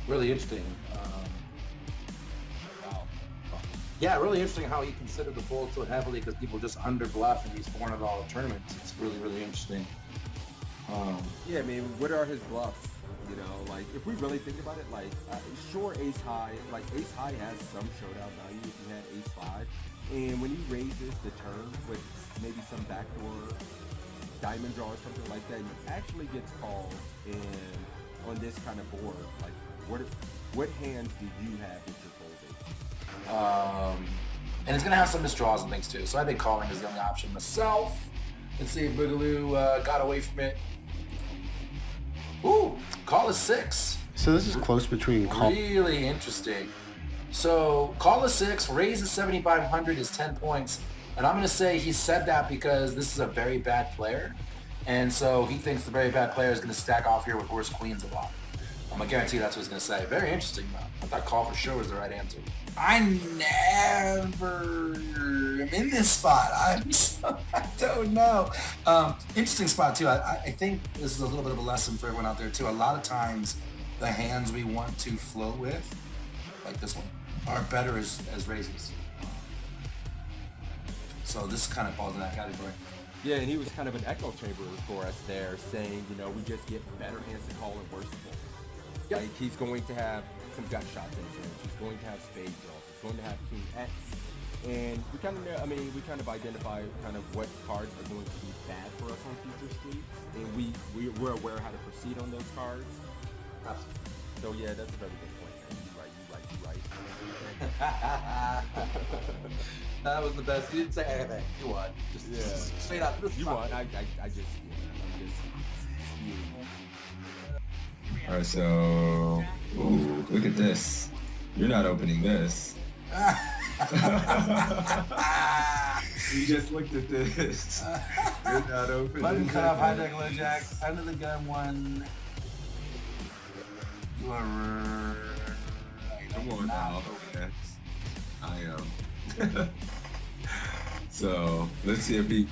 Really interesting. Wow. Yeah, really interesting how he considered the fold so heavily because people just under bluff in these $400 tournaments. It's really, really interesting. Yeah, I mean, what are his bluffs? You know, like if we really think about it, like sure, ace high, like ace high has some showdown value if you had ace five, and when he raises the turn with maybe some backdoor diamond draw or something like that, he actually gets called. And on this kind of board, like what hands do you have that you're folding? And it's gonna have some misdraws and things too. So I think calling is the only option myself. Let's see if Boogaloo got away from it. Ooh, call is 6. So this is close between call. Really interesting. So call is 6, raise is 7,500 is 10 points. And I'm going to say he said that because this is a very bad player. And so he thinks the very bad player is going to stack off here with worse queens a lot. I'm going to guarantee that's what he's going to say. Very interesting, though. I thought call for sure was the right answer. I never am in this spot. I don't know. Interesting spot, too. I think this is a little bit of a lesson for everyone out there, too. A lot of times, the hands we want to float with, like this one, are better as raises. So this kind of falls in that category. Yeah, and he was kind of an echo chamber for us there, saying, you know, we just get better hands to call and worse to fold. Yep. Like he's going to have some gut shots in his range. He's going to have spade draw. He's going to have king X. And we kind of, I mean, we kind of identify kind of what cards are going to be bad for us on future streets, and we're aware how to proceed on those cards. Absolutely. So yeah, that's a very good point, man. You right. That was the best. You didn't say anything. You won. Just straight up. You won. I'm just spewing. All right, so ooh, look at this. You're not opening this. You just looked at this. You're not opening. Button cut off, hijack, low jack, under the gun one. You are right. Come on now. Okay. I am. So let's see if he.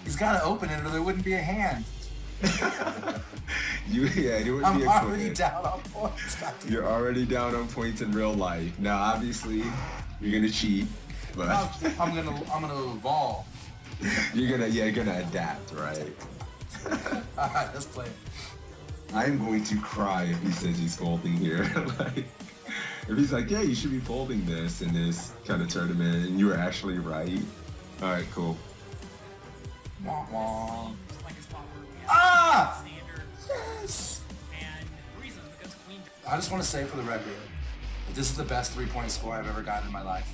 He's got to open it, or there wouldn't be a hand. You wouldn't I'm be a already quitter. down on points. You're already down on points in real life. Now, obviously, you're gonna cheat, but I'm gonna evolve. you're gonna adapt, right? All right, let's play it. I'm going to cry if he says he's folding here. Like, if he's like, yeah, you should be folding this in this kind of tournament, and you were actually right. All right, cool. Wah, wah. Like a spot where we have Ah! standard, Yes. and the reason is because queen. I just want to say for the record that this is the best 3-point score I've ever gotten in my life.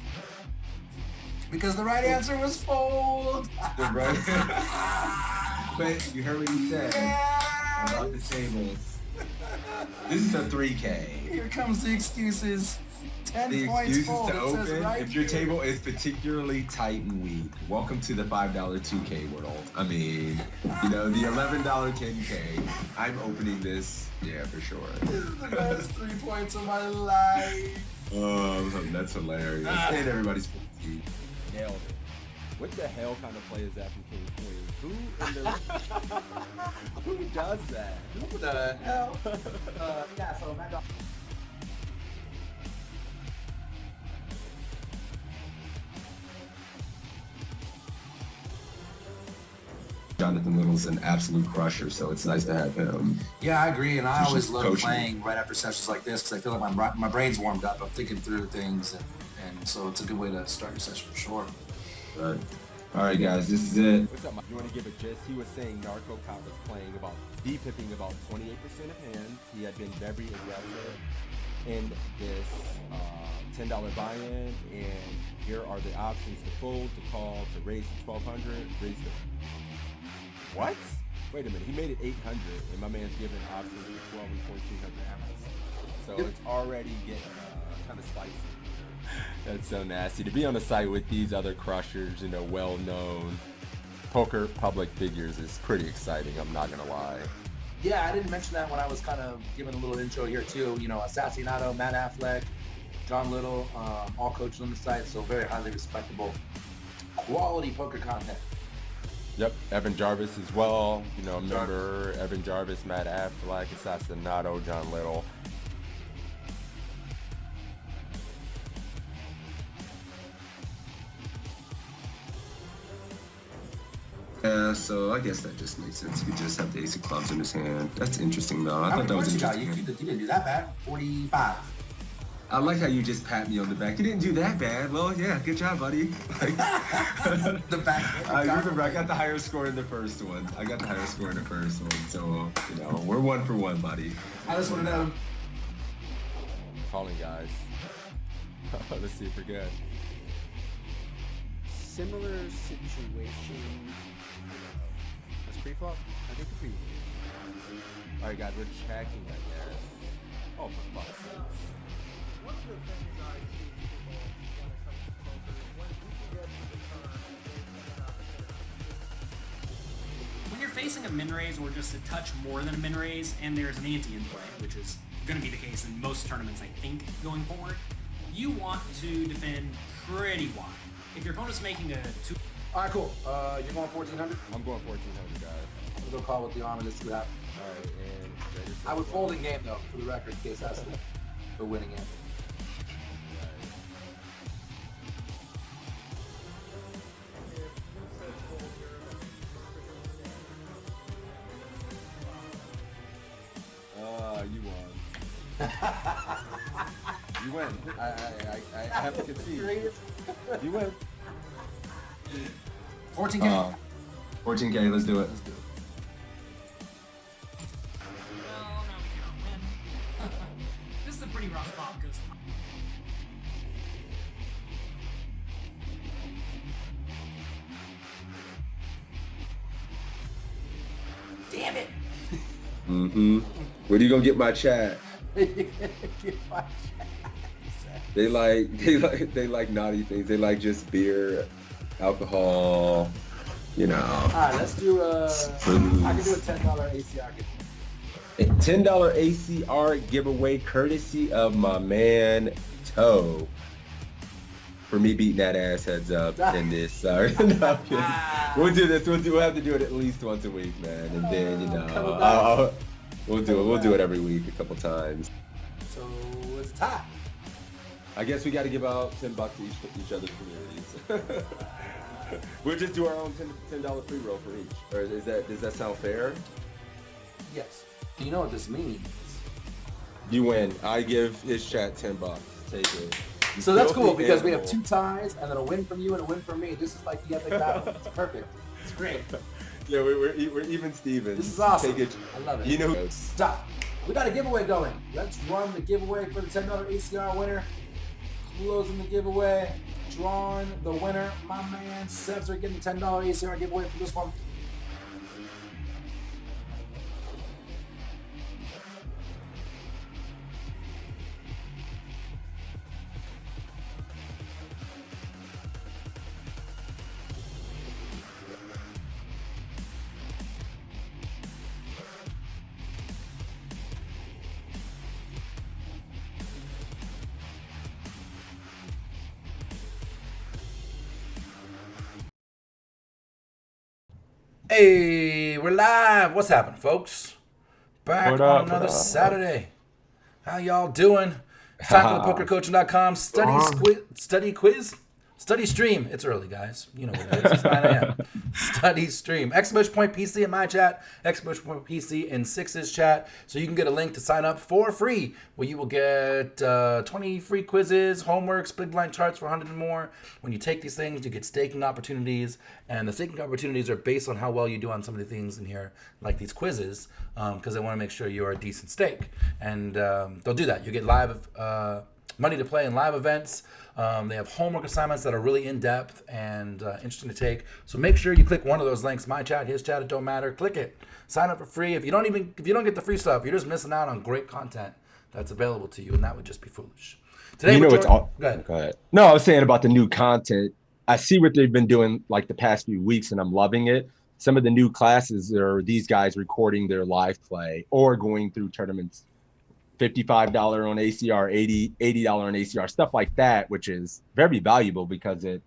Because the right answer was fold. Right? But you heard what he said about the tables. This is a 3K. Here comes the excuses. 10 The points excuses fold. to It says open, right if your here. table is particularly tight and weak, welcome to the $5 2K world. I mean, you know, the $11 10K. I'm opening this, yeah, for sure. This is the best 3 points of my life. That's hilarious. And everybody's Nailed it. What the hell kind of play is that from King Queen? Who does that? Who the hell? Yeah, so Mad Dog. Jonathan Little's an absolute crusher, so it's nice to have him. Yeah, I agree, and I He's always just love coaching. playing right after sessions like this because I feel like my brain's warmed up. I'm thinking through things, and so it's a good way to start your session for sure. But, all right, guys, this is it. What's up, Mike? You want to give a gist? He was saying Narco Cop was playing about D-pipping about 28% of hands. He had been very aggressive in this $10 buy-in, and here are the options to fold, to call, to raise to 1,200, raise to... What? Wait a minute, he made it 800, and my man's giving options to 12 and 1,400 ounces. So it's already getting kind of spicy. That's so nasty. To be on a site with these other crushers, you know, well-known poker public figures is pretty exciting, I'm not gonna lie. Yeah, I didn't mention that when I was kind of giving a little intro here too. You know, Assassinato, Matt Affleck, John Little, all coaches on the site, so very highly respectable, quality poker content. Yep, Evan Jarvis as well. You know, remember Evan Jarvis, Matt Affleck, Assassinato, John Little. Yeah, so I guess that just makes sense. He could just have the ace of clubs in his hand. That's interesting, though. I How thought many that was points you got? interesting. You didn't do that bad. 45. I like how you just pat me on the back. You didn't do that bad. Well, yeah, good job, buddy. Like, The back. I remember I got the higher score in the first one. So, we're 1 for 1, buddy. I just want to know. Calling, guys. Let's see if we're good. Similar situation. That's pre-flop? I think pre. All right, guys, we're checking, I guess. Oh, for fuck's sake. When you're facing a min raise or just a touch more than a min raise, and there's an ante in play, which is going to be the case in most tournaments, I think, going forward, you want to defend pretty wide. If your opponent's making a 2. All right, cool. You're going 1,400. I'm going 1,400, guys. I'm gonna go call with the arm and just see what happens. All right, and I would fold in game though, for the record, in case that's for winning it. You won. You win. I have to concede. You win. 14K. 14K, let's do it. Let's do it. Well, no, we cannot win. This is a pretty rough spot because damn it. Mm-hmm. Where do you gonna get my chat? They like naughty things. They like just beer, alcohol, All right, let's do I can do a $10 ACR giveaway. $10 ACR giveaway courtesy of my man Toe. For me beating that ass heads up in this. Sorry. No, I'm kidding. We'll do this. We'll have to do it at least once a week, man. And then we'll do it every week a couple times. So it's a tie. I guess we got to give out $10 to each other's communities. We'll just do our own $10 free roll for each. Or does that sound fair? Yes. Do you know what this means? You win. I give his chat $10. Take it. You So that's filthy cool because we have animal. 2 ties and then a win from you and a win from me. This is like the epic battle. It's perfect. It's great. Yeah, we're even Stevens. This is awesome. Take it. I love it. You know, Stop. We got a giveaway going. Let's run the giveaway for the $10 ACR winner. Closing the giveaway. Drawing the winner. My man Sebs are getting the $10 ACR giveaway for this one. Hey, we're live. What's happening, folks? Back on another Saturday. How y'all doing? It's time for the pokercoaching.com study stream. It's early, guys. You know what it is. It's 9 a.m. Study stream. Exclamation point PC in my chat. Exclamation point PC in Six's chat. So you can get a link to sign up for free, where you will get 20 free quizzes, homeworks, big blind charts for 100 and more. When you take these things, you get staking opportunities, and the staking opportunities are based on how well you do on some of the things in here, like these quizzes, because they want to make sure you're a decent stake. And they'll do that. You get live money to play in live events. They have homework assignments that are really in-depth and interesting to take. So make sure you click one of those links, my chat, his chat, it don't matter. Click it. Sign up for free. If you don't get the free stuff, you're just missing out on great content that's available to you, and that would just be foolish. Today, you know what's Go ahead. Go ahead. No, I was saying about the new content. I see what they've been doing like the past few weeks, and I'm loving it. Some of the new classes are these guys recording their live play or going through tournaments. $55 on ACR, $80 on ACR, stuff like that, which is very valuable because it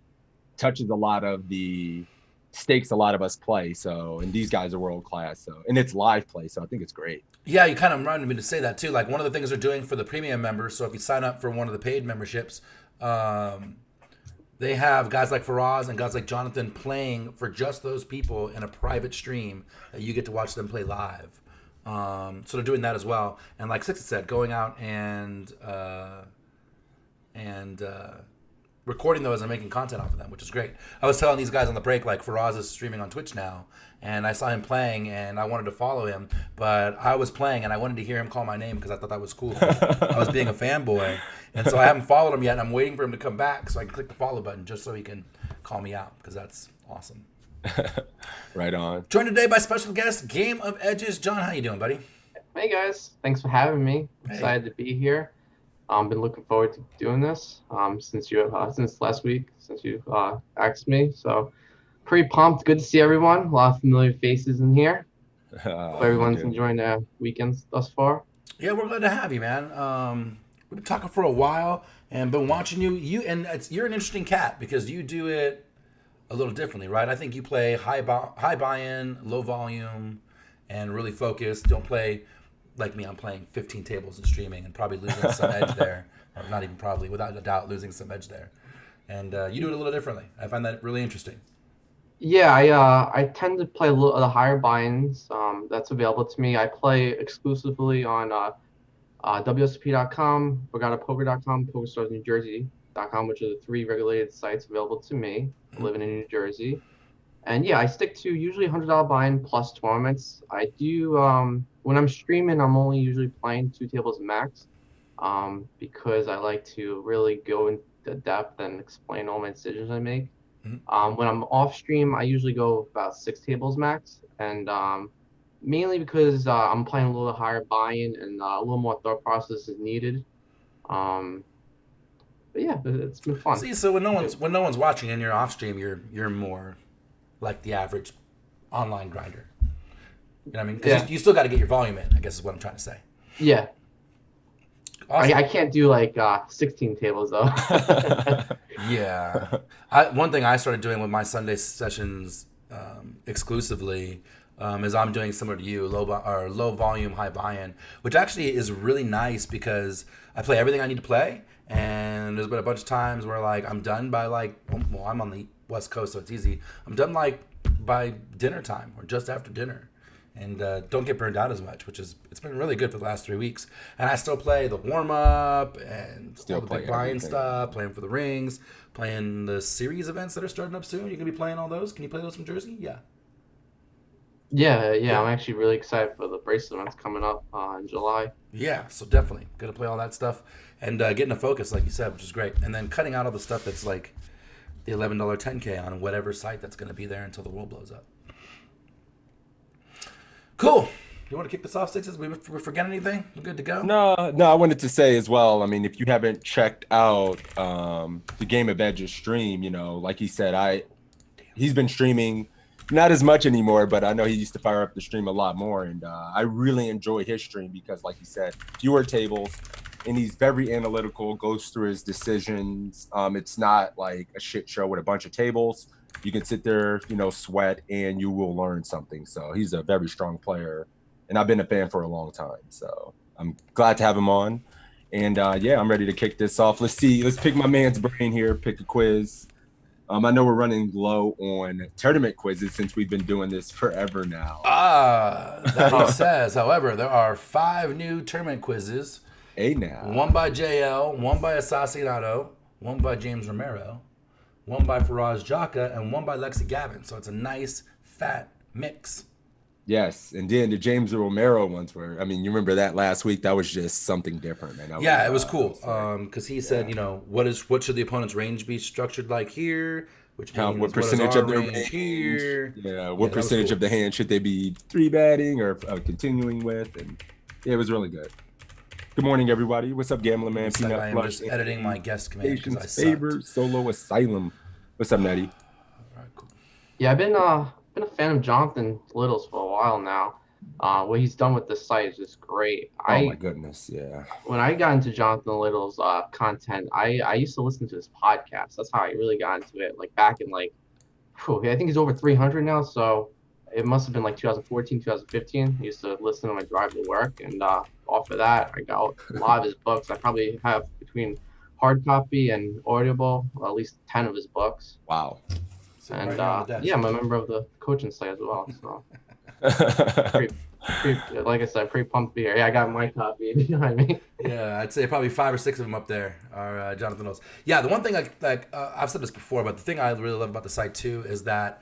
touches a lot of the stakes a lot of us play. So, and these guys are world class. So, and it's live play, so I think it's great. Yeah, you kind of reminded me to say that too. Like one of the things they're doing for the premium members. So if you sign up for one of the paid memberships, they have guys like Faraz and guys like Jonathan playing for just those people in a private stream that you get to watch them play live. So they're doing that as well. And like Six said, going out and recording those and making content off of them, which is great. I was telling these guys on the break, like Faraz is streaming on Twitch now, and I saw him playing, and I wanted to follow him, but I was playing, and I wanted to hear him call my name because I thought that was cool. I was being a fanboy, and so I haven't followed him yet, and I'm waiting for him to come back so I can click the follow button just so he can call me out, because that's awesome. Right on. Joined today by special guest, GameOfEdges. John, how you doing, buddy? Hey guys, thanks for having me. Excited to be here. Been looking forward to doing this since last week, since you asked me. So pretty pumped. Good to see everyone. A lot of familiar faces in here. Hope everyone's enjoying their weekends thus far. Yeah, we're glad to have you, man. We've been talking for a while and been watching you. You're an interesting cat because you do it a little differently, right? I think you play high buy-in, low volume, and really focused. Don't play like me. I'm playing 15 tables and streaming and probably losing some edge there. Or not even probably, without a doubt, losing some edge there. And you do it a little differently. I find that really interesting. Yeah, I tend to play a little the higher buy-ins that's available to me. I play exclusively on WSP.com, BorgataPoker.com, PokerStarsNewJersey.com, which are the 3 regulated sites available to me living in New Jersey. And yeah, I stick to usually $100 buy-in plus tournaments. I do when I'm streaming, I'm only usually playing 2 tables max because I like to really go into depth and explain all my decisions I make. Mm-hmm. When I'm off stream, I usually go about 6 tables max, and mainly because I'm playing a little higher buy-in and a little more thought process is needed. But yeah, it's been fun. See, so when no one's watching and you're off stream, you're more like the average online grinder. You know what I mean? Because you still got to get your volume in, I guess is what I'm trying to say. Yeah. Awesome. I can't do like 16 tables though. Yeah. One thing I started doing with my Sunday sessions exclusively is I'm doing similar to you, low volume, high buy-in, which actually is really nice because I play everything I need to play. And there's been a bunch of times where like I'm done by I'm on the West Coast, so it's easy. I'm done like by dinner time or just after dinner. And don't get burned out as much, it's been really good for the last 3 weeks. And I still play the warm-up and all the big buy-in stuff, playing for the rings, playing the series events that are starting up soon. You're going to be playing all those? Can you play those from Jersey? Yeah. Yeah, I'm actually really excited for the bracelet events coming up in July. Yeah, so definitely going to play all that stuff and getting a focus, like you said, which is great. And then cutting out all the stuff that's like the $11 10K on whatever site that's going to be there until the world blows up. Cool. You want to kick this off, Sixes? We forget anything? We're good to go? No, I wanted to say as well, I mean, if you haven't checked out the GameOfEdges stream, like he said, he's been streaming not as much anymore, but I know he used to fire up the stream a lot more, and I really enjoy his stream because, like you said, fewer tables, and he's very analytical, goes through his decisions. It's not like a shit show with a bunch of tables. You can sit there, sweat, and you will learn something. So he's a very strong player, and I've been a fan for a long time. So I'm glad to have him on. And I'm ready to kick this off. Let's pick my man's brain here, pick a quiz. I know we're running low on tournament quizzes since we've been doing this forever now. That he says. However, there are 5 new tournament quizzes. Now. One by JL, one by Assassinato, one by James Romero, one by Faraz Jaka, and one by Lexi Gavin. So it's a nice, fat mix. Yes, and then the James Romero ones were, you remember that last week? That was just something different, man. It was cool. Because he said, what should the opponent's range be structured like here? Which means what percentage of their range here? Yeah, what percentage of the hand should they be 3-betting or continuing with? And it was really good. Good morning, everybody. What's up, Gambling Man? Peanut I am Flush, just editing my guest command because I Faber, Solo Asylum. What's up, Natty? All right, cool. Yeah, I've been a fan of Jonathan Little's for a while now. What he's done with the site is just great. Oh my goodness, yeah. When I got into Jonathan Little's content, I used to listen to his podcast. That's how I really got into it. Like back in I think he's over 300 now, so it must have been like 2014, 2015. I used to listen on my drive to work, and off of that, I got a lot of his books. I probably have between hard copy and Audible, at least 10 of his books. Wow. Sitting And right here on the desk. yeah, I'm a member of the coaching site as well. So like I said, pretty pumped to be here. Yeah, I got my copy. You know what I mean? Yeah, I'd say probably 5 or 6 of them up there are Jonathan knows. Yeah, the one thing I've said this before, but the thing I really love about the site too is that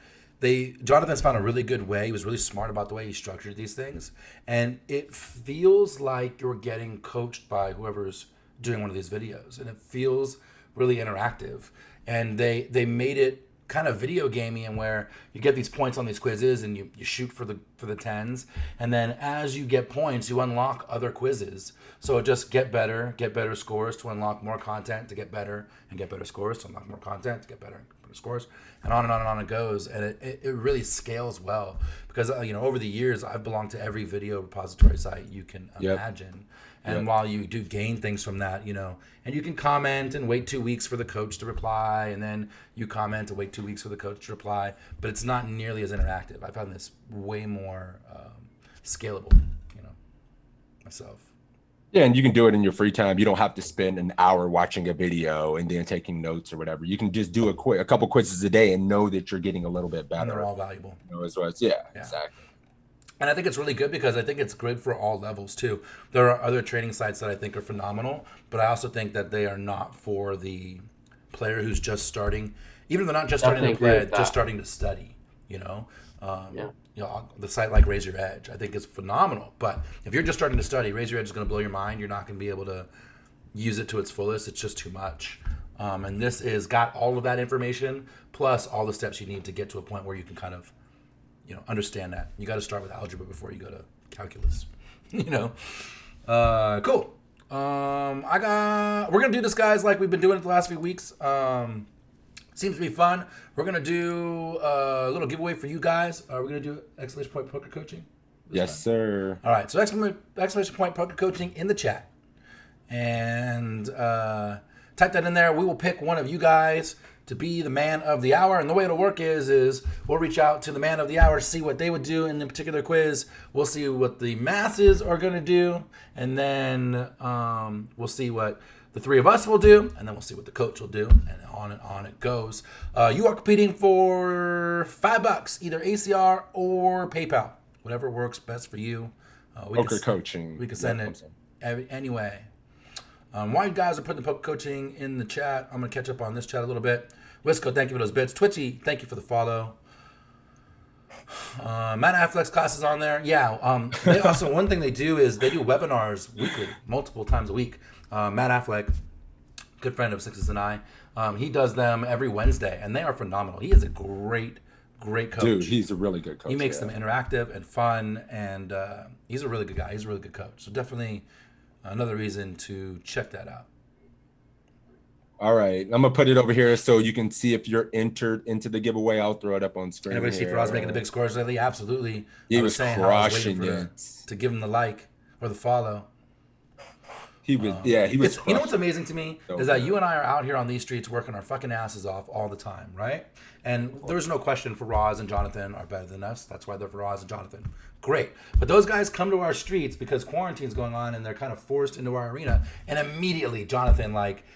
Jonathan's found a really good way. He was really smart about the way he structured these things, and it feels like you're getting coached by whoever's doing one of these videos, and it feels really interactive. And they made it kind of video gamey, and where you get these points on these quizzes and you shoot for the tens, and then as you get points you unlock other quizzes, so just get better scores to unlock more content to get better, and get better scores to unlock more content to get better scores, and on and on and on it goes. And it really scales well because over the years I've belonged to every video repository site you can imagine. And while you do gain things from that, and you can comment and wait 2 weeks for the coach to reply, and then you comment and wait 2 weeks for the coach to reply, but it's not nearly as interactive. I found this way more scalable, myself. Yeah, and you can do it in your free time. You don't have to spend an hour watching a video and then taking notes or whatever. You can just do a couple quizzes a day and know that you're getting a little bit better. And they're all valuable. As well as, yeah, exactly. And I think it's really good because I think it's good for all levels too. There are other training sites that I think are phenomenal, but I also think that they are not for the player who's just starting. Even if they're not just starting to play, just starting to study. The site like Raise Your Edge, I think is phenomenal. But if you're just starting to study, Raise Your Edge is going to blow your mind. You're not going to be able to use it to its fullest. It's just too much. And this is got all of that information plus all the steps you need to get to a point where you can kind of understand that. You got to start with algebra before you go to calculus. Cool. We're gonna do this, guys, like we've been doing it the last few weeks. Seems to be fun. We're gonna do a little giveaway for you guys. We're gonna do exclamation point poker coaching. Yes, sir. All right, so exclamation point poker coaching in the chat, and type that in there. We will pick one of you guys to be the man of the hour. And the way it'll work is we'll reach out to the man of the hour to see what they would do in a particular quiz. We'll see what the masses are going to do. And then we'll see what the three of us will do. And then we'll see what the coach will do. And on it goes. You are competing for $5, either ACR or PayPal. Whatever works best for you. Poker coaching. We can send it anyway. While you guys are putting the poker coaching in the chat, I'm going to catch up on this chat a little bit. Wisco, thank you for those bits. Twitchy, thank you for the follow. Matt Affleck's class is on there. Yeah. They also, one thing they do is they do webinars weekly, multiple times a week. Matt Affleck, good friend of Sixes and I, he does them every Wednesday, and they are phenomenal. He is a great coach. Dude, he's a really good coach. He makes them interactive and fun, and he's a really good guy. He's a really good coach. So definitely another reason to check that out. All right, I'm gonna put it over here so you can see if you're entered into the giveaway. I'll throw it up on screen. Everybody see Faraz making the big scores lately? Absolutely. He was crushing it. To give him the like or the follow. He was, he was. You know what's amazing to me is that you and I are out here on these streets working our fucking asses off all the time, right? And there's no question Faraz and Jonathan are better than us. That's why they're Faraz and Jonathan. Great. But those guys come to our streets because quarantine's going on and they're kind of forced into our arena. And immediately Jonathan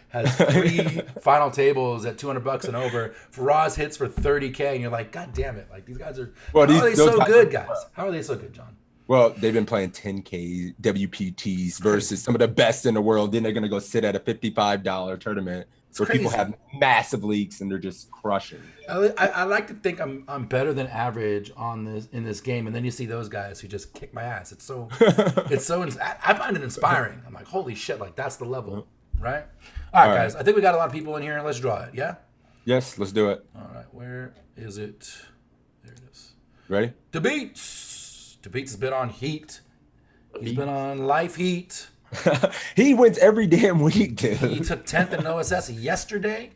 has 3 final tables at $200 and over. Faraz hits for 30K and you're like, God damn it. Like these guys are, how are they so good, guys? How are they so good, John? Well, they've been playing 10K WPTs versus some of the best in the world. Then they're going to go sit at a $55 tournament where people have massive leaks and they're just crushing. I like to think I'm better than average in this game, and then you see those guys who just kick my ass. It's so I find it inspiring. I'm like, holy shit, like that's the level, right? All right, guys. I think we got a lot of people in here. Let's draw it. Yeah. Yes, let's do it. All right, where is it? There it is. Ready? Debates has been on heat. He's been on life heat. He wins every damn week, dude. He took 10th in OSS yesterday.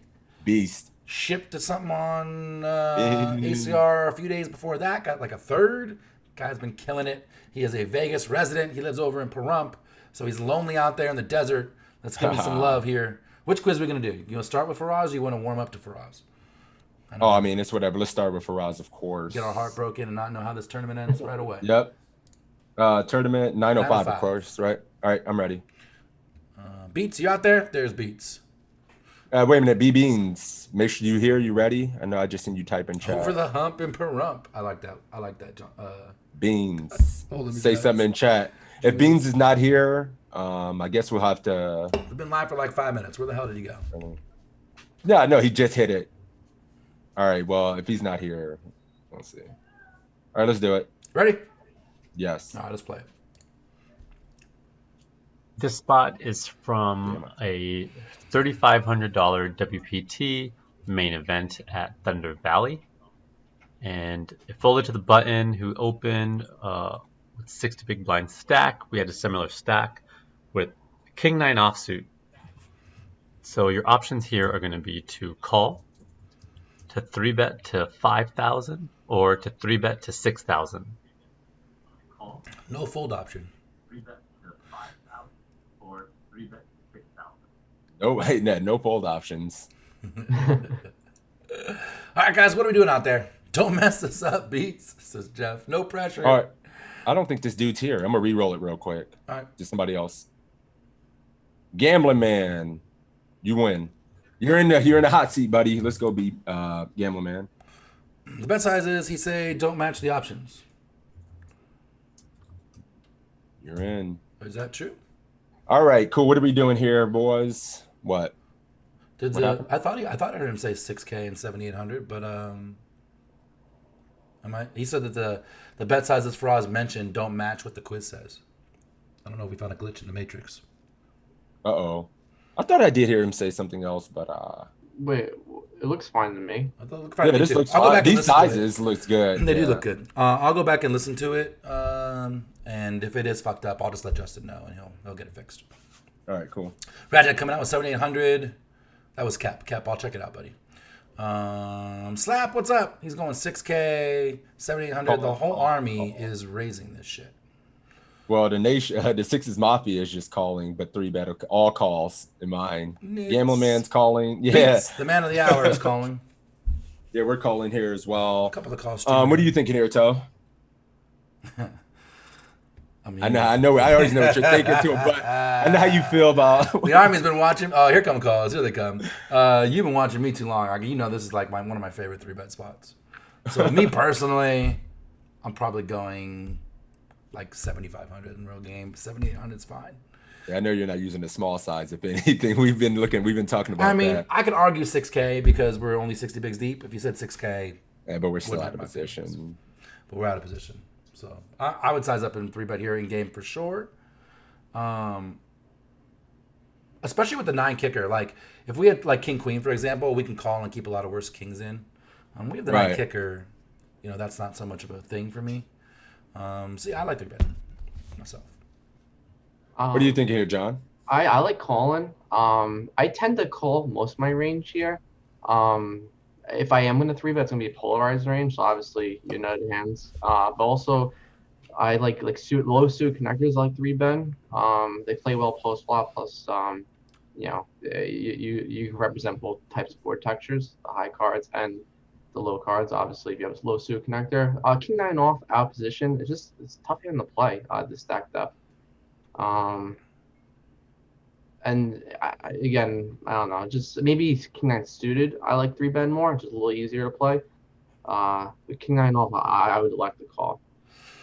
Beast. Shipped to something on ACR a few days before that. Got like a 3rd. Guy's been killing it. He is a Vegas resident. He lives over in Pahrump. So he's lonely out there in the desert. Let's give him some love here. Which quiz are we going to do? You want to start with Faraz or you want to warm up to Faraz? I mean, it's whatever. Let's start with Faraz, of course. Get our heart broken and not know how this tournament ends right away. Yep. Tournament 905, of course, right? All right, I'm ready. Beats, you out there? There's Beats. Wait a minute, B Beans. Make sure you hear. You ready? I know I just seen you type in chat. Over the hump and perump. I like that. I like that. Beans. Hold on, Say guys. something in chat. If Beans is not here, I guess we'll have to. We've been live for like 5 minutes. Where the hell did he go? Yeah, no, he just hit it. All right. Well, if he's not here, let's see. All right, let's do it. Ready? Yes. All right, let's play it. This spot is from a $3,500 WPT main event at Thunder Valley. And it folded to the button who opened with 60 big blind stack. We had a similar stack with King 9 offsuit. So your options here are going to be to call, to 3-bet to 5,000, or to 3-bet to 6,000. No fold option. 3-bet to 5,000, or 3-bet to 6,000. No, wait, no fold options. All right, guys, what are we doing out there? Don't mess this up, Beats, says Jeff. No pressure. All right. I don't think this dude's here. I'm gonna re-roll it real quick. All right. Just somebody else. Gambling man, you win. You're in the hot seat, buddy. Let's go be gambling man. The bet size is, he say, don't match the options. You're in. Is that true? All right, cool. What are we doing here, boys? What? I thought I heard him say 6K and 7,800, but he said that the bet sizes for as mentioned don't match what the quiz says. I don't know if we found a glitch in the matrix. Uh-oh. I thought I did hear him say something else, but Wait, it looks fine to me. I thought it looked fine yeah, to me this too. looks I'll go fine. back and These listen to it. sizes looks good. They do Yeah. look good. I'll go back and listen to it, and if it is fucked up, I'll just let Justin know, and he'll get it fixed. All right, cool. Ratchet coming out with 7,800. That was Cap. I'll check it out, buddy. Slap, what's up? He's going 6K, 7,800. The whole army is raising this shit. Well, the nation, the Sixes Mafia is just calling, but 3-bet all calls in mine. Gambling man's calling. Yeah, Beats, the man of the hour is calling. yeah, we're calling here as well. A couple of calls. What are you thinking here, Toe? I mean, I know. I always know what you're thinking too, but I know how you feel about. the army's been watching. Oh, here come calls. Here they come. You've been watching me too long. You know this is like one of my favorite 3-bet spots. So me personally, I'm probably going like 7,500 in real game. 7,800 is fine. Yeah, I know you're not using the small size. If anything, we've been talking about. I mean, that. I could argue 6K because we're only 60 bigs deep. If you said 6K, Yeah, but we're still wouldn't out of have my favorites. position. But we're out of position. So I would size up in 3-bet here in game for sure. Especially with the 9 kicker. Like if we had like King Queen, for example, we can call and keep a lot of worse kings in. We have the 9 Right. kicker. That's not so much of a thing for me. So yeah, I like 3-bet myself. What are you thinking here, John? I like calling. I tend to call most of my range here. If I am going to 3-bet, it's going to be a polarized range, so obviously United Hands. But also, I like low suit connectors like 3-bet. They play well post flop. Plus, you represent both types of board textures, the high cards and the low cards. Obviously, if you have a low suit connector, King 9 off out position. It's tough hand to play. The stack depth. And again, I don't know, just maybe King 9 suited. I like 3-bet more, just a little easier to play. With King 9 off, I would like to call.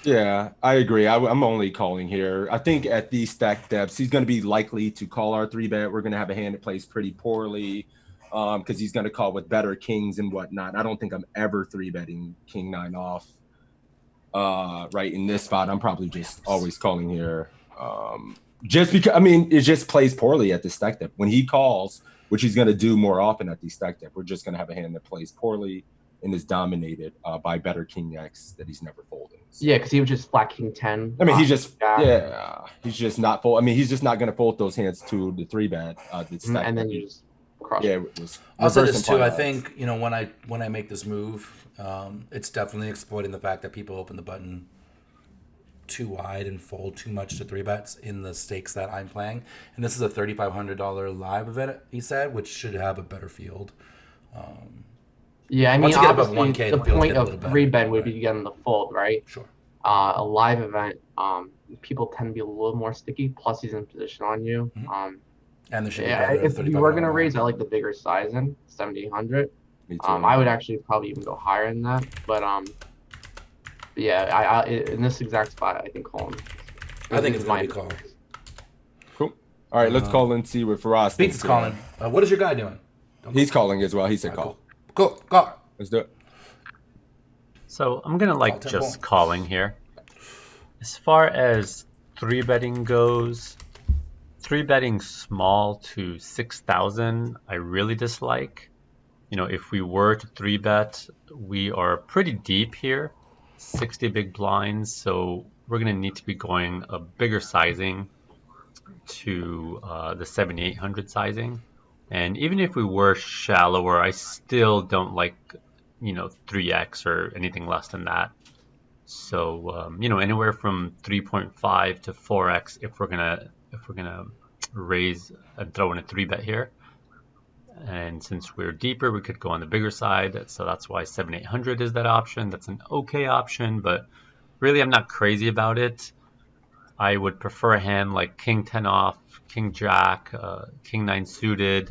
Yeah, I agree. I'm only calling here. I think at these stack depths, he's going to be likely to call our 3-bet. We're going to have a hand that plays pretty poorly because he's going to call with better kings and whatnot. I don't think I'm ever 3-betting King 9 off right in this spot. I'm probably just always calling here. Just because, it just plays poorly at the stack depth. When he calls, which he's going to do more often at the stack depth, we're just going to have a hand that plays poorly and is dominated by better King X that he's never folding. So, Yeah, because he was just flat King 10. he's just he's just not fold. He's just not going to fold those hands to the 3-bet. And then you just cross. Yeah, it was. I'll say reverse this too. I implied. think when I make this move, it's definitely exploiting the fact that people open the button too wide and fold too much to 3-bets in the stakes that I'm playing. And this is a $3,500 live event, he said, which should have a better field. Yeah, Once you get above obviously, 1K, the the field's point get a of little better. 3-bet would be getting the fold, right? Sure. A live event, people tend to be a little more sticky. Plus, he's in position on you. And there should be Yeah, better. if we were gonna raise, I like the bigger size in 7,800. Me too. I would actually probably even go higher than that, but yeah, in this exact spot, I think calling. I think it's my gonna be called. Cool. All right, let's call and see what Faraz Beats thinks. is calling. What is your guy doing? He's calling as well. He said call. Cool. Call. Let's do it. So I'm gonna like 10 just points. calling here. As far as 3-betting goes, 3-betting small to 6,000, I really dislike. If we were to 3-bet, we are pretty deep here, 60 big blinds, so we're gonna need to be going a bigger sizing to the 7,800 sizing. And even if we were shallower, I still don't like 3x or anything less than that. So anywhere from 3.5 to 4x if we're gonna raise and throw in a 3-bet here. And since we're deeper, we could go on the bigger side. So that's why 7,800 is that option. That's an okay option, but really I'm not crazy about it. I would prefer a hand like King 10 off, King Jack, King 9 suited.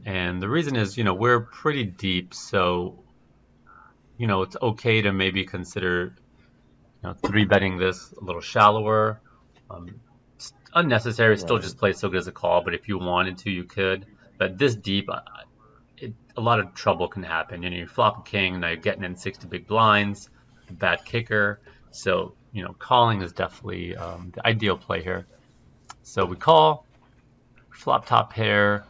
And the reason is, we're pretty deep, so it's okay to maybe consider 3-betting this a little shallower. It's unnecessary, still just plays so good as a call, but if you wanted to, you could. But this deep, a lot of trouble can happen. You flop a king, now you're getting in 60 big blinds, bad kicker. So, calling is definitely the ideal play here. So we call, flop top pair,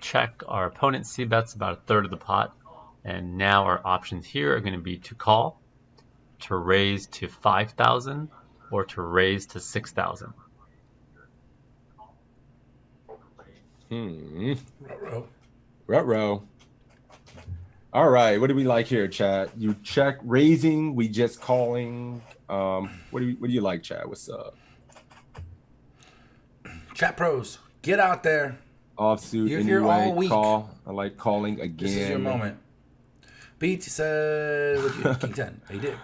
check. Our opponent c-bets about a third of the pot. And now our options here are going to be to call, to raise to 5,000, or to raise to 6,000. Ruh-roh. All right, what do we like here, chat? You check raising, we just calling. What do you like, chat? What's up? Chat pros, get out there. Offsuit, You're anyway, here all week. call. I like calling again. This is your moment. Beats said, what you King 10. He did.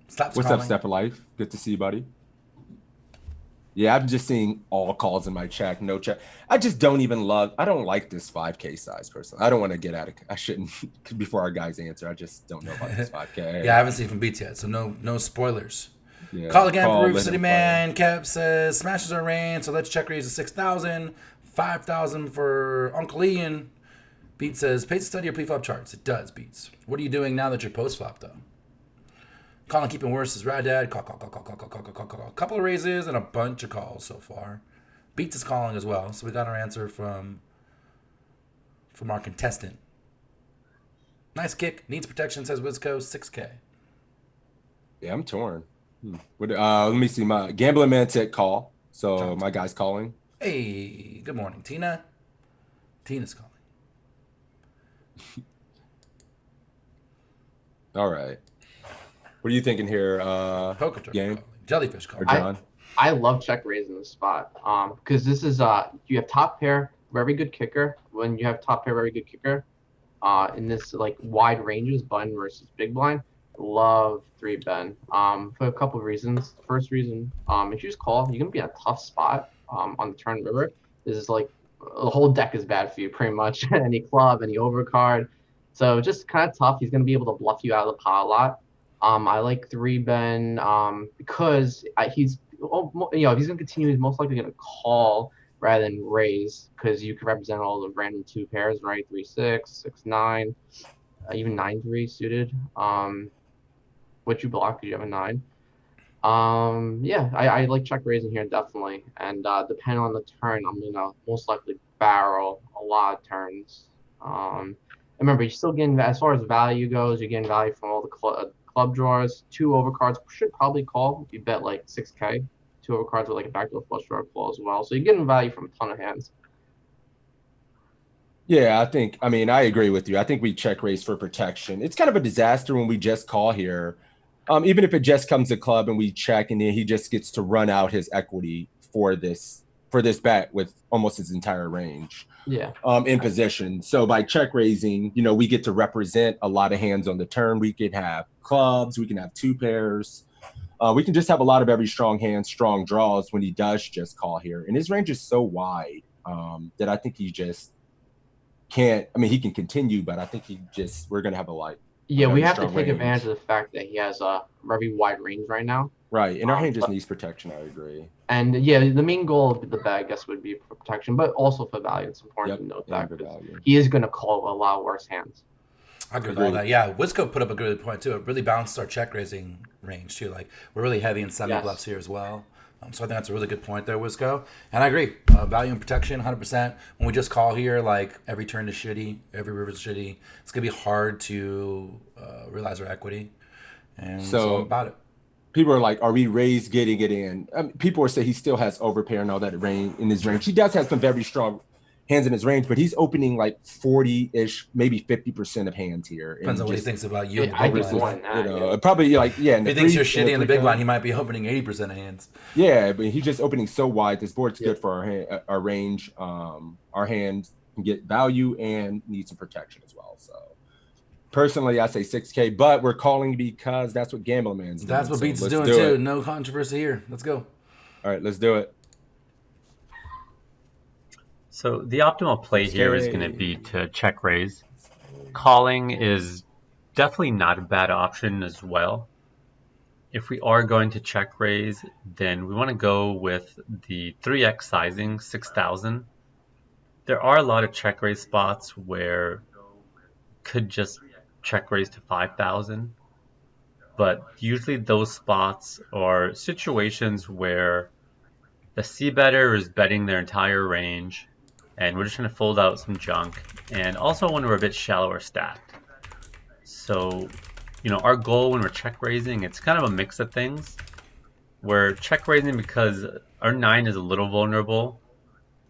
Stop What's calling. up, Step of Life? Good to see you, buddy. Yeah, I'm just seeing all calls in my chat, no chat. I don't like this 5K size, personally. I don't want to get at it. I shouldn't, before our guys answer, I just don't know about this 5K. Yeah, I haven't seen from Beats yet, so no spoilers. Yeah, Call again, Peru let City him Man. Kev says, smashes our range, so let's check raise to 6,000. 5,000 for Uncle Ian. Beats says, pays to study your pre-flop charts. It does, Beats. What are you doing now that you're post-flop, though? Calling keeping worse is Rad Dad. Call. A couple of raises and a bunch of calls so far. Beats is calling as well, so we got our answer from our contestant. Nice kick. Needs protection, says Wizco. 6K. Yeah, I'm torn. Let me see. My Gambling Man said call, so my guy's calling. Hey, good morning, Tina. Tina's calling. All right. What are you thinking here? Poker game? calling. Jellyfish Or calling. John? I love check raising this spot because this is you have top pair, very good kicker. When you have top pair, very good kicker, in this like wide ranges, button versus big blind, love 3-bet for a couple of reasons. The first reason, if you just call, you're gonna be in a tough spot on the turn river. This is like the whole deck is bad for you pretty much. Any club, any overcard, so just kind of tough. He's gonna be able to bluff you out of the pot a lot. I like 3-bet because he's if he's gonna continue, he's most likely gonna call rather than raise because you can represent all the random 2 pairs, right? 3-6, 6-9, even 9-3 suited. What you block? You have a 9. Yeah, I like check raising here definitely, and depending on the turn, I'm gonna most likely barrel a lot of turns. Remember, you're still getting, as far as value goes, you're getting value from all the club draws. 2 overcards should probably call. You bet like 6K. 2 overcards with like a backdoor flush draw call as well. So you're getting value from a ton of hands. Yeah, I agree with you. I think we check raise for protection. It's kind of a disaster when we just call here. Even if it just comes to club and we check and then he just gets to run out his equity for this bet with almost his entire range. Yeah. In position. So by check raising, we get to represent a lot of hands on the turn. We can have clubs, we can have 2 pairs. We can just have a lot of very strong hands, strong draws when he does just call here. And his range is so wide that I think he just can't. I mean, he can continue, but I think we're going to have a lot. Yeah, we have to strong take range. advantage of the fact that he has a very wide range right now. Right, and our hand just needs protection. I agree. And yeah, the main goal of the bet, I guess, would be for protection, but also for value. It's important to note that he is going to call a lot worse hands. I agree with all that. Yeah, Wisco put up a good point too. It really balanced our check raising range too. Like we're really heavy in semi bluffs here as well. So I think that's a really good point there, Wisco. And I agree. Value and protection, 100%. When we just call here, like every turn is shitty, every river is shitty. It's gonna be hard to realize our equity. And so about it. People are like, are we raised getting it in? People are saying he still has overpair and all that in his range. He does have some very strong hands in his range, but he's opening like 40-ish, maybe 50% of hands here. Depends on what he thinks about you. I think more than that. Probably like, yeah. If he thinks you're shitty in the big line, he might be opening 80% of hands. Yeah, but he's just opening so wide. This board's good for our range. Our hand can get value and needs some protection as well. So personally, I say 6K, but we're calling because that's what Gambler Man's doing. That's what Beats is doing too. No controversy here. Let's go. All right, let's do it. So the optimal play here is going to be to check raise. Calling is definitely not a bad option as well. If we are going to check raise, then we want to go with the 3x sizing, 6,000. There are a lot of check raise spots where could just check raise to 5,000. But usually those spots are situations where the c-better is betting their entire range, and we're just going to fold out some junk, and also when we're a bit shallower stacked. So, our goal when we're check raising, it's kind of a mix of things. We're check raising because our 9 is a little vulnerable.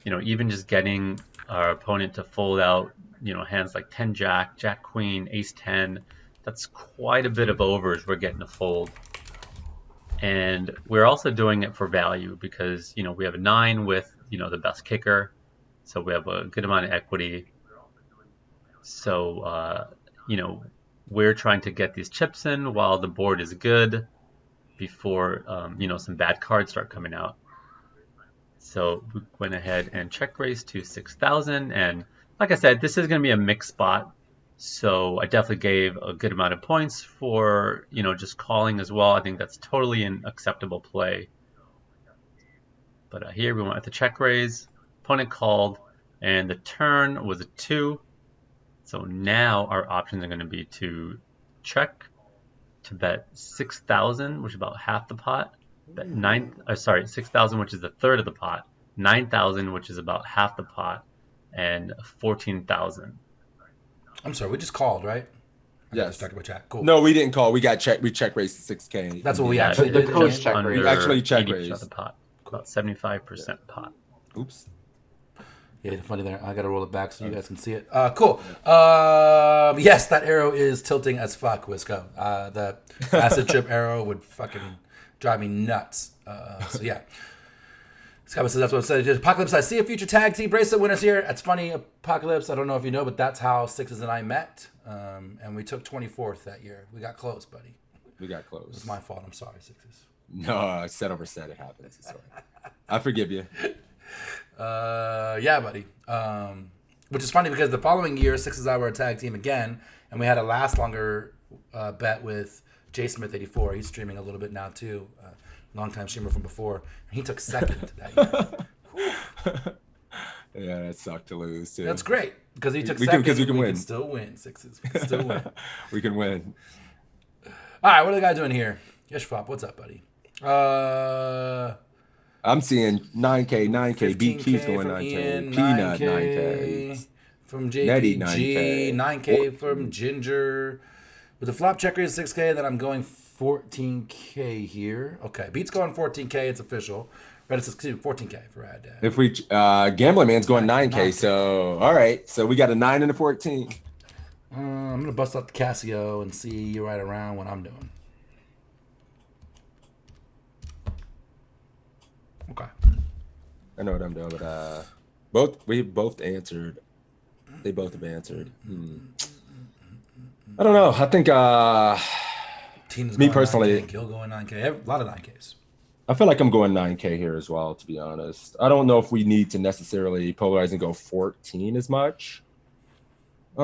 Even just getting our opponent to fold out, hands like 10 jack, jack queen, ace 10, that's quite a bit of overs we're getting to fold. And we're also doing it for value because, we have a 9 with, the best kicker. So we have a good amount of equity. So, we're trying to get these chips in while the board is good before, some bad cards start coming out. So we went ahead and check raised to 6,000. And like I said, this is going to be a mixed spot. So I definitely gave a good amount of points for, just calling as well. I think that's totally an acceptable play. But here we went with the check raise. Opponent called, and the turn was a 2. So now our options are going to be to check, to bet 6,000, which is about half the pot. Bet 6,000, which is a third of the pot. 9,000, which is about half the pot, and 14,000. I'm sorry, we just called, right? Yes. Talking about chat. Cool. No, we didn't call. We check raised to 6K. That's what we actually The did. coach check raised. We actually check raised. Of the pot. About 75% pot. Oops. Yeah, funny there. I gotta roll it back so you guys can see it. Cool. Yes, that arrow is tilting as fuck, Wisco. The acid trip arrow would fucking drive me nuts. So yeah. Scott says that's what I said. Apocalypse, I see a future tag team bracelet winners here. That's funny, Apocalypse. I don't know if you know, but that's how Sixes and I met. And we took 24th that year. We got close, buddy. We got close. It's my fault. I'm sorry, Sixes. No, set over set. It happens. Sorry. I forgive you. Yeah, buddy. Which is funny because the following year, Sixes and I were a tag team again, and we had a last longer bet with J Smith 84. He's streaming a little bit now too. Longtime streamer from before. And he took second that year. Yeah, that sucked to lose too. That's great because he took second. Because we can win. Can still win. Sixes. We can still win. We can win. All right, what are the guys doing here? Yeshfop, what's up, buddy? I'm seeing 9K. BQ's going 9K. Ian, Peanut 9K. From Netty, JPG, 9K from Ginger. With the flop checker is 6K, then I'm going 14K here. Okay, Beat's going 14K. It's official. Reddit says 14K for Rad Dad. If we Gambler Man's going 9K, so all right. So we got a 9 and a 14. I'm gonna bust out the Casio and see right around what I'm doing. Okay. I know what I'm doing, but we both answered. They both have answered. I don't know. I think Tina's Me going personally, 9K. Gil going 9K. A lot of 9Ks. I feel like I'm going 9K here as well, to be honest. I don't know if we need to necessarily polarize and go 14 as much. I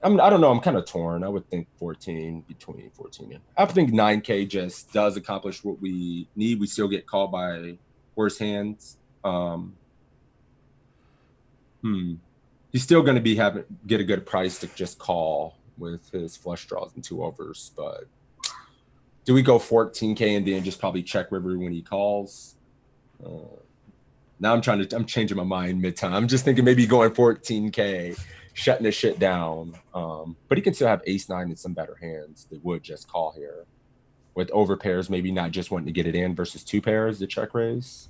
don't know. I'm kind of torn. I would think 14 between 14 and I think 9K just does accomplish what we need. We still get called by worse hands. He's still going to get a good price to just call with his flush draws and 2 overs, but do we go 14K and then just probably check river when he calls? Now I'm changing my mind mid-time. I'm just thinking maybe going 14K, shutting the shit down. But he can still have ace 9 and some better hands that would just call here. With over pairs, maybe not just wanting to get it in versus 2 pairs to check raise.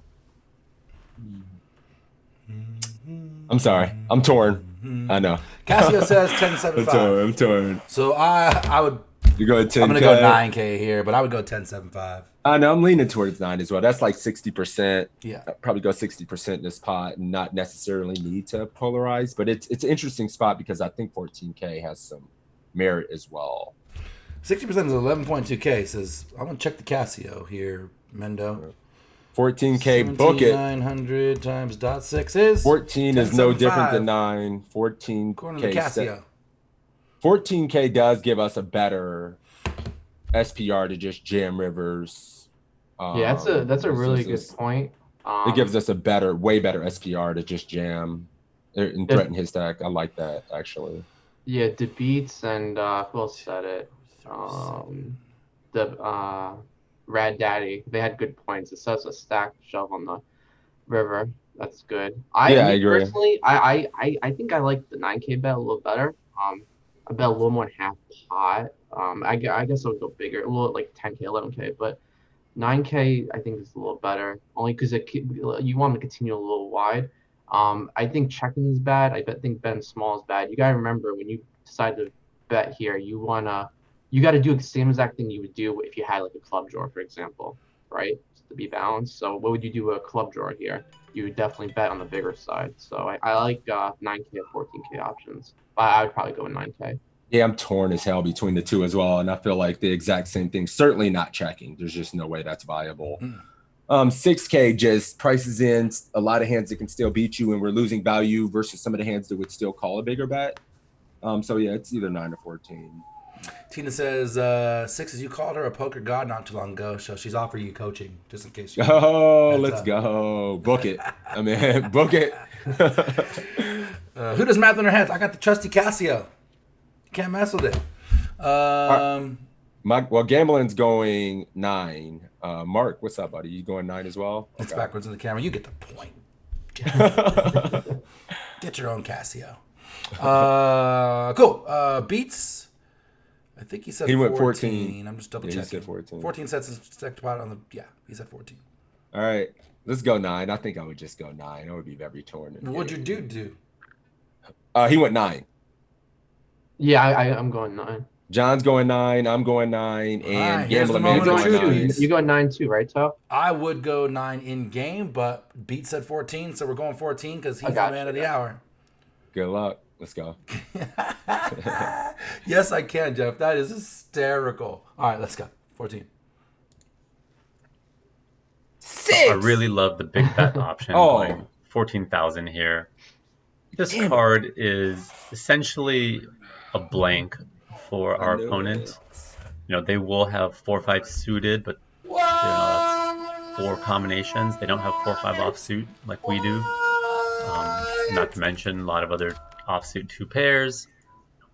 I'm sorry. I'm torn. I know. Casio says 10.75. I'm torn. So I would. You go 10K. I'm gonna go 9K here, but I would go 10.75. I know. I'm leaning towards 9 as well. That's like 60%. Yeah. I'd probably go 60% in this pot and not necessarily need to polarize. But it's an interesting spot because I think 14K has some merit as well. 60% is 11.2K. Says I'm gonna check the Casio here, Mendo. 14K, book it. 900 times .6 is 14 is no 10.75. different than 9. 14K. According to the Casio. 14K does give us a better SPR to just jam rivers. Yeah, that's a really good point. It gives us way better SPR to just jam and threaten his stack. I like that actually. Yeah, the beats and who else said it? The Rad Daddy. They had good points. It says a stack shove on the river. That's good. I agree. Personally, I think I like the 9K bet a little better. I bet a little more than half pot. I guess I would go bigger, a little like 10K, 11K, but 9K I think is a little better, only because you want to continue a little wide. I think checking is bad. I think betting small is bad. You gotta remember when you decide to bet here, you got to do the same exact thing you would do if you had like a club draw, for example, right? Just to be balanced. So what would you do with a club draw here? You would definitely bet on the bigger side. So I like 9K or 14K options. But I would probably go with 9K. Yeah, I'm torn as hell between the two as well. And I feel like the exact same thing. Certainly not checking. There's just no way that's viable. 6K just prices in a lot of hands that can still beat you, and we're losing value versus some of the hands that would still call a bigger bet. So yeah, it's either 9 or 14. Tina says, 6 is you called her a poker god not too long ago, so she's offering you coaching, just in case you let's go. Book it. I mean, book it. Who does math in her head? I got the trusty Casio. Can't mess with it. Gambling's going 9. Mark, what's up, buddy? You going 9 as well? It's backwards in the camera. You get the point. Get your own Casio. Cool. Beats. I think he said he 14. went 14. I'm just double checking. He said 14. 14 sets his stacked pot on the. Yeah, he said 14. All right, let's go 9. I think I would just go 9. I would be very torn. What'd your dude do? He went 9. Yeah, I'm going 9. John's going 9. I'm going 9. And Gambling Man's going going 9. You going 9 too, right, Toe? I would go 9 in game, but Beat said 14, so we're going 14 because he's the man of the hour. Good luck. Let's go. Yes, I can, Jeff. That is hysterical. All right, let's go. 14. 6. I really love the big bet option. Like 14,000 here. This card is essentially a blank for our opponent. You know, they will have 4-5 suited, but that's 4 combinations. They don't have 4-5 offsuit like we do. Not to mention a lot of other offsuit 2 pairs.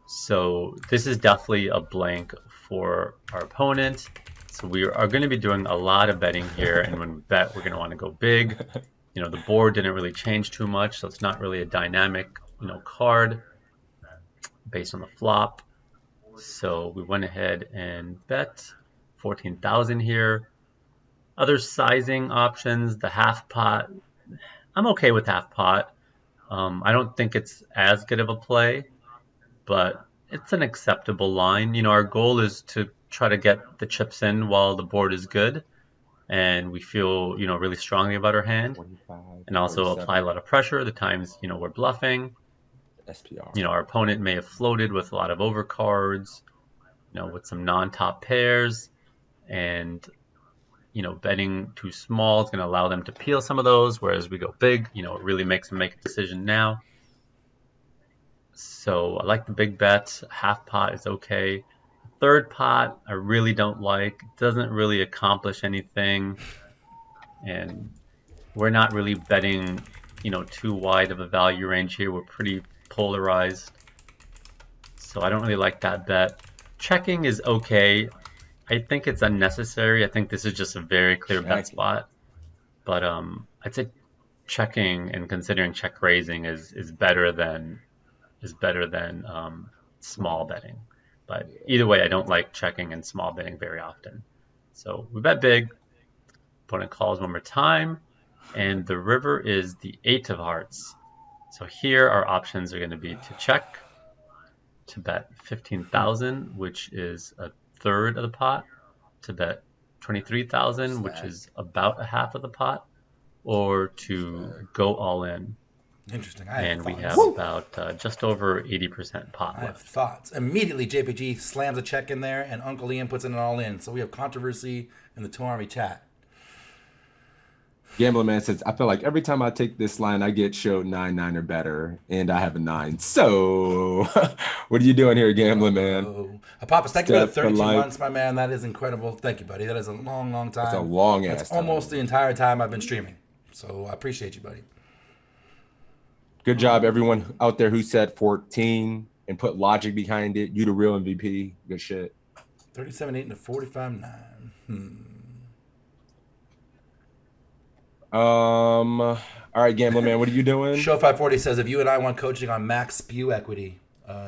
So this is definitely a blank for our opponent. So we are going to be doing a lot of betting here, and when we bet, we're going to want to go big. You know, the board didn't really change too much, so it's not really a dynamic, card based on the flop. So we went ahead and bet 14,000 here. Other sizing options, the half pot. I'm okay with half pot. I don't think it's as good of a play, but it's an acceptable line. Our goal is to try to get the chips in while the board is good, and we feel, really strongly about our hand, and also apply a lot of pressure the times, we're bluffing. SPR. Our opponent may have floated with a lot of overcards, with some non-top pairs, and betting too small is going to allow them to peel some of those, whereas we go big, it really makes them make a decision now. So I like the big bets. Half pot is okay. Third pot I really don't like. It doesn't really accomplish anything, and we're not really betting too wide of a value range here. We're pretty polarized, so I don't really like that bet. Checking is okay. I think it's unnecessary. I think this is just a very clear bet spot, but I'd say checking and considering check raising is better than small betting. But either way, I don't like checking and small betting very often. So we bet big. Opponent calls one more time, and the river is the 8 of hearts. So here our options are going to be to check, to bet 15,000, which is a third of the pot, to bet 23,000, which is about a half of the pot, or to go all in. Interesting. And we have about just over 80% pot I have left. thoughts. Immediately, JPG slams a check in there, and Uncle Ian puts it all in. So we have controversy in the Two Army chat. Gambling Man says, I feel like every time I take this line, I get showed 9 or better, and I have a 9. So, what are you doing here, Gambling Man? Papa, thank you for the Step for 32 life. months, my man. That is incredible. Thank you, buddy. That is a long, long time. That's a long ass That's time. almost the entire time I've been streaming. So I appreciate you, buddy. Good job, everyone out there who said 14 and put logic behind it. You the real MVP. Good shit. 37-8 and a 45-9. All right, Gambling Man, what are you doing? Show 540 says if you and I want coaching on max spew equity,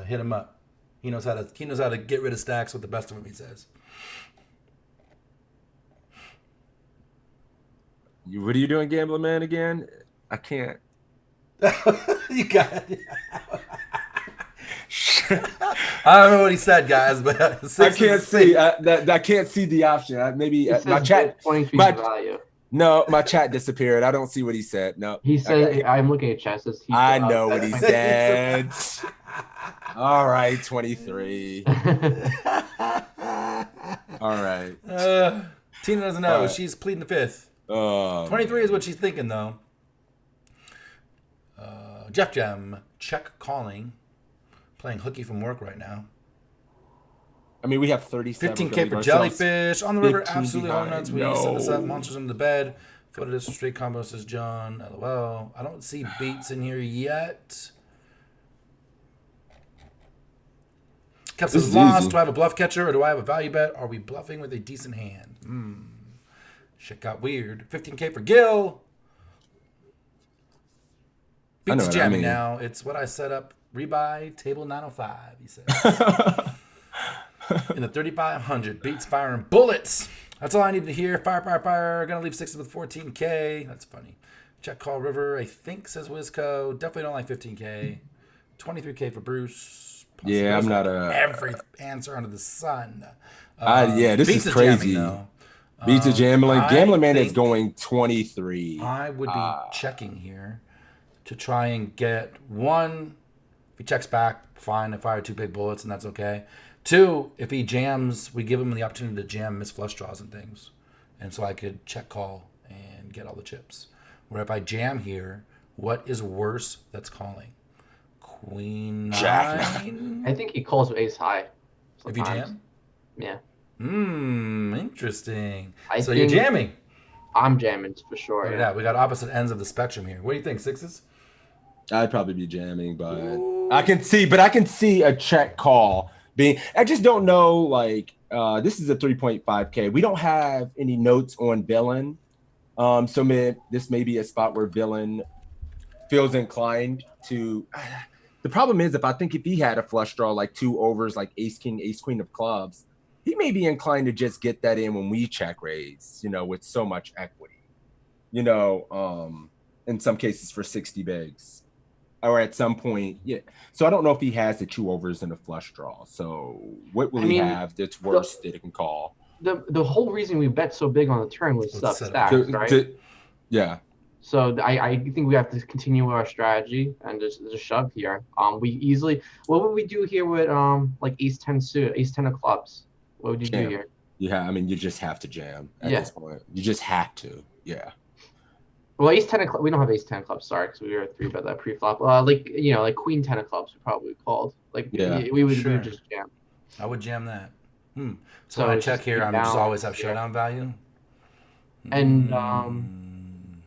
hit him up. He knows how to get rid of stacks with the best of them, he says. What are you doing, Gambling Man, again? I can't. You got it. I don't know what he said, guys, but I can't see. I can't see the option. Maybe my chat. No, my chat disappeared. I don't see what he said. No. He said, I'm looking at chat. Says I know what he said. All right, 23. All right. Tina doesn't know. She's pleading the fifth. 23 is what she's thinking, though. Jeff Gem, check calling. Playing hooky from work right now. I mean, we have 37. 15K for jellyfish. On the river, absolutely behind. home runs. We set this up. Monsters under the bed. Footed this straight combo, says John. LOL. I don't see beats in here yet. Kept says lost. Easy. Do I have a bluff catcher or do I have a value bet? Are we bluffing with a decent hand? Shit got weird. 15K for Gil. Beats is jamming now. It's what I set up. Rebuy table 905, he says. In the 3,500, beats firing bullets. That's all I need to hear. Fire, fire, fire. Gonna leave 6 with 14K. That's funny. Check call river, I think, says Wizco. Definitely don't like 15K. 23K for Bruce. Yeah, I'm not every answer under the sun. Yeah, this is crazy. Beats a gambling. Gambling Man is going 23. I would be checking here to try and get one. If he checks back, fine. I fire 2 big bullets, and that's okay. 2, if he jams, we give him the opportunity to jam miss flush draws and things. And so I could check call and get all the chips. Where if I jam here, what is worse that's calling? Queen 9? I think he calls with ace high. If you jam? Yeah. Interesting. So you're jamming? I'm jamming for sure. Look at that. We got opposite ends of the spectrum here. What do you think, sixes? I'd probably be jamming, but I can see a check call being. I just don't know. Like this is a 3.5K. We don't have any notes on villain, so this may be a spot where villain feels inclined to. The problem is, if he had a flush draw like 2 overs, like ace king, ace queen of clubs, he may be inclined to just get that in when we check raise. With so much equity. In some cases for 60 bigs. Or at some point, yeah. So I don't know if he has the 2 overs and a flush draw. So what will he have that's worse that it can call? The whole reason we bet so big on the turn was sub stacks, right? Yeah. So I think we have to continue our strategy and just shove here. We easily. What would we do here with like ace 10 suit, ace 10 of clubs? What would you do Jam. here? Yeah, I mean, you just have to jam at Yeah. this point. You just have to. Yeah. Well, ace 10 of we don't have ace 10 of clubs, sorry, because we were 3-bet that pre-flop. Like like queen 10 of clubs, we probably called. Like Yeah. we would Sure. just jam. I would jam that. So So when I it's check just here, big I'm just always balance, have yeah. showdown value. And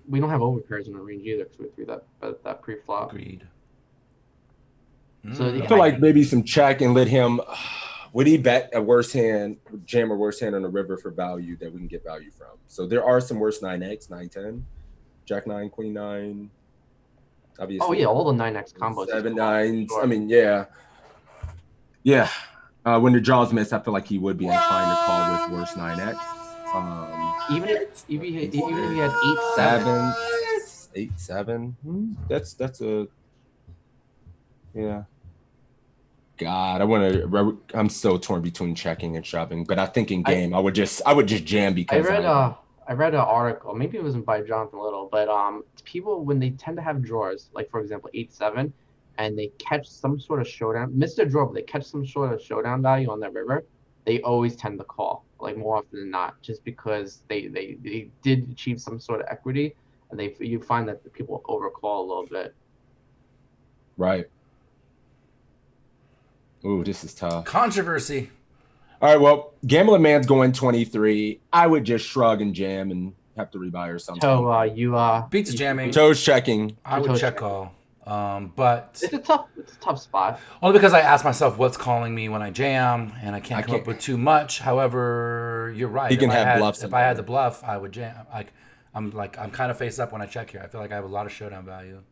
we don't have overpairs in the range either because we threw that pre-flop. Agreed. So I feel like maybe some check and let him. Would he bet a worse hand, jam a worse hand on the river for value that we can get value from? So there are some worse 9x, 9-10, Jack 9, Queen 9. Obviously. Oh yeah, all the 9x combos. 7-9s. Sure. I mean, yeah. When the draws miss, I feel like he would be inclined to call with worse 9x. Even if he had 8-7. 8-7. That's a yeah. God, I'm so torn between checking and shoving, but I think in game I would just jam because I read an article, maybe it wasn't by Jonathan Little, but people when they tend to have drawers, like for example 8-7, and they catch some sort of showdown, miss the draw, but they catch some sort of showdown value on that river, they always tend to call, like more often than not, just because they did achieve some sort of equity, and you find that the people overcall a little bit. Right. Ooh, this is tough. Controversy. All right, well, Gambling Man's going 23. I would just shrug and jam and have to rebuy or something. So Beats jamming. Toes checking. I would check call. But it's a tough spot. Only because I ask myself what's calling me when I jam, and I can't come up with too much. However, you're right. He can have bluffs. If I had the bluff, I would jam. I'm kind of face up when I check here. I feel like I have a lot of showdown value.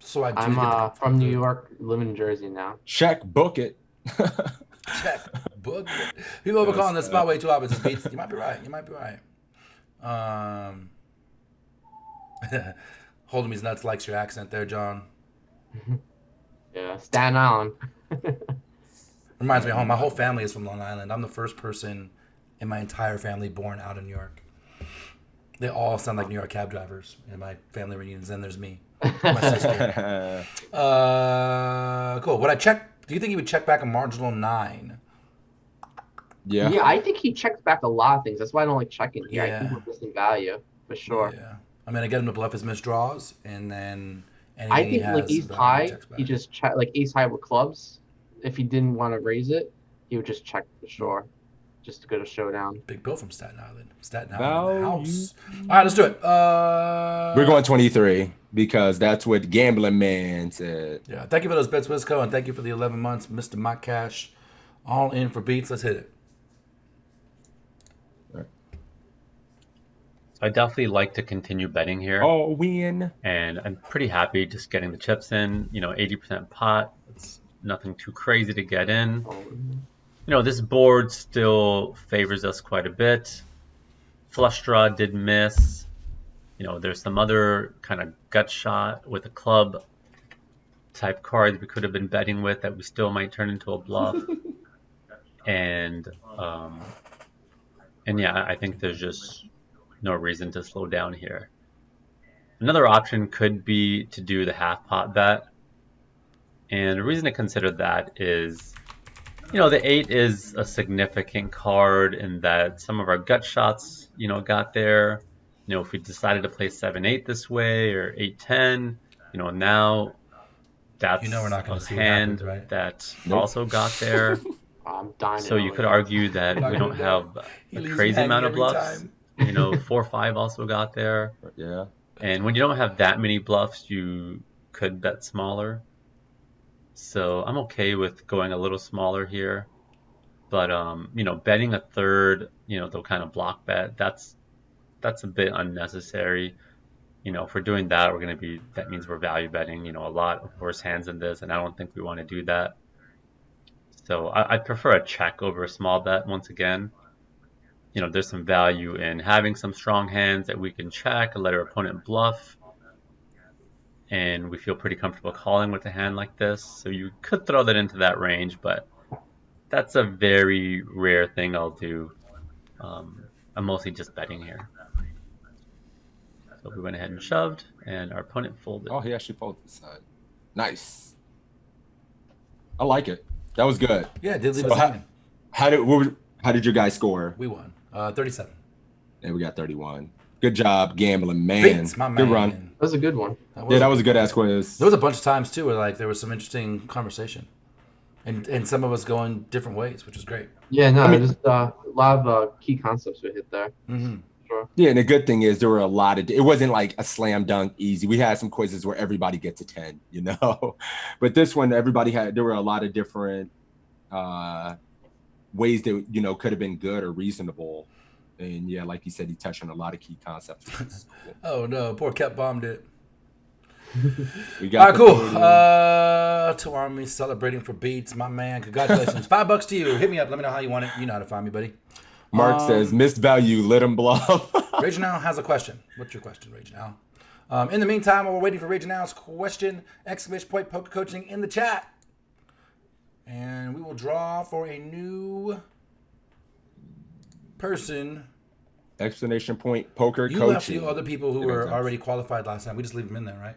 So I'm from New York, live in Jersey now. Check, book it. Check, book it. People over calling this spot way too obvious. Beats. You might be right. Holding me's nuts likes your accent there, John. Yeah, Staten Island. Reminds me of home. My whole family is from Long Island. I'm the first person in my entire family born out of New York. They all sound like New York cab drivers in my family reunions. Then there's me, my sister. Cool. Would I check? Do you think he would check back a marginal 9? Yeah. Yeah, I think he checks back a lot of things. That's why I don't like checking here. Yeah. I think we're missing value for sure. Yeah. I mean, I get him to bluff his misdraws, and then I think like ace high, he just check like ace high with clubs. If he didn't want to raise it, he would just check for sure, just to go to showdown. Big Bill from Staten Island. Staten Island in the house. All right, let's do it. We're going 23 because that's what Gambling Man said. Yeah. Thank you for those bets, Wisco, and thank you for the 11 months, Mr. My Cash. All in for beats. Let's hit it. I definitely like to continue betting here. Oh, win. And I'm pretty happy just getting the chips in, 80% pot. It's nothing too crazy to get in. This board still favors us quite a bit. Flush draw did miss. There's some other kind of gut shot with a club type card we could have been betting with that we still might turn into a bluff. And yeah, I think there's just no reason to slow down here. Another option could be to do the half pot bet. And the reason to consider that is, the 8 is a significant card in that some of our gut shots, got there. If we decided to play 7-8 this way or 8-10, now that's we're not going to see hand what happens, right? that also got there. I'm dying. So you could argue that we don't have a crazy amount of bluffs. 4-5 also got there. Yeah. And when you don't have that many bluffs, you could bet smaller. So I'm okay with going a little smaller here. But betting a third, the kind of block bet, that's a bit unnecessary. If we're doing that, that means we're value betting, a lot of worse hands in this, and I don't think we want to do that. So I prefer a check over a small bet once again. There's some value in having some strong hands that we can check and let our opponent bluff. And we feel pretty comfortable calling with a hand like this. So you could throw that into that range, but that's a very rare thing I'll do. I'm mostly just betting here. So we went ahead and shoved, and our opponent folded. Oh, he actually folded this side. Nice. I like it. That was good. Yeah, did leave So us hanging. how did your guys score? We won. 37. And we got 31. Good job, gambling man. Beats my Good man. run. That was a good one. That was a good ass quiz. There was a bunch of times too where like there was some interesting conversation, and some of us going different ways, which is great. Yeah, no, just a lot of key concepts we hit there. Mm-hmm. Sure. Yeah, and the good thing is there were a lot of. It wasn't like a slam dunk easy. We had some quizzes where everybody gets a 10, you know, but this one everybody had. There were a lot of different ways that could have been good or reasonable. And yeah, like you said, he touched on a lot of key concepts. Oh no, poor Kep bombed it. We got all right, cool. Two armies celebrating for beats, my man. Congratulations, $5 to you. Hit me up. Let me know how you want it. You know how to find me, buddy. Mark says missed value. Let him bluff. Rage Now has a question. What's your question, Rage Now? In the meantime, while we're waiting for Rage Now's question, exclamation point poker coaching in the chat, and we will draw for a new person. Explanation point poker You coaching. left the other people who were already qualified last time. We just leave them in there, right?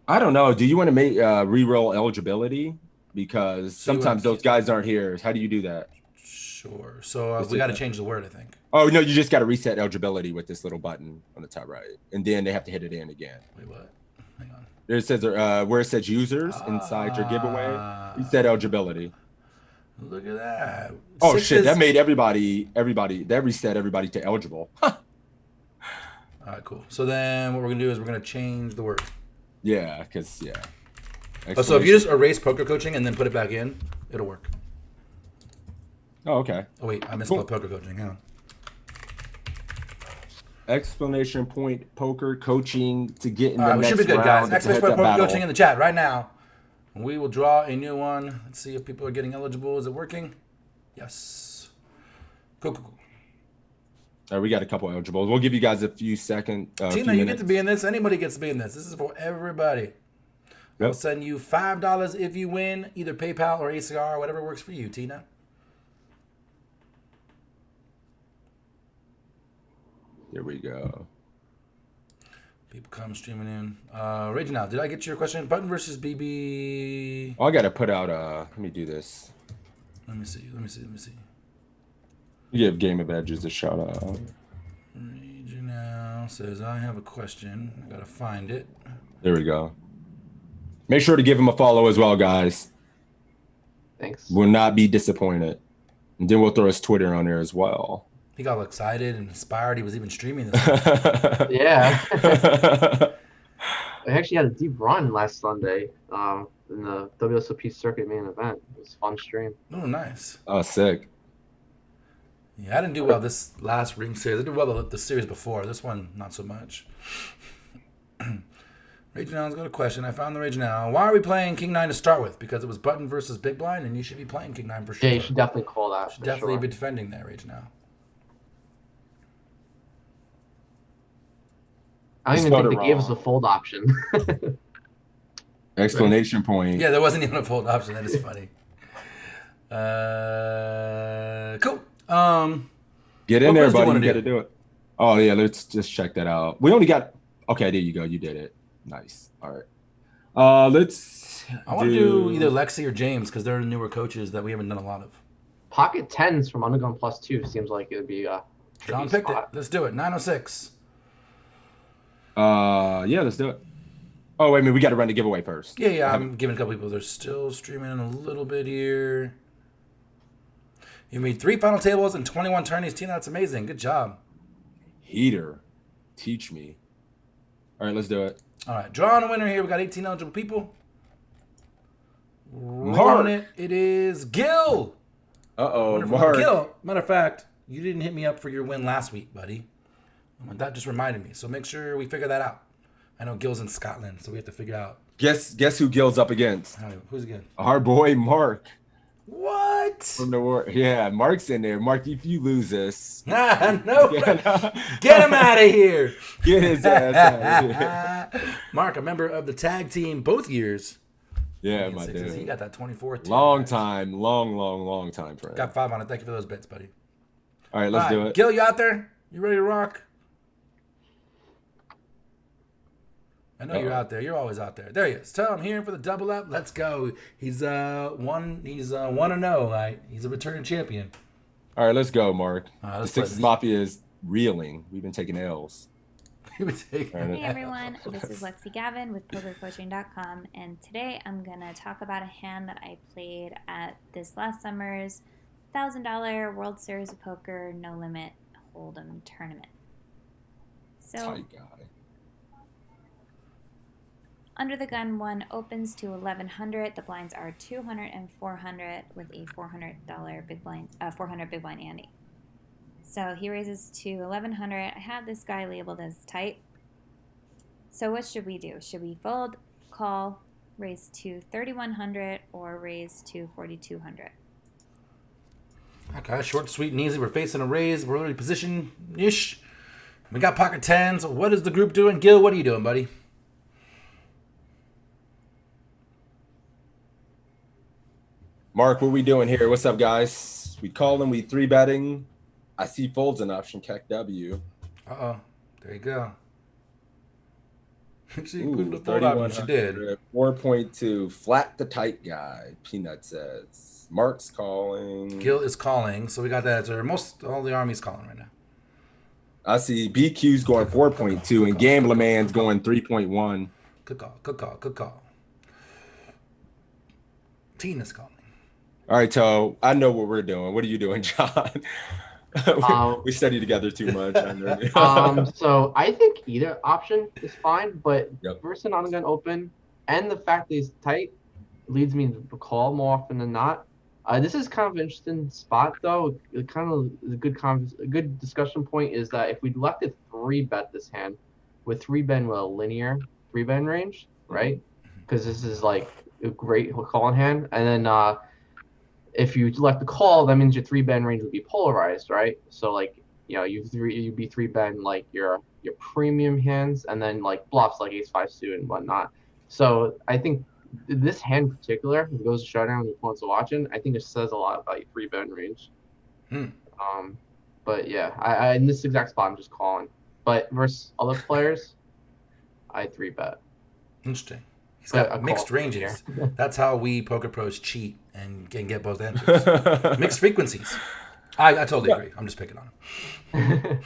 I don't know. Do you want to make re-roll eligibility? Because sometimes those guys aren't here. How do you do that? Sure. So we got to change the word, I think. Oh, no, you just got to reset eligibility with this little button on the top right. And then they have to hit it in again. Wait, what? Hang on. There it says, where it says users inside your giveaway, reset eligibility. Look at that. Oh, shit. That made everybody, that reset everybody to eligible. Huh. All right, cool. So then what we're going to do is we're going to change the word. Yeah, because, yeah. Oh, so if you just erase poker coaching and then put it back in, it'll work. Oh, okay. Oh, wait. I misspelled poker coaching. Hang on. Explanation point poker coaching to get in All the right, we next should be good, round. guys. Explanation point poker coaching in the chat right now. We will draw a new one. Let's see if people are getting eligible. Is it working? Yes. Cool, cool, cool. All right, we got a couple eligibles. We'll give you guys a few seconds. Tina, you get to be in this. Anybody gets to be in this. This is for everybody. Yep. I'll send you $5 if you win, either PayPal or ACR, whatever works for you, Tina. There we go. People come streaming in. Rage Now, did I get your question? Button versus BB. Oh, I got to put out, let me do this. Let me see. Give GameOfEdges a shout out. Rage Now says, I have a question. I got to find it. There we go. Make sure to give him a follow as well, guys. Thanks. Will not be disappointed. And then we'll throw his Twitter on there as well. He got all excited and inspired. He was even streaming this. Yeah. I actually had a deep run last Sunday in the WSOP circuit main event. It was a fun stream. Oh, nice. Oh, sick. Yeah, I didn't do well this last ring series. I did well the series before. This one, not so much. Rage Now's got a question. I found the Rage Now. Why are we playing King 9 to start with? Because it was button versus big blind, and you should be playing King 9 for sure. Yeah, you should definitely call that. You should definitely be defending that Rage Now. I don't even think they gave us a fold option. Explanation point. Yeah, there wasn't even a fold option. That is funny. Cool. Get in there, buddy. You got to do it. Oh, yeah, let's just check that out. We only got... Okay, there you go. You did it. Nice. All right. I want to do either Lexi or James because they're newer coaches that we haven't done a lot of. Pocket 10s from Undergone +2 seems like it would be a John picked it. Let's do it. 906. Yeah, let's do it. Oh, wait a minute. We got to run the giveaway first. Yeah. I'm giving a couple people. They're still streaming in a little bit here. You made 3 final tables and 21 tourneys. Tina, that's amazing. Good job. Heater. Teach me. All right, let's do it. All right, drawing a winner here. We got 18 eligible people. Rolling it. It is Gil. Mark. Gil, matter of fact, you didn't hit me up for your win last week, buddy. That just reminded me. So make sure we figure that out. I know Gil's in Scotland, so we have to figure out. Guess who Gil's up against? Who's again? Our boy Mark. What? From the war. Yeah, Mark's in there. Mark, if you lose this. No. Get him out of here. Get his ass out of here. Mark, a member of the tag team both years. Yeah, my dude. He got that 24. Long time friend. Got 5 on it. Thank you for those bits, buddy. All right, let's do it. Gil, you out there? You ready to rock? I know you're out there. You're always out there. There he is. Tell him here for the double up. Let's go. He's 1-0. Like, he's a returning champion. All right, let's go, Mark. Let's the Sixes Mafia is reeling. We've been taking L's. Hey everyone, this is Lexi Gavin with PokerCoaching.com, and today I'm going to talk about a hand that I played at this last summer's $1,000 World Series of Poker No Limit Hold'em tournament. So, Tight guy. Under the Gun 1 opens to 1,100. The blinds are 200 and 400 with a $400 big blind, 400 big blind ante. So he raises to 1,100. I had this guy labeled as tight. So what should we do? Should we fold, call, raise to 3,100, or raise to 4,200? Okay, short, sweet, and easy. We're facing a raise. We're already position-ish. We got pocket tens. What is the group doing? Gil, what are you doing, buddy? Mark, what we doing here? What's up, guys? We calling, we 3-betting. I see folds an option, Keck W. Uh-oh. There you go. She Ooh, included the fold option. She did. 4.2. Flat the tight guy, Peanut says. Mark's calling. Gil is calling, so we got that answer. All the army's calling right now. I see BQ's going 4.2 and Gambler Man's going 3.1. Good call. Tina's calling. All right, Toe. I know what we're doing. What are you doing, John? We study together too much. So I think either option is fine, but versus on the gun open and the fact that he's tight leads me to call more often than not. This is kind of an interesting spot, though. Kind of a good discussion point is that if we left it 3-bet this hand with 3-bet with a linear 3-bet range, right? Because this is like a great calling hand, and then if you left the call, that means your 3-bet range would be polarized, right? So like, you know, you'd be 3-betting like your premium hands, and then like bluffs like ace-5 suit and whatnot. So I think this hand in particular, if it goes to showdown and your opponents are watching, I think it says a lot about your 3-bet range. But yeah, I in this exact spot I'm just calling. But versus other players, I 3-bet. Interesting. He's got mixed ranges. That's how we poker pros cheat and can get both answers. Mixed frequencies. I totally agree. I'm just picking on him.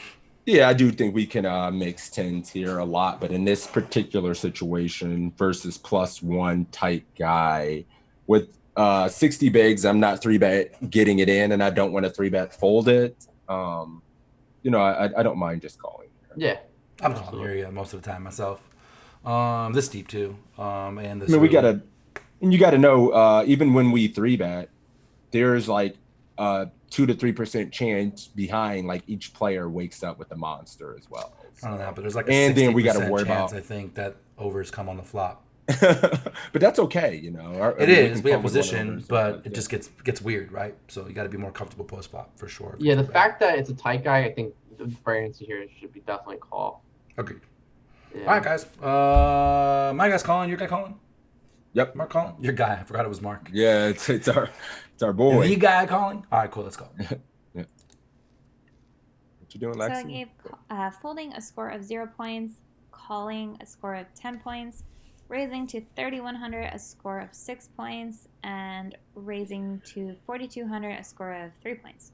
Yeah, I do think we can mix tens here a lot, but in this particular situation versus +1 tight guy with 60 bigs, I'm not 3-bet getting it in, and I don't want to 3-bet fold it. I don't mind just calling. Yeah, I'm calling here most of the time myself. This deep too. And this. I mean, you gotta know, even when we 3-bet, there's like 2 to 3% chance behind like each player wakes up with a monster as well. So. I don't know, but there's like a 60% then we gotta worry chance, I think, that overs come on the flop. But that's okay, you know. It is. We have position, but it just gets weird, right? So you got to be more comfortable post flop for sure. Yeah, the fact that it's a tight guy, I think the variance here should be definitely a call. Agreed. Yeah. All right, guys. My guy's calling. Your guy calling? Yep. Mark calling? Your guy. I forgot it was Mark. Yeah, it's our boy. The guy calling? All right, cool. Let's go. Yeah. What you doing, Lexi? So I gave folding a score of 0 points, calling a score of 10 points, raising to 3,100 a score of 6 points, and raising to 4,200 a score of 3 points.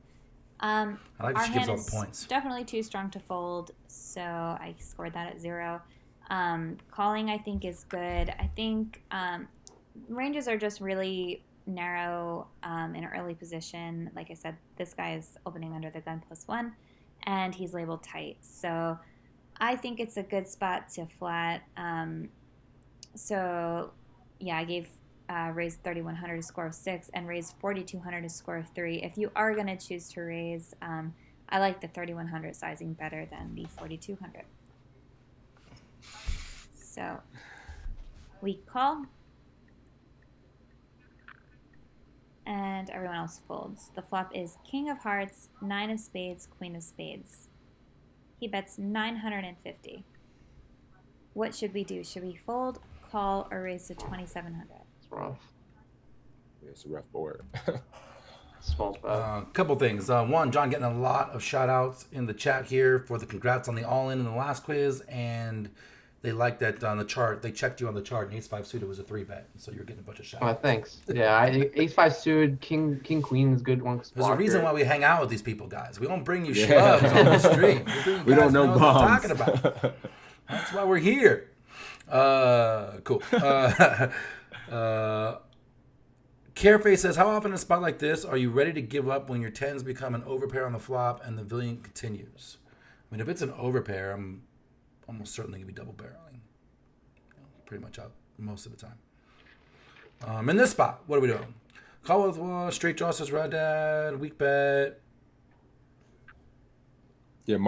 I like that she gives all the points. Definitely too strong to fold, so I scored that at 0. Calling, I think, is good. I think ranges are just really narrow in early position. Like I said, this guy is opening under the gun +1, and he's labeled tight. So I think it's a good spot to flat. So yeah, I gave raised 3,100 a score of 6 and raised 4,200 a score of 3. If you are going to choose to raise, I like the 3,100 sizing better than the 4,200. So we call, and everyone else folds. The flop is King of Hearts, 9 of Spades, Queen of Spades. He bets 950. What should we do? Should we fold, call, or raise to 2,700? It's rough. Yeah, it's a rough board. Small bet. Couple things. One, John getting a lot of shout outs in the chat here for the congrats on the all-in the last quiz and they like that on the chart. They checked you on the chart, and ace-5 suited was a 3-bet, so you're getting a bunch of shots. Thanks. Yeah, ace-5 suited, king queen is good one. There's a reason why we hang out with these people, guys. We don't bring you Yeah. schlubs on the stream. We don't know what bombs. they're talking about. That's why we're here. Cool. Careface says, how often in a spot like this are you ready to give up when your 10s become an overpair on the flop and the villain continues? I mean, if it's an overpair, I'm almost certainly going to be double barreling. Pretty much out most of the time. In this spot, what are we doing? Call with one, straight draw says Red Dad, weak bet. Yeah,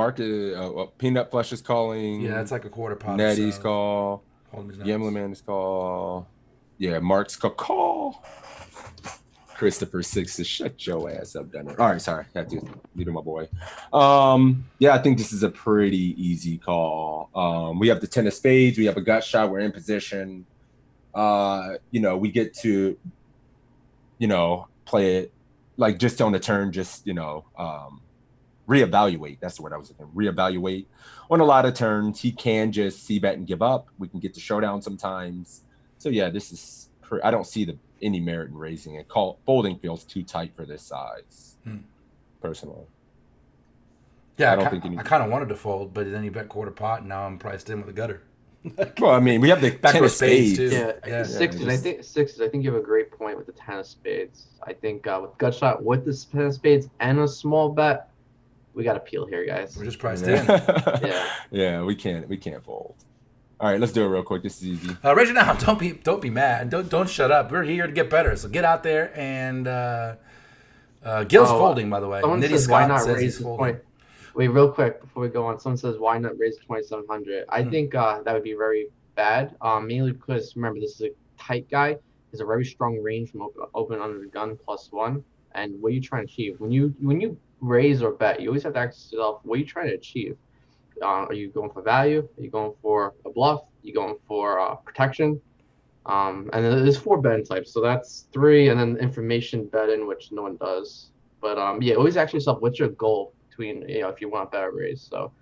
Peanut Flush is calling. Yeah, it's like a quarter pot. Nettie's so. call. Yemlerman is call. Yeah, Mark's call. Christopher 6 says, shut your ass up, Dunner. All right, sorry. Had to lead my boy. Yeah, I think this is a pretty easy call. We have the 10 of spades. We have a gut shot. We're in position. We get to, play it like just on the turn, just, reevaluate. That's the word I was looking. Reevaluate. On a lot of turns, he can just see bet and give up. We can get to showdown sometimes. So yeah, this is. I don't see any merit in raising it. Folding feels too tight for this size, personally. Yeah, I kind of wanted to fold, but then you bet quarter pot, and now I'm priced in with a gutter. Well, I mean, we have the 10 of spades too. Yeah. Sixes. I think you have a great point with the 10 of spades. I think with gut shot with the 10 of spades and a small bet, we got to peel here, guys. We're just priced in. Yeah, we can't fold. All right, let's do it real quick. This is easy. Raise it now. Don't be mad. Don't shut up. We're here to get better. So get out there and Gil's folding, by the way. Someone Nitty says, Scott why not says raise he's folding. Wait, real quick before we go on. Someone says, why not raise 2,700? I think that would be very bad. Mainly because remember, this is a tight guy. There's a very strong range from open under the gun +1. And what are you trying to achieve when you raise or bet? You always have to ask yourself, what are you trying to achieve? Are you going for value? Are you going for a bluff? Are you going for protection? And then there's 4 betting types, so that's 3, and then information betting, which no one does. But always ask yourself, what's your goal between if you want bet or raise. So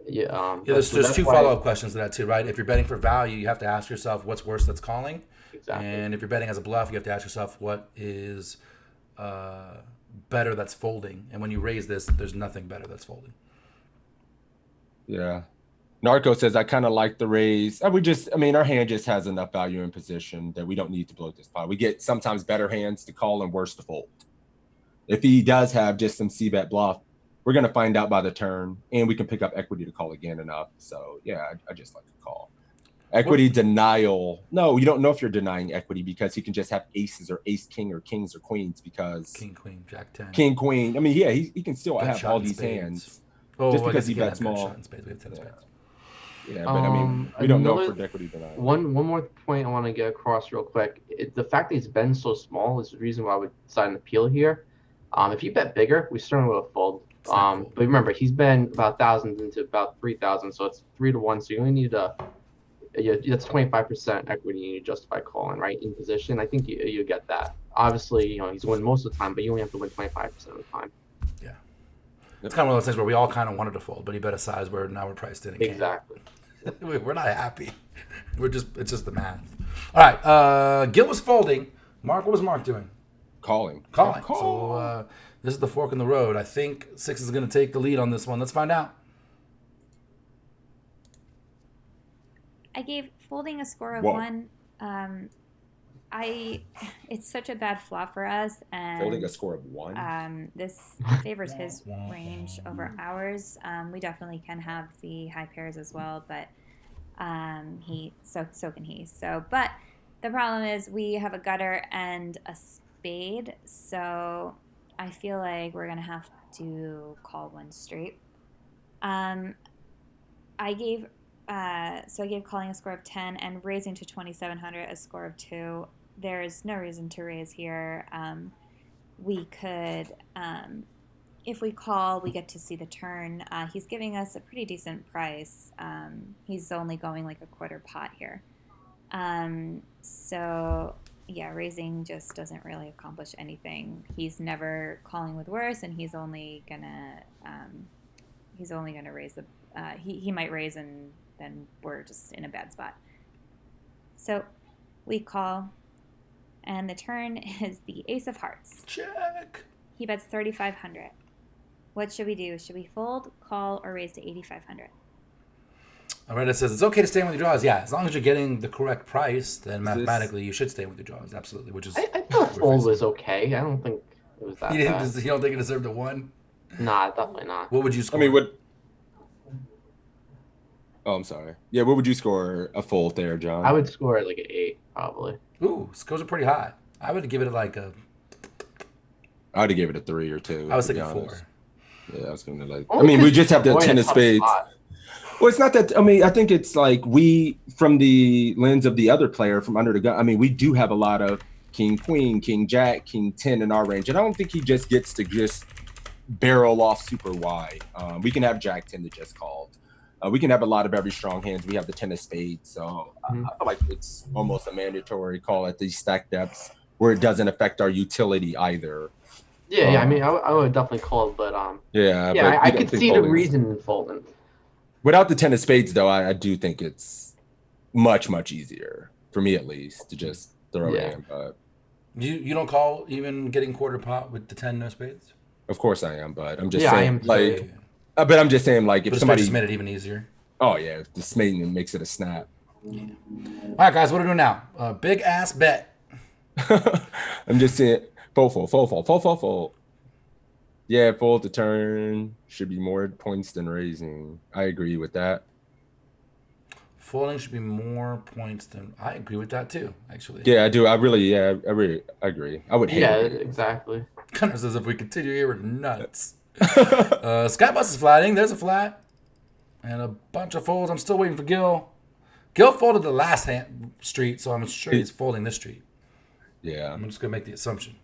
there's 2 follow-up questions to that too, right? If you're betting for value, you have to ask yourself what's worse that's calling. Exactly. And if you're betting as a bluff, you have to ask yourself what is better that's folding. And when you raise this, there's nothing better that's folding. Yeah. Narco says, I kind of like the raise. Our hand just has enough value in position that we don't need to bloat this pot. We get sometimes better hands to call and worse to fold. If he does have just some C-bet bluff, we're going to find out by the turn, and we can pick up equity to call again enough. So, yeah, I just like to call. Equity denial. No, you don't know if you're denying equity because he can just have aces or ace-king or kings or queens because... King, queen, jack 10. King, queen. I mean, yeah, he can still Good have all these hands. Just because he bets small. We have 10 spades. Yeah, but we don't know if we're equity denial. One more point I want to get across real quick. The fact that he's been so small is the reason why we decided to appeal here. If you bet bigger, we certainly will fold. But remember, he's been about thousands into about 3,000, so it's 3 to 1. So you only need that's 25% equity, and you justify calling right in position. I think you get that. Obviously, he's winning most of the time, but you only have to win 25% of the time. Yeah, it's kind of one of those things where we all kind of wanted to fold, but he bet a size where now we're priced in again. Exactly. We're not happy. It's just the math. All right, Gil was folding. Mark, what was Mark doing? Calling. So this is the fork in the road. I think 6 is going to take the lead on this one. Let's find out. I gave folding a score of Whoa. 1. It's such a bad flop for us, and Folding a score of 1. this favors his range over ours. We definitely can have the high pairs as well, but so can he. So, but the problem is we have a gutter and a spade, so I feel like we're gonna have to call one straight. I gave calling a score of 10 and raising to 2,700 a score of 2. There's no reason to raise here. We could, if we call, we get to see the turn. He's giving us a pretty decent price. He's only going like a quarter pot here. So yeah, raising just doesn't really accomplish anything. He's never calling with worse, and he's only gonna raise the. He might raise and then we're just in a bad spot. So we call, and the turn is the Ace of Hearts. Check. He bets 3,500. What should we do? Should we fold, call, or raise to 8,500? Reddit says it's okay to stay with your draws. Yeah, as long as you're getting the correct price, then mathematically you should stay with your draws. Absolutely, which is I thought fold was okay. I don't think it was that you bad. don't think it deserved a 1? Nah, definitely not. What would you score? I mean, what? Oh, I'm sorry. Yeah, what would you score a fold there, John? I would score it like an 8, probably. Ooh, scores are pretty high. I would give it like a. I would have gave it a 3 or 2. I was to be thinking 4. honest. Yeah, I was gonna like. Only I mean, we 'cause just have the we're in a 10 of tough spades. spot. Well, it's not that. I mean, I think it's like we, from the lens of the other player from under the gun. I mean, we do have a lot of king, queen, king, jack, king, 10 in our range, and I don't think he just gets to just barrel off super wide. We can have jack 10 that just called. We can have a lot of very strong hands. We have the 10 of spades, so I feel like it's almost a mandatory call at these stack depths where it doesn't affect our utility either. Yeah, I mean, I would definitely call it, but Yeah, yeah, but I you don't could think see the folding's- reason in folding. Without the 10 of spades, though, I do think it's much, much easier, for me at least, to just throw it in. But You don't call even getting quarter pot with the 10 no spades? of course I am, but I'm just Yeah, I saying, am like, but I'm just saying, like, if But somebody just made it even easier. oh yeah, if the spade makes it a snap. All right, guys, what are we doing now? Big ass bet. I'm just saying, fold. Yeah, fold the turn should be more points than raising. I agree with that. Folding should be more points than. I agree with that too, actually. Yeah, I do. I really agree. I would hate Yeah, it. exactly. Kind of says if we continue here, we're nuts. Skybus is flatting. There's a flat. And a bunch of folds. I'm still waiting for Gil. Gil folded the last street, so I'm sure he's folding this street. Yeah. I'm just going to make the assumption.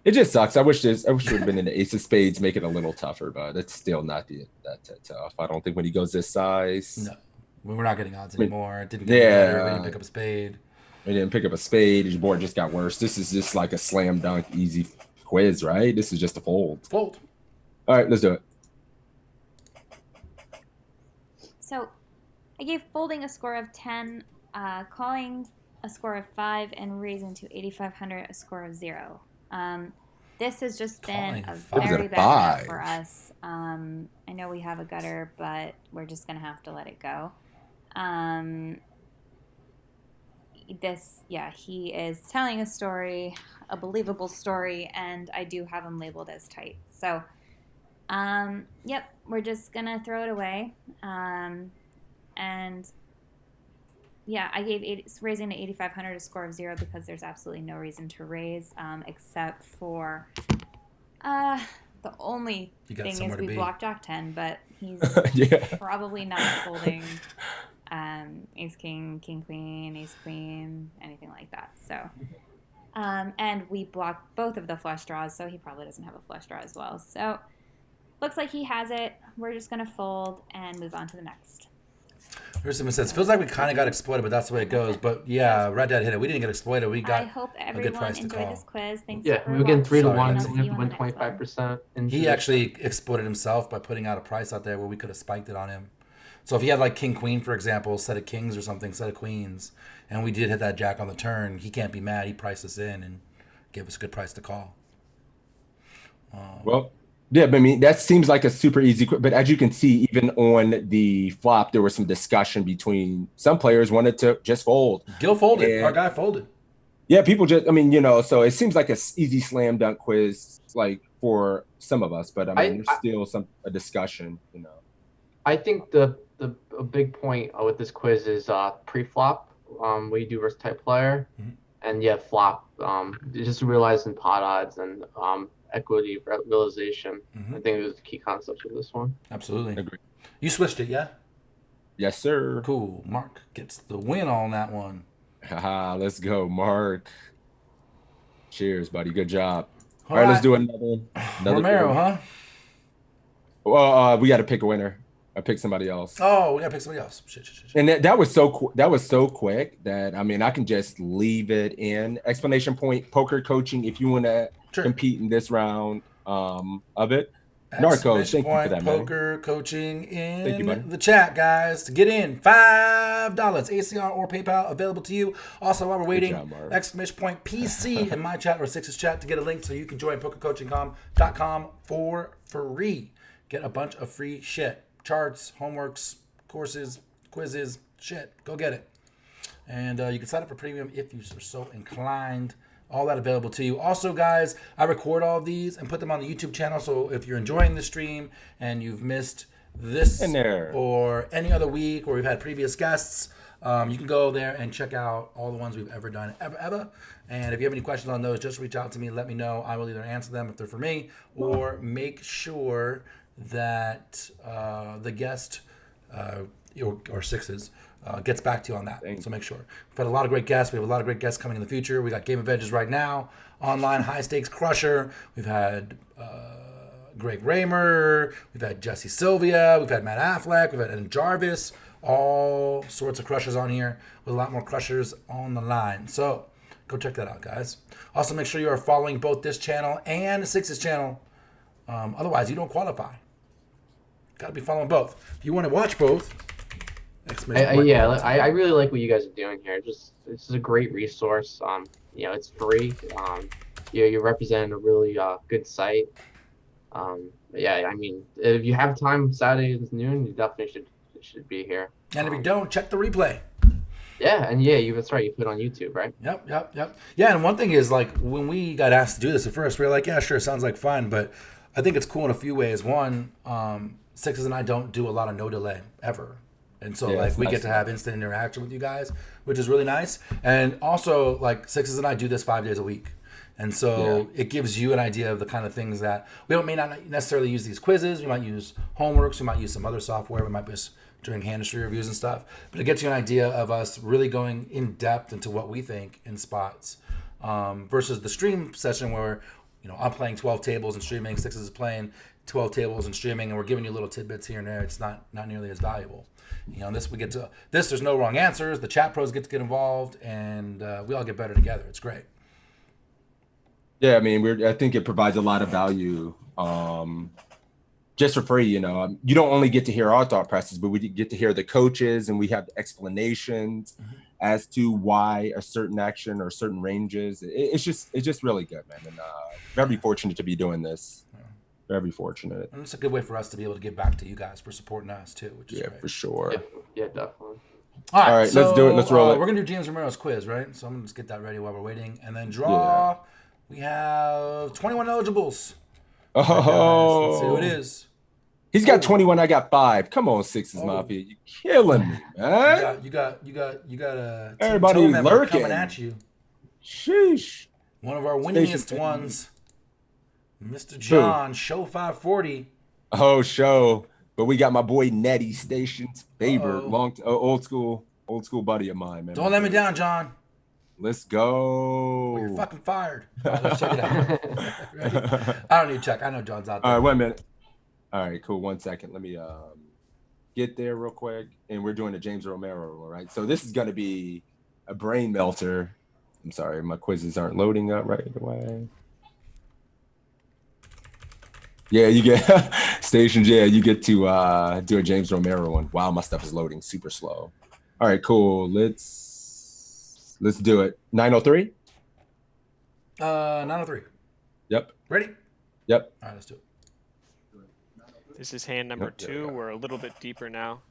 It just sucks. I wish it would have been an ace of spades, make it a little tougher, but it's still not that tough. I don't think when he goes this size. No. We're not getting odds anymore. It didn't get better. We didn't pick up a spade. We didn't pick up a spade. His board just got worse. This is just like a slam dunk, easy quiz, right? This is just a fold. Fold. All right, let's do it. So I gave folding a score of 10, calling a score of 5, and raising to 8,500 a score of 0. This has just been a very bad bet for us. I know we have a gutter, but we're just going to have to let it go. He is telling a story, a believable story, and I do have him labeled as tight. So, we're just going to throw it away. I gave raising to 8,500 a score of 0 because there's absolutely no reason to raise, except for the only thing is we block Jack 10, but he's probably not folding Ace King, King Queen, Ace Queen, anything like that. So, and we block both of the flush draws, so he probably doesn't have a flush draw as well. So, looks like he has it. We're just gonna fold and move on to the next. Here's someone says, feels like we kind of got exploited, but that's the way it goes. But yeah, Red Dad hit it. We didn't get exploited. We got I hope a good everyone price to enjoyed call. this quiz. Thanks Yeah, for we were getting 3 to watching, 1, and I'll so see we you have to on win the next one. 25%. He actually exploited himself by putting out a price out there where we could have spiked it on him. So if he had like King Queen, for example, set of kings or something, set of queens, and we did hit that jack on the turn, he can't be mad. He priced us in and gave us a good price to call. Well, yeah, but I mean, that seems like a super easy, but as you can see, even on the flop, there was some discussion between some players wanted to just fold. Gil folded. Our guy folded. Yeah, people just, I mean, so it seems like a easy slam dunk quiz, like for some of us, but I mean, there's still a discussion, I think a big point with this quiz is pre-flop. What you do versus type player, and flop. Just realizing pot odds and equity realization. I think it was the key concepts of this one. Absolutely. Agreed. You switched it, yeah? Yes, sir. Cool. Mark gets the win on that one. Haha, let's go, Mark. Cheers, buddy. Good job. All right, let's do another Romero, huh? Well, we got to pick a winner. I picked somebody else. Oh, we got to pick somebody else. Shit. And that was so quick that, I mean, I can just leave it in. Explanation point, poker coaching, if you want to compete in this round of it. Narco, Exclamation thank you for point that, man. poker coaching Thank you, buddy. in the chat, guys. To get in, $5 ACR or PayPal available to you. Also, while we're waiting, job, Mark. exclamation point PC in my chat or Six's chat to get a link so you can join pokercoaching.com for free. Get a bunch of free shit, charts, homeworks, courses, quizzes, shit. Go get it. And you can sign up for premium if you are so inclined. All that available to you. Also, guys, I record all of these and put them on the YouTube channel. So if you're enjoying the stream and you've missed this In there. or any other week, or we've had previous guests, you can go there and check out all the ones we've ever done, ever. And if you have any questions on those, just reach out to me. Let me know. I will either answer them if they're for me, or make sure that the guest or Sixes gets back to you on that. So make sure. We've had a lot of great guests. We have a lot of great guests coming in the future. We got GameOfEdges right now, online high stakes crusher. We've had Greg Raymer. We've had Jesse Sylvia. We've had Matt Affleck. We've had Ed Jarvis. All sorts of crushers on here with a lot more crushers on the line. So go check that out, guys. Also, make sure you are following both this channel and Six's channel. Otherwise, you don't qualify. Got to be following both. If you want to watch both, I really like what you guys are doing here. This is a great resource. It's free. You're representing a really good site. If you have time Saturday at noon, you definitely should be here. And if you don't, check the replay. Yeah, and that's right. You put it on YouTube, right? Yep. Yeah, and one thing is, like, when we got asked to do this at first, we were like, yeah, sure, sounds like fun, but I think it's cool in a few ways. One, Sixes and I don't do a lot of no delay ever. And so, we get to have instant interaction with you guys, which is really nice. And also, like, Sixes and I do this 5 days a week. And so it gives you an idea of the kind of things that may not necessarily use these quizzes. We might use homeworks. We might use some other software. We might be doing hand history reviews and stuff. But it gets you an idea of us really going in depth into what we think in spots versus the stream session where, I'm playing 12 tables and streaming. Sixes is playing 12 tables and streaming, and we're giving you little tidbits here and there. It's not nearly as valuable. There's no wrong answers. The chat pros get get involved, and we all get better together. It's great. Yeah, I mean, I think it provides a lot of value just for free. You don't only get to hear our thought processes, but we get to hear the coaches, and we have explanations as to why a certain action or certain ranges. It's just really good, man. And very fortunate to be doing this. Very fortunate. And it's a good way for us to be able to give back to you guys for supporting us too, which is great. For sure. Yeah, definitely. All right, let's do it. Let's roll it. We're gonna do James Romero's quiz, right? So I'm gonna just get that ready while we're waiting, and then draw. Yeah. We have 21 eligibles. Oh, right, let's see who it is. He's got 21. I got 5. Come on, Sixes Mafia, you're killing me, man. You got a everybody lurking coming at you. Sheesh. One of our winningest ones. Mr. John, Show 540. Oh, Show. But we got my boy Nettie, Station's favorite, old school buddy of mine, man. Don't let me down, John. Let's go. Well, you're fucking fired. Right, let's check it out. Ready? I don't need to check. I know John's out there. All right, 1 minute. All right, cool. 1 second. Let me get there real quick. And we're doing a James Romero, right? So this is going to be a brain melter. I'm sorry, my quizzes aren't loading up right away. Yeah, you get stations. Yeah, you get to do a James Romero one. Wow, my stuff is loading super slow. All right, cool. Let's do it. 903. 903. Yep. Ready? Yep. All right, let's do it. This is hand number 2. We're a little bit deeper now.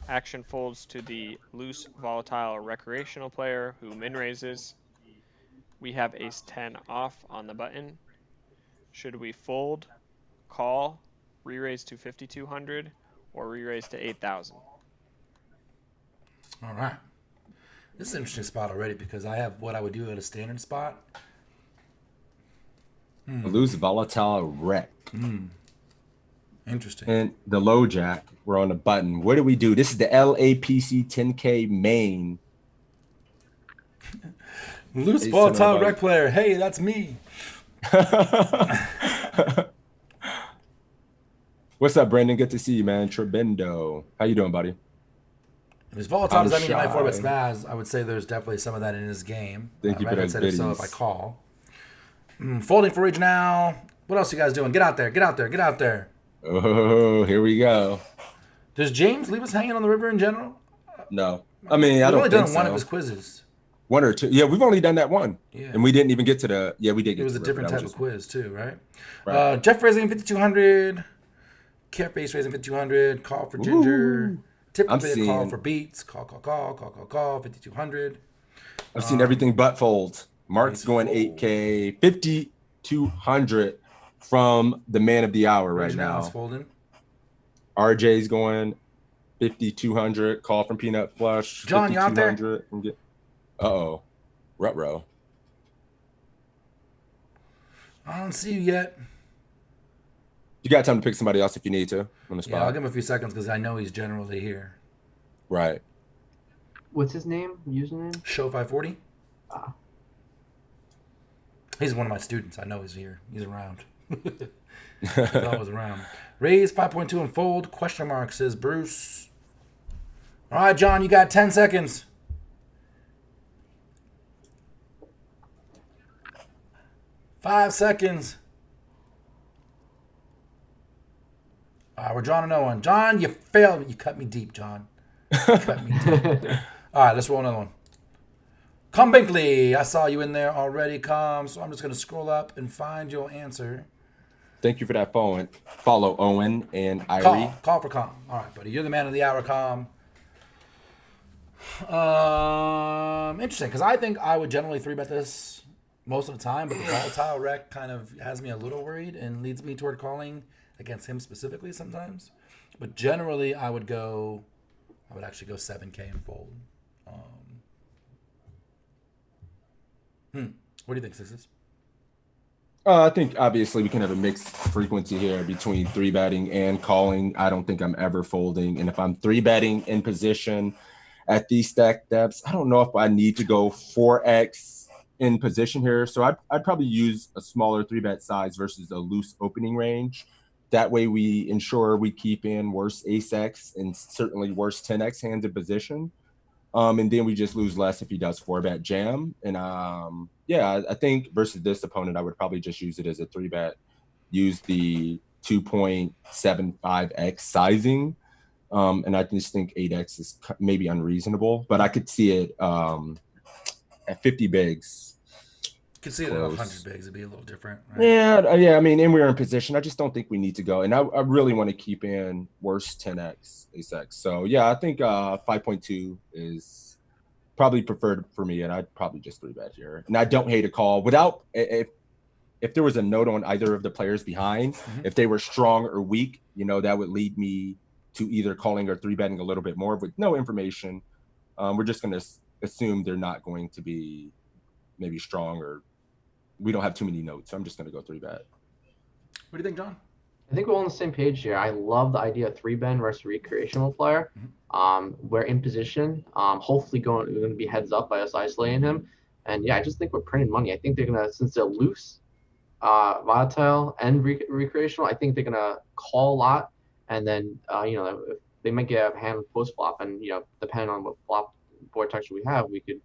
Action folds to the loose, volatile, recreational player who min raises. We have ace 10 off on the button. Should we fold, call, re-raise to 5,200, or re-raise to 8,000? All right. This is an interesting spot already because I have what I would do at a standard spot. Loose, volatile, wreck. Interesting. And the low jack, we're on the button. What do we do? This is the LAPC 10K main. Loose, volatile, wreck player. Hey, that's me. What's up, Brendan? Good to see you, man. Trebendo. How you doing, buddy? If it's volatile, does that mean he might 4-bet spaz? I would say there's definitely some of that in his game. Thank you for those videos. So if I call. Folding for age now. What else you guys doing? Get out there. Get out there. Get out there. Oh, here we go. Does James leave us hanging on the river in general? No. I mean, I We've don't only think done one so. of his quizzes. One or two. Yeah, we've only done that one. Yeah. And we didn't even get to the. Yeah, we did get It was to a the different river. type of quiz too, right? Right. Jeff raising 5,200. Kev Base raising 5,200. Call for Ginger. Ooh. Typically a call seeing- for Beats. Call. 5,200. I've seen everything but fold. Mark's Nice going fold. 8K, 5,200 from the man of the hour right Reginald's now. folding. RJ's going 5,200. Call from Peanut Flush. John, you out there? 5,200. Uh-oh. Rut-row. I don't see you yet. You got time to pick somebody else if you need to on the spot. Yeah, I'll give him a few seconds because I know he's generally here. Right. What's his name? Username? Show 540. Ah. He's one of my students. I know he's here. He's around. He's always around. Raise 5.2 and fold. Question mark, says Bruce. All right, John, you got 10 seconds. 5 seconds. All right, we're drawing another one. John, you failed. You cut me deep, John. You cut me deep. All right, let's roll another one. Com Binkley, I saw you in there already, Com. So I'm just going to scroll up and find your answer. Thank you for that phone. Follow Owen and Irie. Call for Com. All right, buddy. You're the man of the hour, Com. Interesting, because I think I would generally 3-bet this most of the time, but the volatile rec kind of has me a little worried and leads me toward calling against him specifically sometimes. But generally, I would actually go 7K and fold. What do you think, Sixes? I think obviously we can have a mixed frequency here between 3-betting and calling. I don't think I'm ever folding. And if I'm 3-betting in position at these stack depths, I don't know if I need to go 4x in position here. So I'd probably use a smaller 3-bet size versus a loose opening range. That way we ensure we keep in worse ace-x and certainly worse 10x hands in position. And then we just lose less if he does 4-bet jam. And yeah, I think versus this opponent, I would probably just use it as a 3-bet. Use the 2.75x sizing. And I just think 8x is maybe unreasonable, but I could see it at 50 bigs. You could see it at 100 bigs. It'd be a little different. Right? Yeah. I mean, and we're in position. I just don't think we need to go. And I really want to keep in worse 10x, ace-x. So, yeah, I think 5.2 is probably preferred for me, and I'd probably just 3-bet here. And I don't hate a call. Without if there was a note on either of the players behind, if they were strong or weak, that would lead me to either calling or 3-betting a little bit more with no information. We're just going to assume they're not going to be maybe strong or we don't have too many notes. So I'm just going to go 3-bet. What do you think, John? I think we're all on the same page here. I love the idea of 3-bet versus recreational player. We're in position. Hopefully we're going to be heads up by us isolating him. And yeah, I just think we're printing money. I think they're going to, since they're loose, volatile, and recreational, I think they're going to call a lot. And then, they might get a hand with post flop. And, depending on what flop board texture we have, we could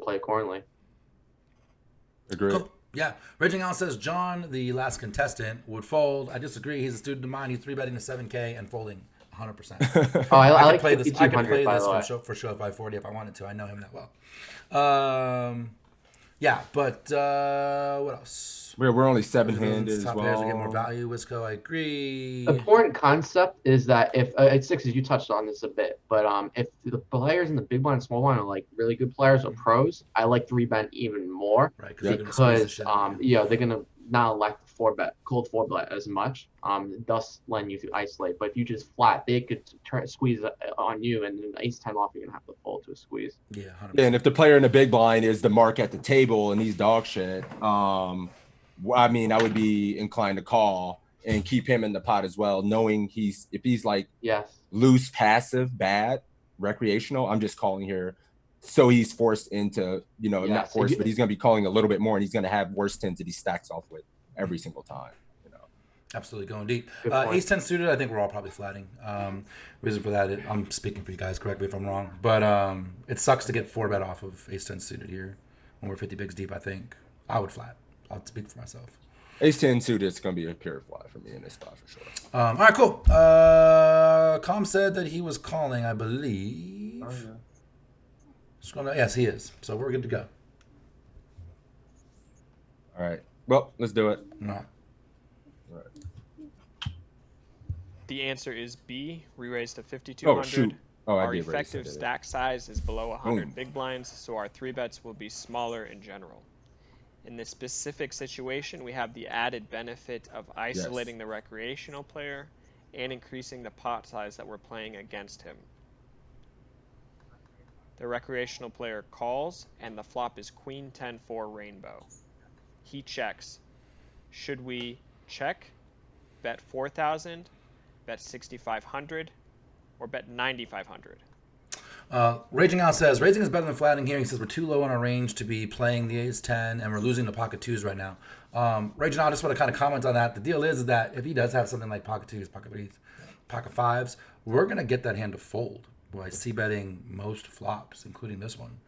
play accordingly. Agreed. Cool. Yeah. Reginald says John, the last contestant, would fold. I disagree. He's a student of mine. He's 3-betting to 7K and folding 100%. Oh, I could like play this. I could 5,200, play by this the way. for show 540 if I wanted to. I know him that well. Yeah, but what else? We're only 7-handed as Top players well. get more value. Wisco, I agree. Important concept is that if it's Sixes, you touched on this a bit, but if the players in the big blind and small blind are like really good players or pros, I like 3-bet even more, Right, because they're gonna not elect 4-bet, cold 4-bet as much, thus letting you to isolate. But if you just flat, they could squeeze on you, and then ace-10 off, you're gonna have to fold to a squeeze. Yeah, 100%. And if the player in the big blind is the mark at the table and he's dog shit, I mean, I would be inclined to call and keep him in the pot as well, knowing if he's like loose, passive, bad, recreational, I'm just calling here. So he's forced into, not forced, but he's going to be calling a little bit more, and he's going to have worse tens that he stacks off with every single time. Absolutely going deep. Ace-10 suited, I think we're all probably flatting. Reason for that, I'm speaking for you guys, correct me if I'm wrong, but it sucks to get 4-bet off of Ace-10 suited here when we're 50 bigs deep. I think I would flat. I'll speak for myself. Ace 10 suited is going to be a pure fly for me in this spot for sure. All right, cool. Com said that he was calling, I believe. Oh, yeah. Yes, he is. So we're good to go. All right. Well, let's do it. All right. The answer is B. Re-raise to 5,200. Oh, shoot. Oh, I Our did raise effective it. stack size is below 100 Boom. big blinds, so our 3-bets will be smaller in general. In this specific situation, we have the added benefit of isolating the recreational player and increasing the pot size that we're playing against him. The recreational player calls, and the flop is Queen 10-4 rainbow. He checks. Should we check, bet 4,000, bet 6,500, or bet 9,500? Raging Out says, raising is better than flatting here. He says we're too low on our range to be playing the ace 10, and we're losing the pocket twos right now. Raging Out, I just want to kind of comment on that. The deal is that if he does have something like pocket twos, pocket threes, pocket fives, we're going to get that hand to fold by c-betting most flops, including this one.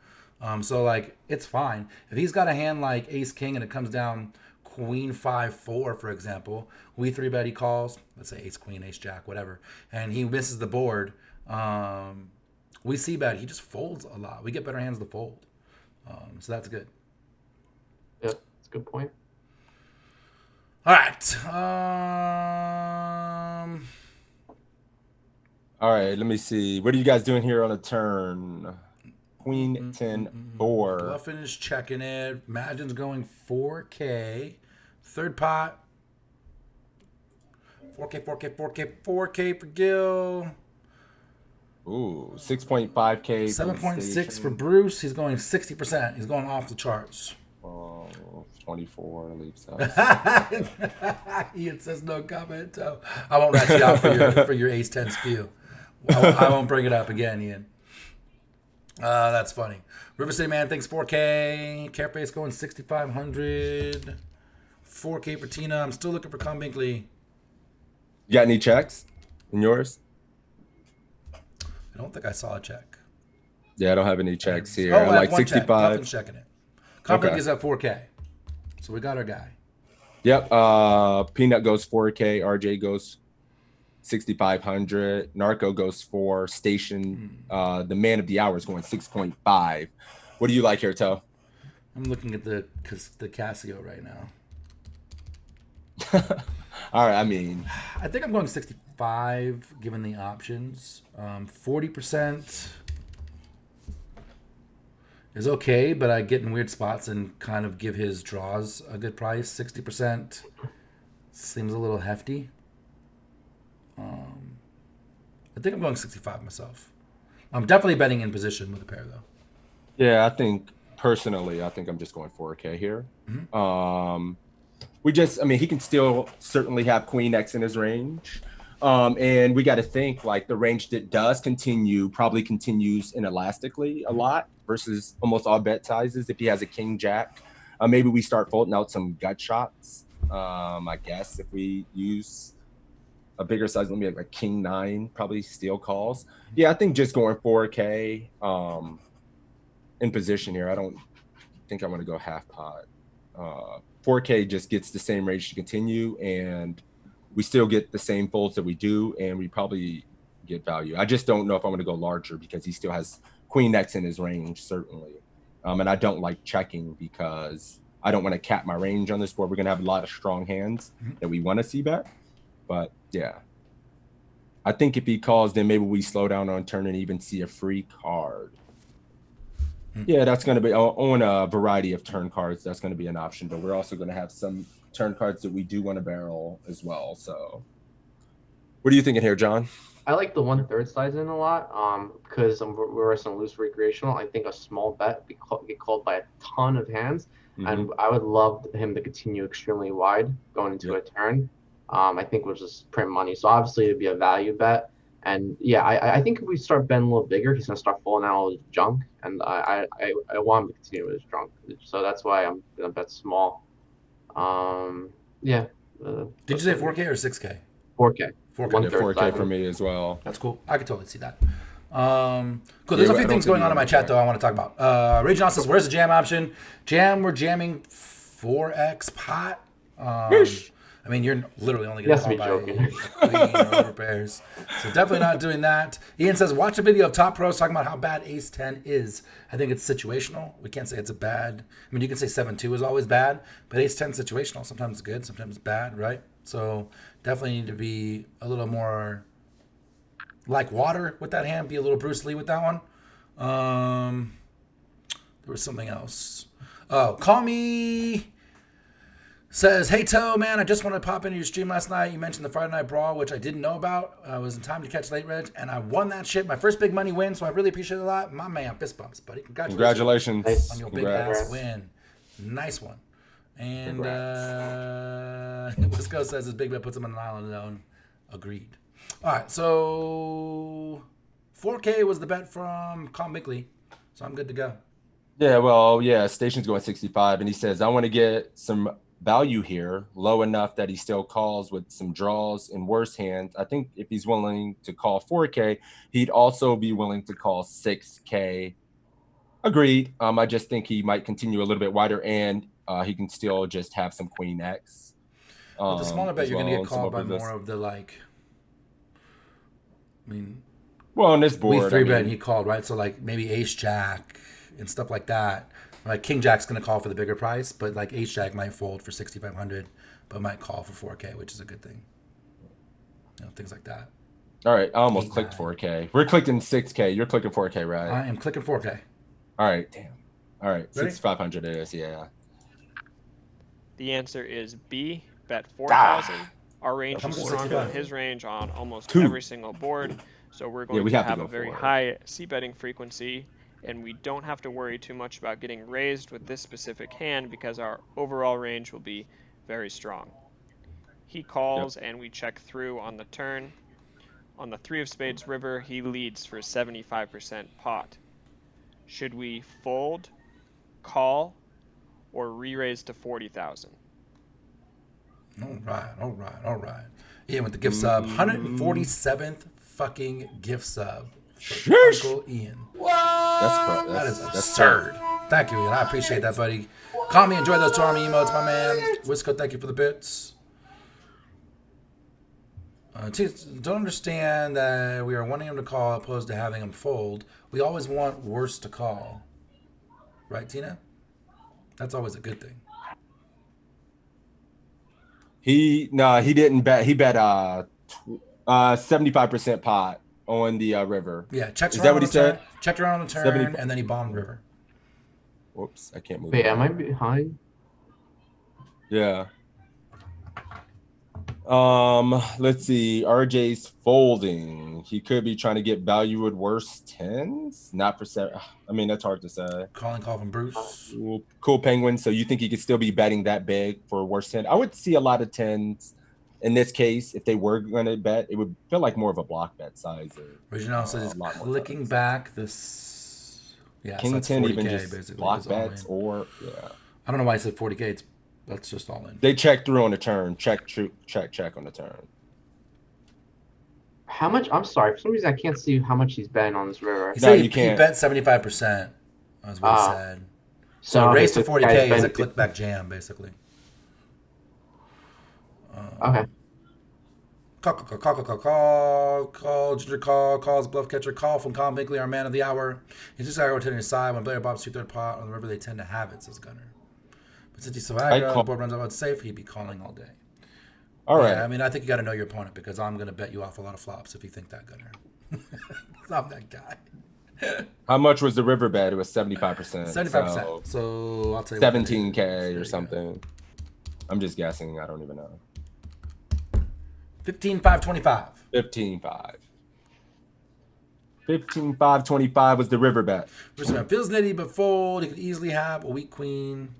So, like, it's fine. If he's got a hand like ace king and it comes down queen 5-4, for example, we 3-bet, he calls, let's say ace queen, ace jack, whatever, and he misses the board, we see bet, he just folds a lot. We get better hands to fold. So that's good. Yep, that's a good point. All right. All right, let me see. What are you guys doing here on a turn? Queen 10-4. Bluffin is checking it. Imagine's going 4K. Third pot. 4K for Gil. Ooh, 6.5K. 7.6 for Bruce. He's going 60%. He's going off the charts. 24 leaves out. Ian says no comment. So I won't rat you out for your ace 10 spiel. I won't bring it up again, Ian. That's funny. River City Man thinks 4K. Careface going 6,500. 4K for Tina. I'm still looking for Con Binkley. You got any checks in yours? I don't think I saw a check. Yeah, I don't have any checks here. Oh, I have like one 65. check. Nothing's checking it. Con Okay. Binkley's at 4K. So we got our guy. Yep. Peanut goes 4K. RJ goes 6,500. Narco goes 4. Station, the man of the hour is going 6.5. What do you like here, Toe? I'm looking at the Casio right now. All right. I mean, I think I'm going 65 given the options. 40% is okay, but I get in weird spots and kind of give his draws a good price. 60% seems a little hefty. I think I'm going 65 myself. I'm definitely betting in position with a pair, though. yeah, I think personally, I'm just going 4K here. He can still certainly have Queen X in his range. And we got to think like the range that does probably continues inelastically a lot versus almost all bet sizes. If he has a King Jack, maybe we start folding out some gut shots. I guess if we use a bigger size, let me have like King 9, probably steal calls. Yeah, I think just going 4K in position here. I don't think I want to go half pot. 4K just gets the same range to continue, and we still get the same folds that we do, and we probably get value. I just don't know if I want to go larger because he still has Queen X in his range, certainly. And I don't like checking because I don't want to cap my range on this board. We're going to have a lot of strong hands that we want to see bet. But, yeah. I think if he calls, then maybe we slow down on turn and even see a free card. Yeah, that's going to be on a variety of turn cards. That's going to be an option, but we're also going to have some turn cards that we do want to barrel as well. So, what are you thinking here, John? I like the 1/3 size in a lot because we're some loose recreational. I think a small bet get called by a ton of hands, and I would love him to continue extremely wide going into a turn. I think we'll just print money. So obviously it'd be a value bet. And yeah, I think if we start betting a little bigger, he's gonna start falling out all his junk, and I want him to continue with his junk. So that's why I'm gonna bet small. Yeah. Did you say 4K or 6K? 4K. 4K. 4K for me as well. That's cool. I can totally see that. Cool. There's a few things going on in my chat, though, I want to talk about. Raging On says, where's the jam option? We're jamming 4X pot. I mean, you're literally only He getting has to called be by joking. a queen or over pairs. So definitely not doing that. Ian says, watch a video of top pros talking about how bad ace 10 is. I think it's situational. We can't say it's a bad. I mean, you can say 7-2 is always bad, but ace 10 is situational. Sometimes it's good, sometimes it's bad, right? So definitely need to be a little more like water with that hand. Be a little Bruce Lee with that one. There was something else. Oh, call me. Says, hey, Toe, man, I just wanted to pop into your stream last night. You mentioned the Friday Night Brawl, which I didn't know about. I was in time to catch late reg, and I won that shit. My first big money win, so I really appreciate it a lot. My man, fist bumps, buddy. Congratulations. Nice. On your Congrats. big-ass win. Nice one. And Congrats. Wisco says his big bet puts him on an island alone. Agreed. All right, so 4K was the bet from Colin Bickley, so I'm good to go. Yeah, well, yeah, Station's going 65, and he says, I want to get some value here, low enough that he still calls with some draws and worse hands. I think if he's willing to call 4K, he'd also be willing to call 6K. Agreed. I just think he might continue a little bit wider, and he can still just have some Queen X. With the smaller bet, as you're going to well, get and some called by over this. more of the, like, I mean, Well, on this board, we three bet I and mean, he called, right? So, like, maybe Ace Jack and stuff like that. Like, King Jack's going to call for the bigger price, but, like, Ace Jack might fold for 6,500, but might call for 4K, which is a good thing. You know, things like that. all right, I almost 8, clicked 9. 4K. We're clicking 6K. You're clicking 4K, right? I am clicking 4K. All right, damn. All right, Ready? 6,500 it is, yeah. The answer is B, bet 4,000. Our range How is much is stronger than 65? his range on almost 2. every single board, so we're going we to have to have go a very for it. high c-betting frequency, and we don't have to worry too much about getting raised with this specific hand because our overall range will be very strong. He calls, and we check through on the turn. On the 3 of spades river, he leads for 75% pot. Should we fold, call, or re-raise to 40,000? All right. Ian with the gift sub. 147th fucking gift sub. For Uncle Ian. That's That is absurd. Thank you, Ian. I appreciate that, buddy. Call me, enjoy those 2 army emotes, my man. Wisco, thank you for the bits. Don't understand that we are wanting him to call opposed to having him fold. We always want worse to call. Right, Tina? That's always a good thing. He didn't bet. He bet 75% pot on the river. Yeah, checked Is around that on what the he said? turn. Checked around on the turn, 75. and then he bombed river. Whoops, I can't move. Wait, am I behind? Yeah. Let's see. RJ's folding. He could be trying to get value with worse tens. Not for 7. I mean, that's hard to say. Calling call from Bruce. Cool Penguin. So you think he could still be betting that big for worse 10? I would see a lot of tens in this case. If they were going to bet, it would feel like more of a block bet size. Original says a lot more clicking times. back this. Yeah, King so that's 10 40K even just basically. block is all bets in. or yeah. I don't know why I said 40K. That's just all in. They check through on the turn. Check on the turn. How much? I'm sorry. For some reason, I can't see how much he's betting on this river. He No, said you he can't. bet 75%. That's what he said. So okay, raise to this guy's 40K is a betting click back jam, basically. Okay. Call, Ginger calls, bluff catcher, call from Colin Binkley, our man of the hour. He's just rotating his side. When Blair bobs 2/3 pot on the river, they tend to have it, says Gunner. But since he's so aggro, the board runs out safe, he'd be calling all day. All right. Yeah, I mean, I think you got to know your opponent because I'm going to bet you off a lot of flops if you think that, Gunner. I'm that guy. How much was the river bet? It was 75%. 75%. So I'll tell you 17K or something. I'm just guessing. I don't even know. 15,525. 15.5. 15.525 was the river bet. Feels nitty but fold. He could easily have a weak queen.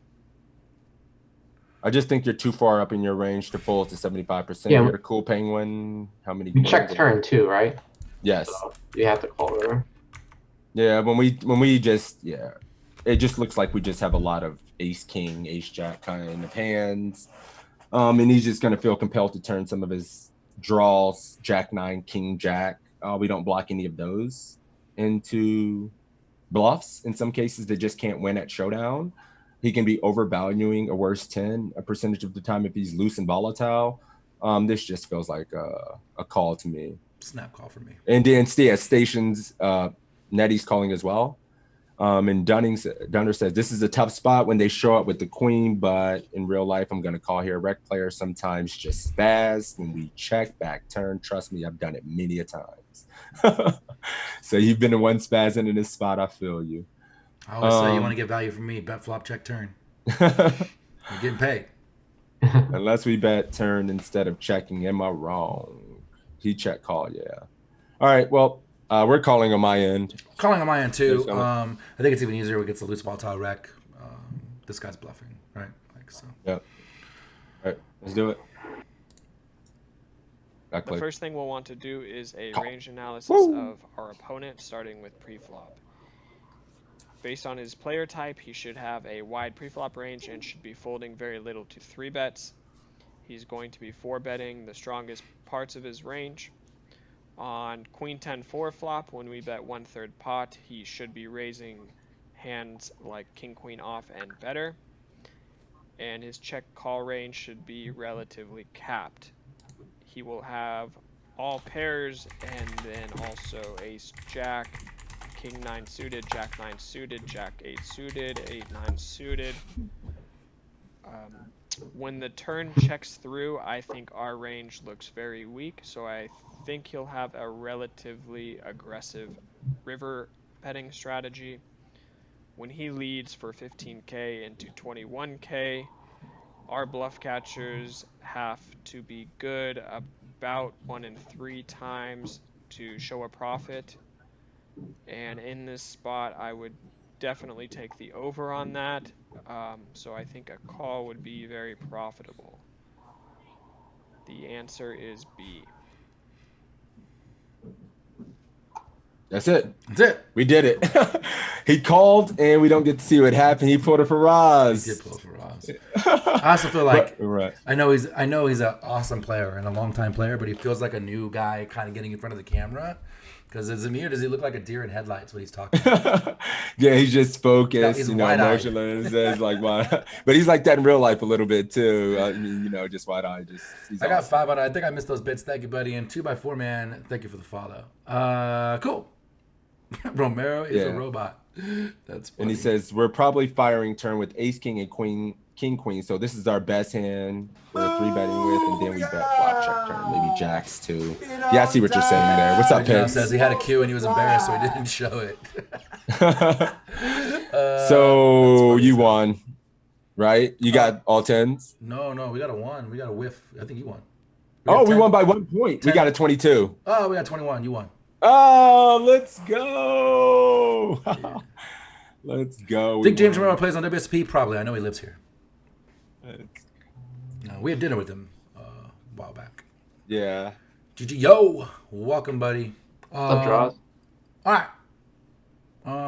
I just think you're too far up in your range to fold to 75%. Yeah. You're a cool penguin. How many? You check turn too, right? Yes. So you have to call river. Yeah. When we just it just looks like we just have a lot of ace king, ace jack kind of hands. And he's just gonna feel compelled to turn some of his draws, jack 9, king jack. We don't block any of those into bluffs. In some cases, they just can't win at showdown. he can be overvaluing a worse 10 a percentage of the time if he's loose and volatile. This just feels like a call to me. Snap call for me. And then Stations, Nettie's calling as well. And Dunner says, this is a tough spot when they show up with the queen, but in real life, I'm going to call here. Rec players sometimes just spaz when we check back turn. Trust me, I've done it many a times. So you've been in one spazzing in this spot. I feel you. I always say you want to get value from me. Bet, flop, check, turn. You're getting paid. Unless we bet turn instead of checking. Am I wrong? He check call, yeah. All right, well, we're calling on my end. Calling on my end too. I think it's even easier when it gets a loose volatile rec. This guy's bluffing, right? Like so. Yep. All right, let's do it. The first thing we'll want to do is a range analysis of our opponent, starting with pre-flop. Based on his player type, he should have a wide pre-flop range and should be folding very little to 3 bets. He's going to be 4-betting the strongest parts of his range. On Queen 10-4 flop, when we bet 1/3 pot, he should be raising hands like King Queen off and better. And his check call range should be relatively capped. He will have all pairs and then also Ace Jack, King 9 suited, Jack 9 suited, Jack 8 suited, 8 9 suited. When the turn checks through, I think our range looks very weak, so I think he'll have a relatively aggressive river betting strategy. When he leads for 15k into 21k, our bluff catchers have to be good about 1 in 3 times to show a profit. And in this spot, I would definitely take the over on that. So I think a call would be very profitable. The answer is B. That's it. That's it. We did it. He called, and we don't get to see what happened. He pulled it for Roz. He did pull it for Roz. I also feel like right. I know he's an awesome player and a long-time player, but he feels like a new guy kind of getting in front of the camera. Because as Amir, does he look like a deer in headlights when he's talking? Yeah, he's just focused, He's emotionless. It's like, but he's like that in real life a little bit too. I mean, just wide-eyed. I got 5 out. I think I missed those bits. Thank you, buddy. And 2x4 man, thank you for the follow. Cool. Romero is a robot. That's funny. And he says we're probably firing turn with Ace King and King Queen. So this is our best hand we're 3-betting with, and then we bet flop check turn, maybe jacks too. Yeah, I see what you're saying there. What's up, Pigs? Says he had a cue and he was embarrassed, so he didn't show it. So you won, right? You got all 10s? No, we got a 1. We got a whiff. I think you won. We won by 1 point. 10. We got a 22. Oh, we got 21. You won. Oh, let's go. Yeah. Let's go. Think James Romero plays on WSP? Probably. I know he lives here. No, we had dinner with him a while back. Yeah. GG, yo. Welcome, buddy. What's up, Draws? All right.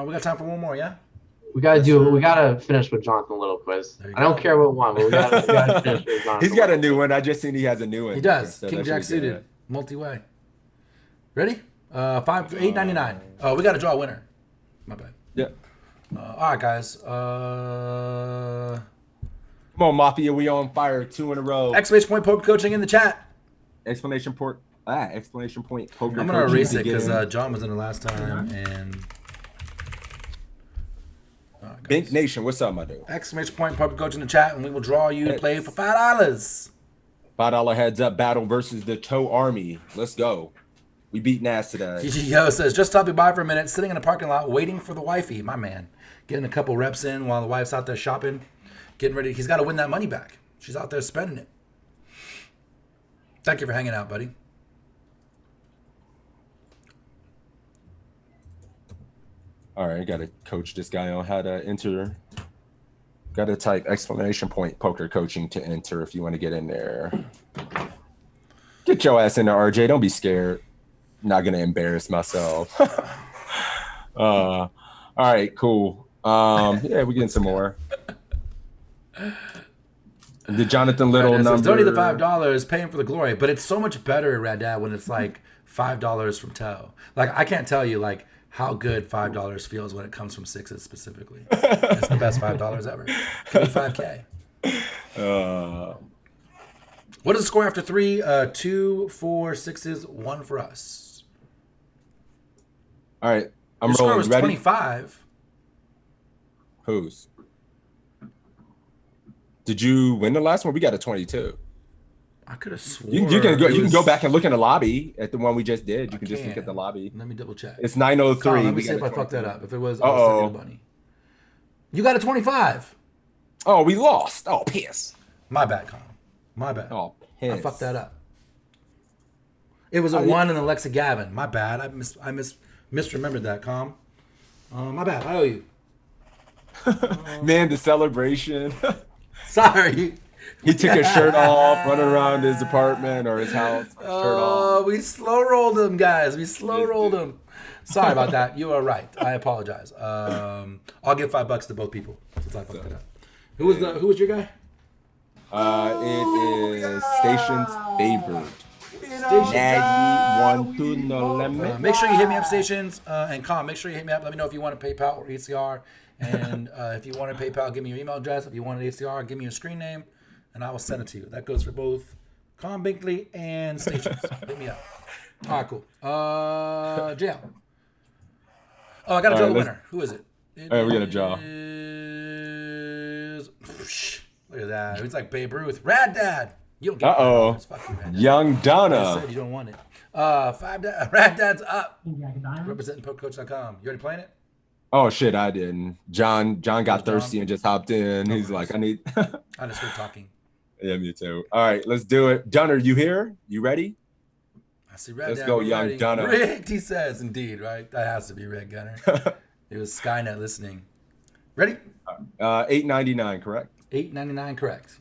We got time for one more, yeah? We gotta finish with Jonathan Little quiz. I don't care what one, but we gotta finish with Jonathan. He's got a new one. I just seen he has a new one. He does. So King Jack suited. Multi-way. Ready? 8.99. Oh, we got to draw a winner. My bad. Yeah. All right, guys. Come on, Mafia. We on fire. 2 in a row. Exclamation point poker coaching in the chat. Exclamation point poker. I'm gonna erase it because John was in the last time and. Bank Nation, what's up, my dude? Exclamation point poker coach in the chat, and we will draw you to play for $5. $5 heads up battle versus the Toe Army. Let's go. We beat Nas today. Yo says, just stopping by for a minute, sitting in the parking lot, waiting for the wifey. My man. Getting a couple reps in while the wife's out there shopping. Getting ready. He's got to win that money back. She's out there spending it. Thank you for hanging out, buddy. All right, I got to coach this guy on how to enter. Got to type exclamation point poker coaching to enter if you want to get in there. Get your ass in there, RJ. Don't be scared. Not gonna embarrass myself. All right, cool. Yeah, we're getting some more. The Jonathan Little number. Don't need the $5 paying for the glory, but it's so much better, Rad Dad, when it's like $5 from Toe. Like I can't tell you like how good $5 feels when it comes from sixes specifically. It's the best $5 ever. Give me $5K. What is the score after 3? 2, 4, 6s, 1 for us. All right, I'm Your score rolling. was Ready? 25. Whose? Did you win the last one? We got a 22. I could have sworn. You can go back and look in the lobby at the one we just did. You can just look can. at the lobby. Let me double check. It's 9:03. Colin, let me We see got if a I fucked that 22. up. If it was, Uh-oh. bunny. You got a 25. Oh, we lost. Oh, piss. My bad, Colin. My bad. Oh, I piss. fucked that up. It was a 1 in Alexa Gavin. My bad. I misremembered that, Colin. My bad. I owe you. Man, the celebration. Sorry. He took his shirt off, running around his apartment or his house. Shirt off. We slow rolled him, guys. We slow rolled him. Sorry about that. You are right. I apologize. I'll give $5 to both people since I fucked it up. Who was your guy? It is Station's favorite. Nagy 1 to no limit. Make sure you hit me up, Stations, and Con. Make sure you hit me up. Let me know if you want to PayPal or ACR. And if you want to PayPal, give me your email address. If you want an ACR, give me your screen name, and I will send it to you. That goes for both Con Binkley and Stations. Hit me up. All right, cool. JL. Oh, I got to draw the winner. Who is it? All right, we got a draw. Look at that. It's like Babe Ruth. Rad Dad. You don't get $5. Fuck you, Rad Dad. Young I Donna. said you don't want it. Rad Dad's up. Representing PokerCoach.com. You already playing it? Oh shit, I didn't. John got thirsty and just hopped in. He's like, I need. I just heard talking. Yeah, me too. All right, let's do it. Dunner, you here? You ready? I see Red Let's Dad. go, we're young ready. Dunner. Rigged, he says. Indeed, right? That has to be Red Gunner. It was Skynet listening. Ready? $8.99, correct? $8.99, correct.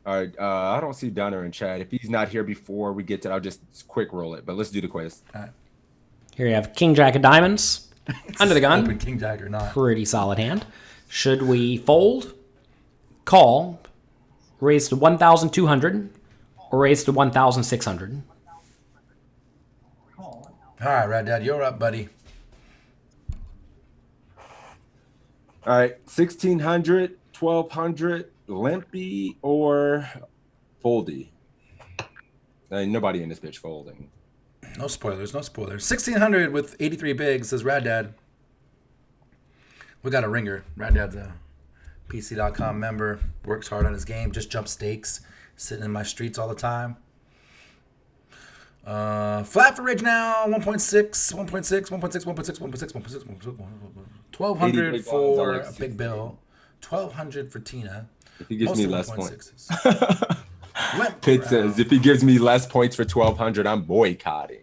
All right. I don't see Dunner in chat. If he's not here before we get to, I'll just quick roll it. But let's do the quiz. All right. Here you have King Jack of Diamonds. Under the gun. Open King Jack or not. Pretty solid hand. Should we fold, call, raise to 1,200, or raise to 1,600? All right, Red Dad, you're up, buddy. All right. 1,600, 1,200, limpy or foldy? Nobody in this bitch folding. No spoilers, no spoilers. 1,600 with 83 bigs, says Rad Dad. We got a ringer. Rad Dad's a PC.com member, works hard on his game, just jump stakes, sitting in my streets all the time. Flat for Ridge now, 1.6, 1.6, 1.6, 1.6, 1.6, 1.6, 1,200 for a big bill, 1,200 for Tina. If he gives me less points. Pitt says, if he gives me less points for 1,200, I'm boycotting.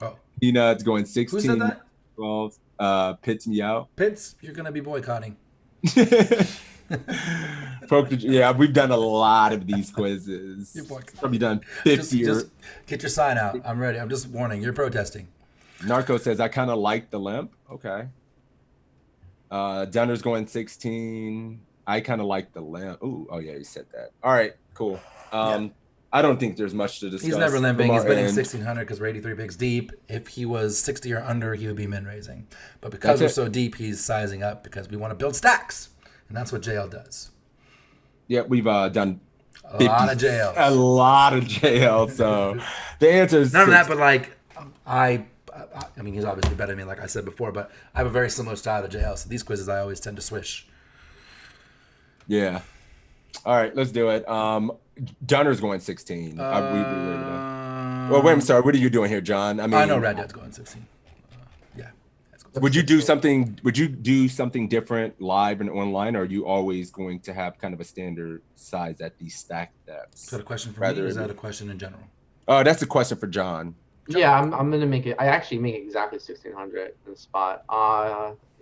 Oh. Tina, it's going 16. Who said that? 12. Pitts me out. Pitts, you're going to be boycotting. Yeah, we've done a lot of these quizzes. Probably done 50 just get your sign out. I'm ready. I'm just warning. You're protesting. Narco says, I kind of like the limp. Okay. Dunner's going 16. I kind of like the limp. Ooh, oh, yeah, he said that. All right, cool. I don't think there's much to discuss. He's never limping. He's betting 1,600 because we're 83 bigs deep. If he was 60 or under, he would be min raising. But because we're so deep, he's sizing up because we want to build stacks. And that's what JL does. Yeah, we've done a lot of JLs. A lot of JLs. So the answer is none of that, but like I mean, he's obviously better than me, like I said before, but I have a very similar style to JL. So these quizzes, I always tend to swish. Yeah. All right, let's do it. Dunner's going 16. Well, wait, I'm sorry. What are you doing here, John? I mean, I know Red Dad's going 16. Yeah. Would you do something? Would you do something different live and online, or are you always going to have kind of a standard size at these stack depths? Is that a question for me, or is that a question in general? Oh, that's a question for John. Yeah, I'm gonna make it. I actually make exactly 1,600 in the spot.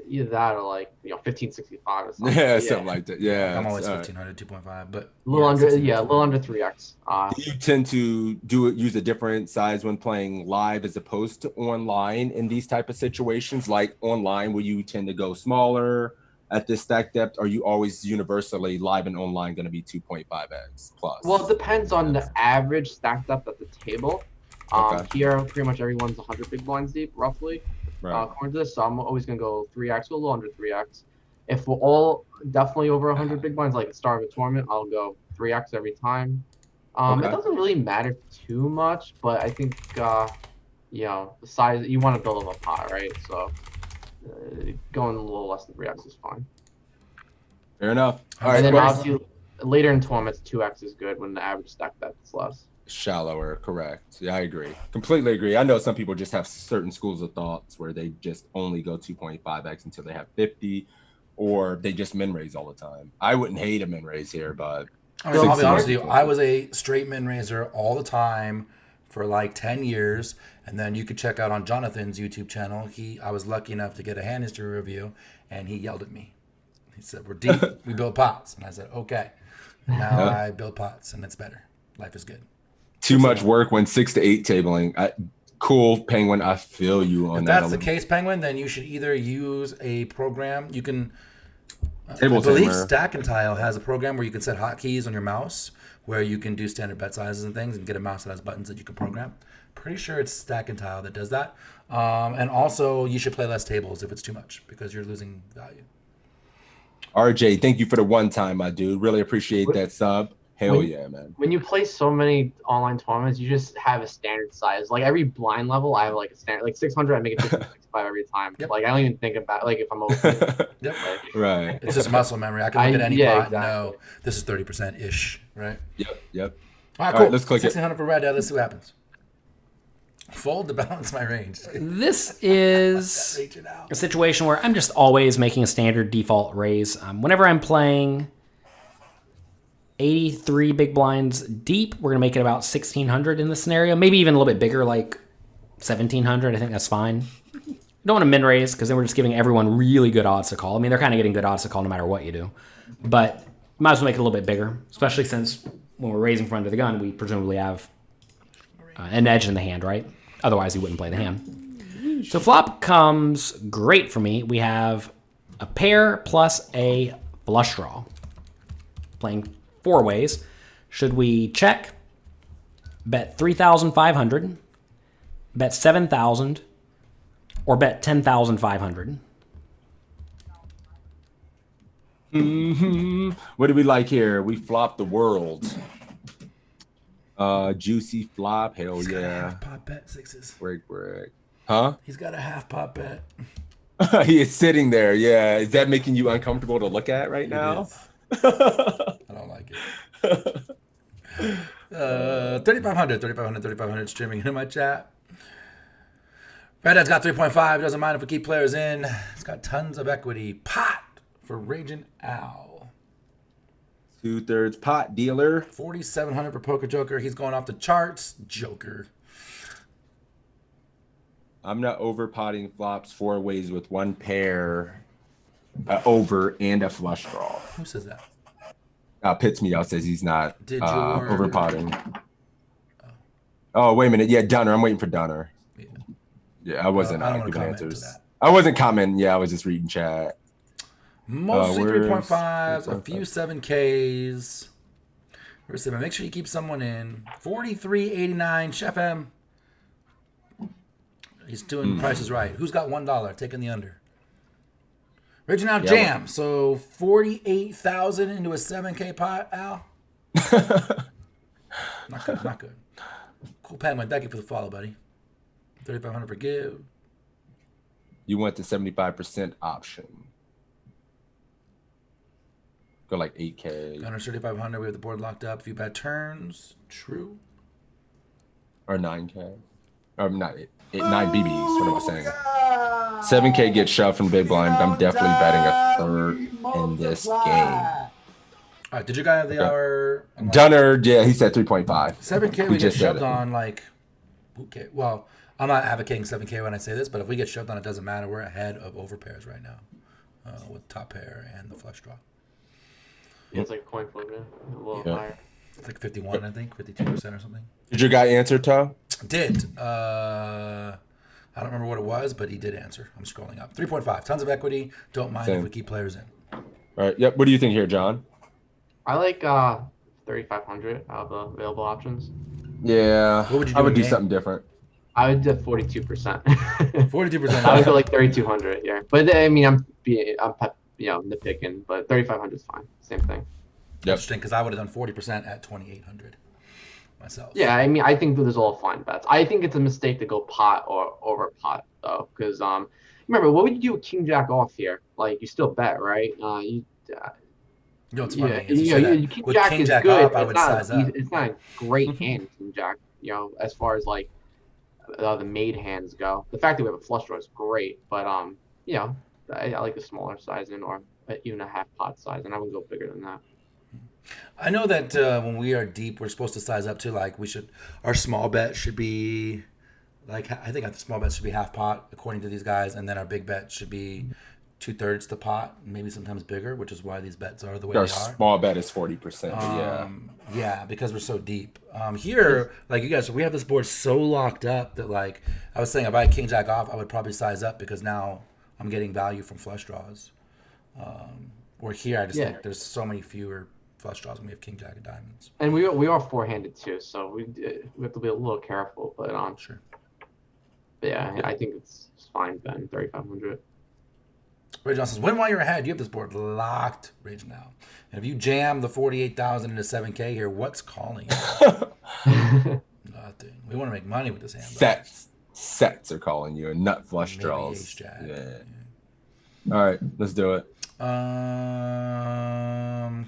Either that or like 1,565 or something. Yeah, something like that. Yeah, I'm always 1,500, 2.5, but a little under 3x. Do you tend to use a different size when playing live as opposed to online in these type of situations? Like online, will you tend to go smaller at this stack depth? Or are you always universally live and online going to be 2.5x plus? Well, it depends on the average stack depth at the table. Okay. Here, pretty much everyone's 100 big blinds deep, roughly. Right. According to this, so I'm always gonna go 3x or a little under 3x. If we're all definitely over 100 big blinds, like the start of a tournament, I'll go 3x every time. It doesn't really matter too much, but I think the size, you want to build up a pot, right? So going a little less than 3x is fine. Fair enough. All right, and then obviously later in tournaments, 2x is good when the average stack depth is less. Shallower, correct. Yeah, I agree. Completely agree. I know some people just have certain schools of thoughts where they just only go 2.5x until they have 50, or they just min raise all the time. I wouldn't hate a min raise here, but I mean, I'll be honest with you. I was a straight min raiser all the time for like 10 years, and then you could check out on Jonathan's YouTube channel. I was lucky enough to get a hand history review, and he yelled at me. He said, "We're deep. We build pots," and I said, "Okay." And now I build pots, and it's better. Life is good. Too much work when 6 to 8 tabling. Cool, Penguin. I feel you on that. If that's the case, Penguin, then you should either use a program. You can. Table I believe Tamer. Stack and Tile has a program where you can set hotkeys on your mouse, where you can do standard bet sizes and things, and get a mouse that has buttons that you can program. Pretty sure it's Stack and Tile that does that. And also, you should play less tables if it's too much, because you're losing value. RJ, thank you for the one time, my dude. Really appreciate that sub. Hell yeah, man. When you play so many online tournaments, you just have a standard size. Like every blind level, I have like a standard, like 600, I make it 65 every time. Yep. Like I don't even think about if I'm open. Yep. Right. It's just muscle memory. I can look at any pot and know this is 30%-ish, right? Yep. All right, cool. Let's click 1600 for red. Let's see what happens. Fold to balance my range. This is a situation where I'm just always making a standard default raise. Whenever I'm playing 83 big blinds deep, we're going to make it about 1600 in this scenario. Maybe even a little bit bigger, like 1700. I think that's fine. Don't want to min raise, because then we're just giving everyone really good odds to call. I mean, they're kind of getting good odds to call no matter what you do. But might as well make it a little bit bigger, especially since when we're raising from under the gun, we presumably have an edge in the hand, right? Otherwise, you wouldn't play the hand. So flop comes great for me. We have a pair plus a flush draw. Playing 4 ways. Should we check, bet 3,500, bet 7,000, or bet 10,500? What do we like here? We flop the world. Juicy flop. Hell He's got a yeah. half pot bet, sixes. Break. Huh? He's got a half pot bet. He is sitting there. Yeah. Is that making you uncomfortable to look at right now? I don't like it. 3,500 streaming into my chat. Redhead's got 3.5. Doesn't mind if we keep players in. It's got tons of equity. Pot for Raging Owl. 2/3 pot dealer. 4,700 for Poker Joker. He's going off the charts. Joker. I'm not over potting flops 4 ways with 1 pair over and a flush draw. Who says that? Pits me out, says he's not over potting. Oh, wait a minute. Yeah, Dunner. I'm waiting for Dunner. Yeah, I wasn't giving answers. I wasn't commenting. Yeah, I was just reading chat. Mostly 3.5s, a few 7Ks. Where's it? Make sure you keep someone in. 43.89. Chef M. He's doing prices right. Who's got $1? Taking the under. Raging Out Jam. So 48,000 into a 7K pot, Al. Not good. Cool, Penguin. Thank you for the follow, buddy. 3,500 for give. You went to 75% option. Go like 8K. Gunner 3,500. We have the board locked up. Few bad turns. True. Or 9K. Or not 9 BBs. What am I saying? 7K gets shoved from big blind, but I'm definitely betting a third in this game. All right. Did you guys have the hour? Dunner, yeah, he said 3.5. 7K we get shoved on like. Okay. Well, I'm not advocating 7K when I say this, but if we get shoved on, it doesn't matter. We're ahead of overpairs right now with top pair and the flush draw. Yeah, it's like a coin flip, a little higher. It's like 51, I think, 52% or something. Did your guy answer, Toe? Did. I don't remember what it was, but he did answer. I'm scrolling up. 3.5. Tons of equity. Don't mind if we keep players in. All right. Yep. What do you think here, John? I like 3,500 out of the available options. Yeah. What would you do? I would do something different. I would do 42%. 42%. I would go like 3,200. Yeah, but I mean, I'm nitpicking, but 3,500 is fine. Same thing. Interesting, because I would have done 40% at 2,800 myself. Yeah, I mean, I think there's all fine bets. I think it's a mistake to go pot or over pot though, because remember what would you do with king jack off here? Like you still bet, right? You know what's funny? Yeah, is you say that. king With jack king is jack good. off, I would size up. It's not a great hand, king jack. As far as like the made hands go. The fact that we have a flush draw is great, but I like the smaller sizing or even a half pot size, and I would go bigger than that. I know that when we are deep, we're supposed to size up to like our small bet should be like I think the small bet should be half pot according to these guys, and then our big bet should be 2/3 the pot, maybe sometimes bigger, which is why these bets are the way Our they are. small bet is 40%. Yeah, because we're so deep. Here, like you guys, we have this board so locked up that like I was saying, if I had king jack off, I would probably size up because now I'm getting value from flush draws. Or here, I just think there's so many fewer flush draws when we have king jack of diamonds. And we are four-handed too, so we have to be a little careful. But sure. But yeah, I think it's fine, Ben. 3,500. Ray John says, win while you're ahead. You have this board locked, Rage now. And if you jam the 48,000 into 7K here, what's calling you? Nothing. We want to make money with this hand. Sets are calling you, and nut flush Maybe draws. ace-jack. Yeah. All right, let's do it.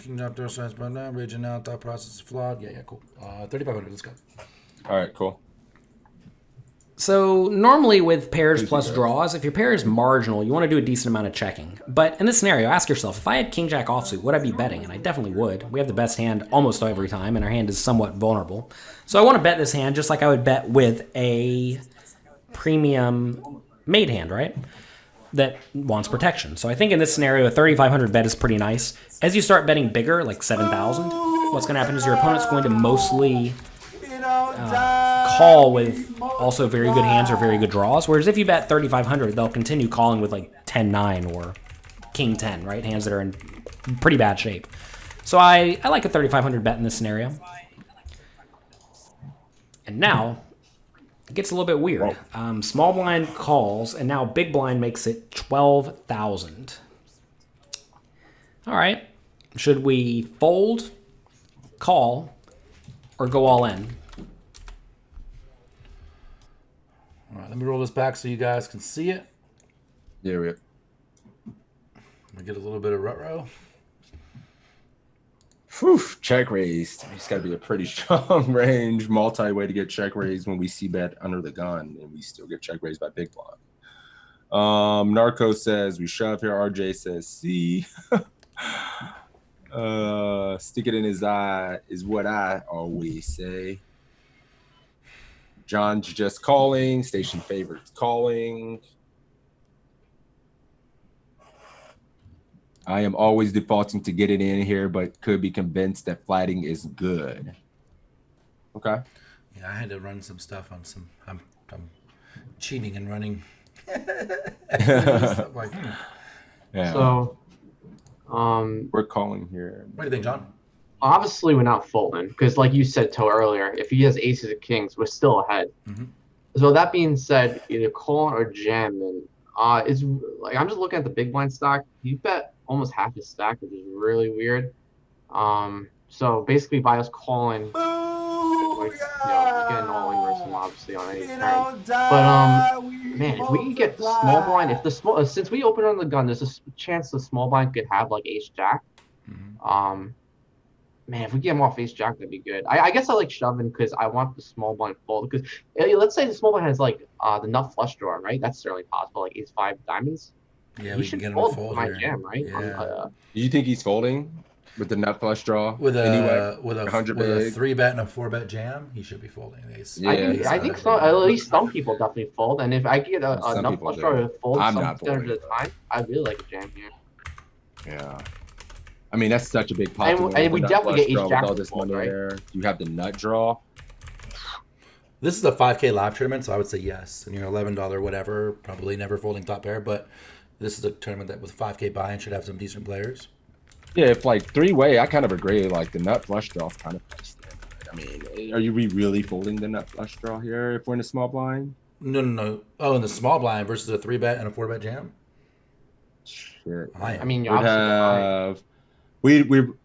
King Jack throw size by now. Raging now. Thought process is flawed. Yeah, cool. 3,500. Let's go. All right, cool. So normally with pairs plus draws, if your pair is marginal, you want to do a decent amount of checking. But in this scenario, ask yourself, if I had king jack offsuit, would I be betting? And I definitely would. We have the best hand almost every time, and our hand is somewhat vulnerable. So I want to bet this hand just like I would bet with a premium made hand, right? That wants protection. So I think in this scenario, a 3,500 bet is pretty nice. As you start betting bigger, like 7,000, what's going to happen is your opponent's going to mostly call with also very good hands or very good draws. Whereas if you bet 3,500, they'll continue calling with like 10-9 or king 10, right? Hands that are in pretty bad shape. So I like a 3,500 bet in this scenario. And now it gets a little bit weird. Small blind calls, and now big blind makes it 12,000. All right. Should we fold, call, or go all in? All right, let me roll this back so you guys can see it. Yeah, we. Let me get a little bit of rut-row. Whew, check raised. It's got to be a pretty strong range, multi-way to get check raised when we see bet under the gun, and we still get check raised by big blind. Narco says we shove here. RJ says see. Stick it in his eye is what I always say. John's just calling. Station favorites calling. I am always defaulting to get it in here, but could be convinced that flatting is good. Okay. Yeah, I had to run some stuff on some. I'm cheating and running. Like, Yeah. So, we're calling here. what do you think, John? obviously we're not folding because, like you said, Toe, earlier, if he has aces and kings, we're still ahead. Mm-hmm. So that being said, either calling or jamming. It's like I'm just looking at the big blind stack. You bet almost half his stack, which is really weird. So basically, by us calling, like, getting all in versus him, obviously on any turn. But man, if we can get small blind, if the small since we open on the gun, there's a chance the small blind could have like ace jack. Mm-hmm. Man, if we get him off ace jack, that'd be good. I guess I like shoving because I want the small blind fold. Because let's say the small blind has like the nut flush draw, right? That's certainly possible. Like ace five diamonds. Yeah, he we should can get him to fold fold my here. jam, right? Yeah. Do you think he's folding with the nut flush draw? With a anyway? with a 100 with a big? 3-bet and a 4-bet jam, he should be folding. I think so. At least some people definitely fold. And if I get a Some nut people flush draw to fold I'm some not percentage of folding. the time, I really like a jam here. Yeah. I mean, that's such a big pot. And we definitely get ace jack with all to this fold, money right? there. You have the nut draw. This is a 5K live tournament, so I would say yes. And you're $11 whatever, probably never folding top pair, but this is a tournament that with 5K buy-in should have some decent players. Yeah, if like three-way, I kind of agree. Like the nut flush draw is kind of I mean, are we really folding the nut flush draw here if we're in a small blind? No. Oh, in the small blind versus a 3-bet and a 4-bet jam. Shit. I am. I mean, you're We'd obviously behind. have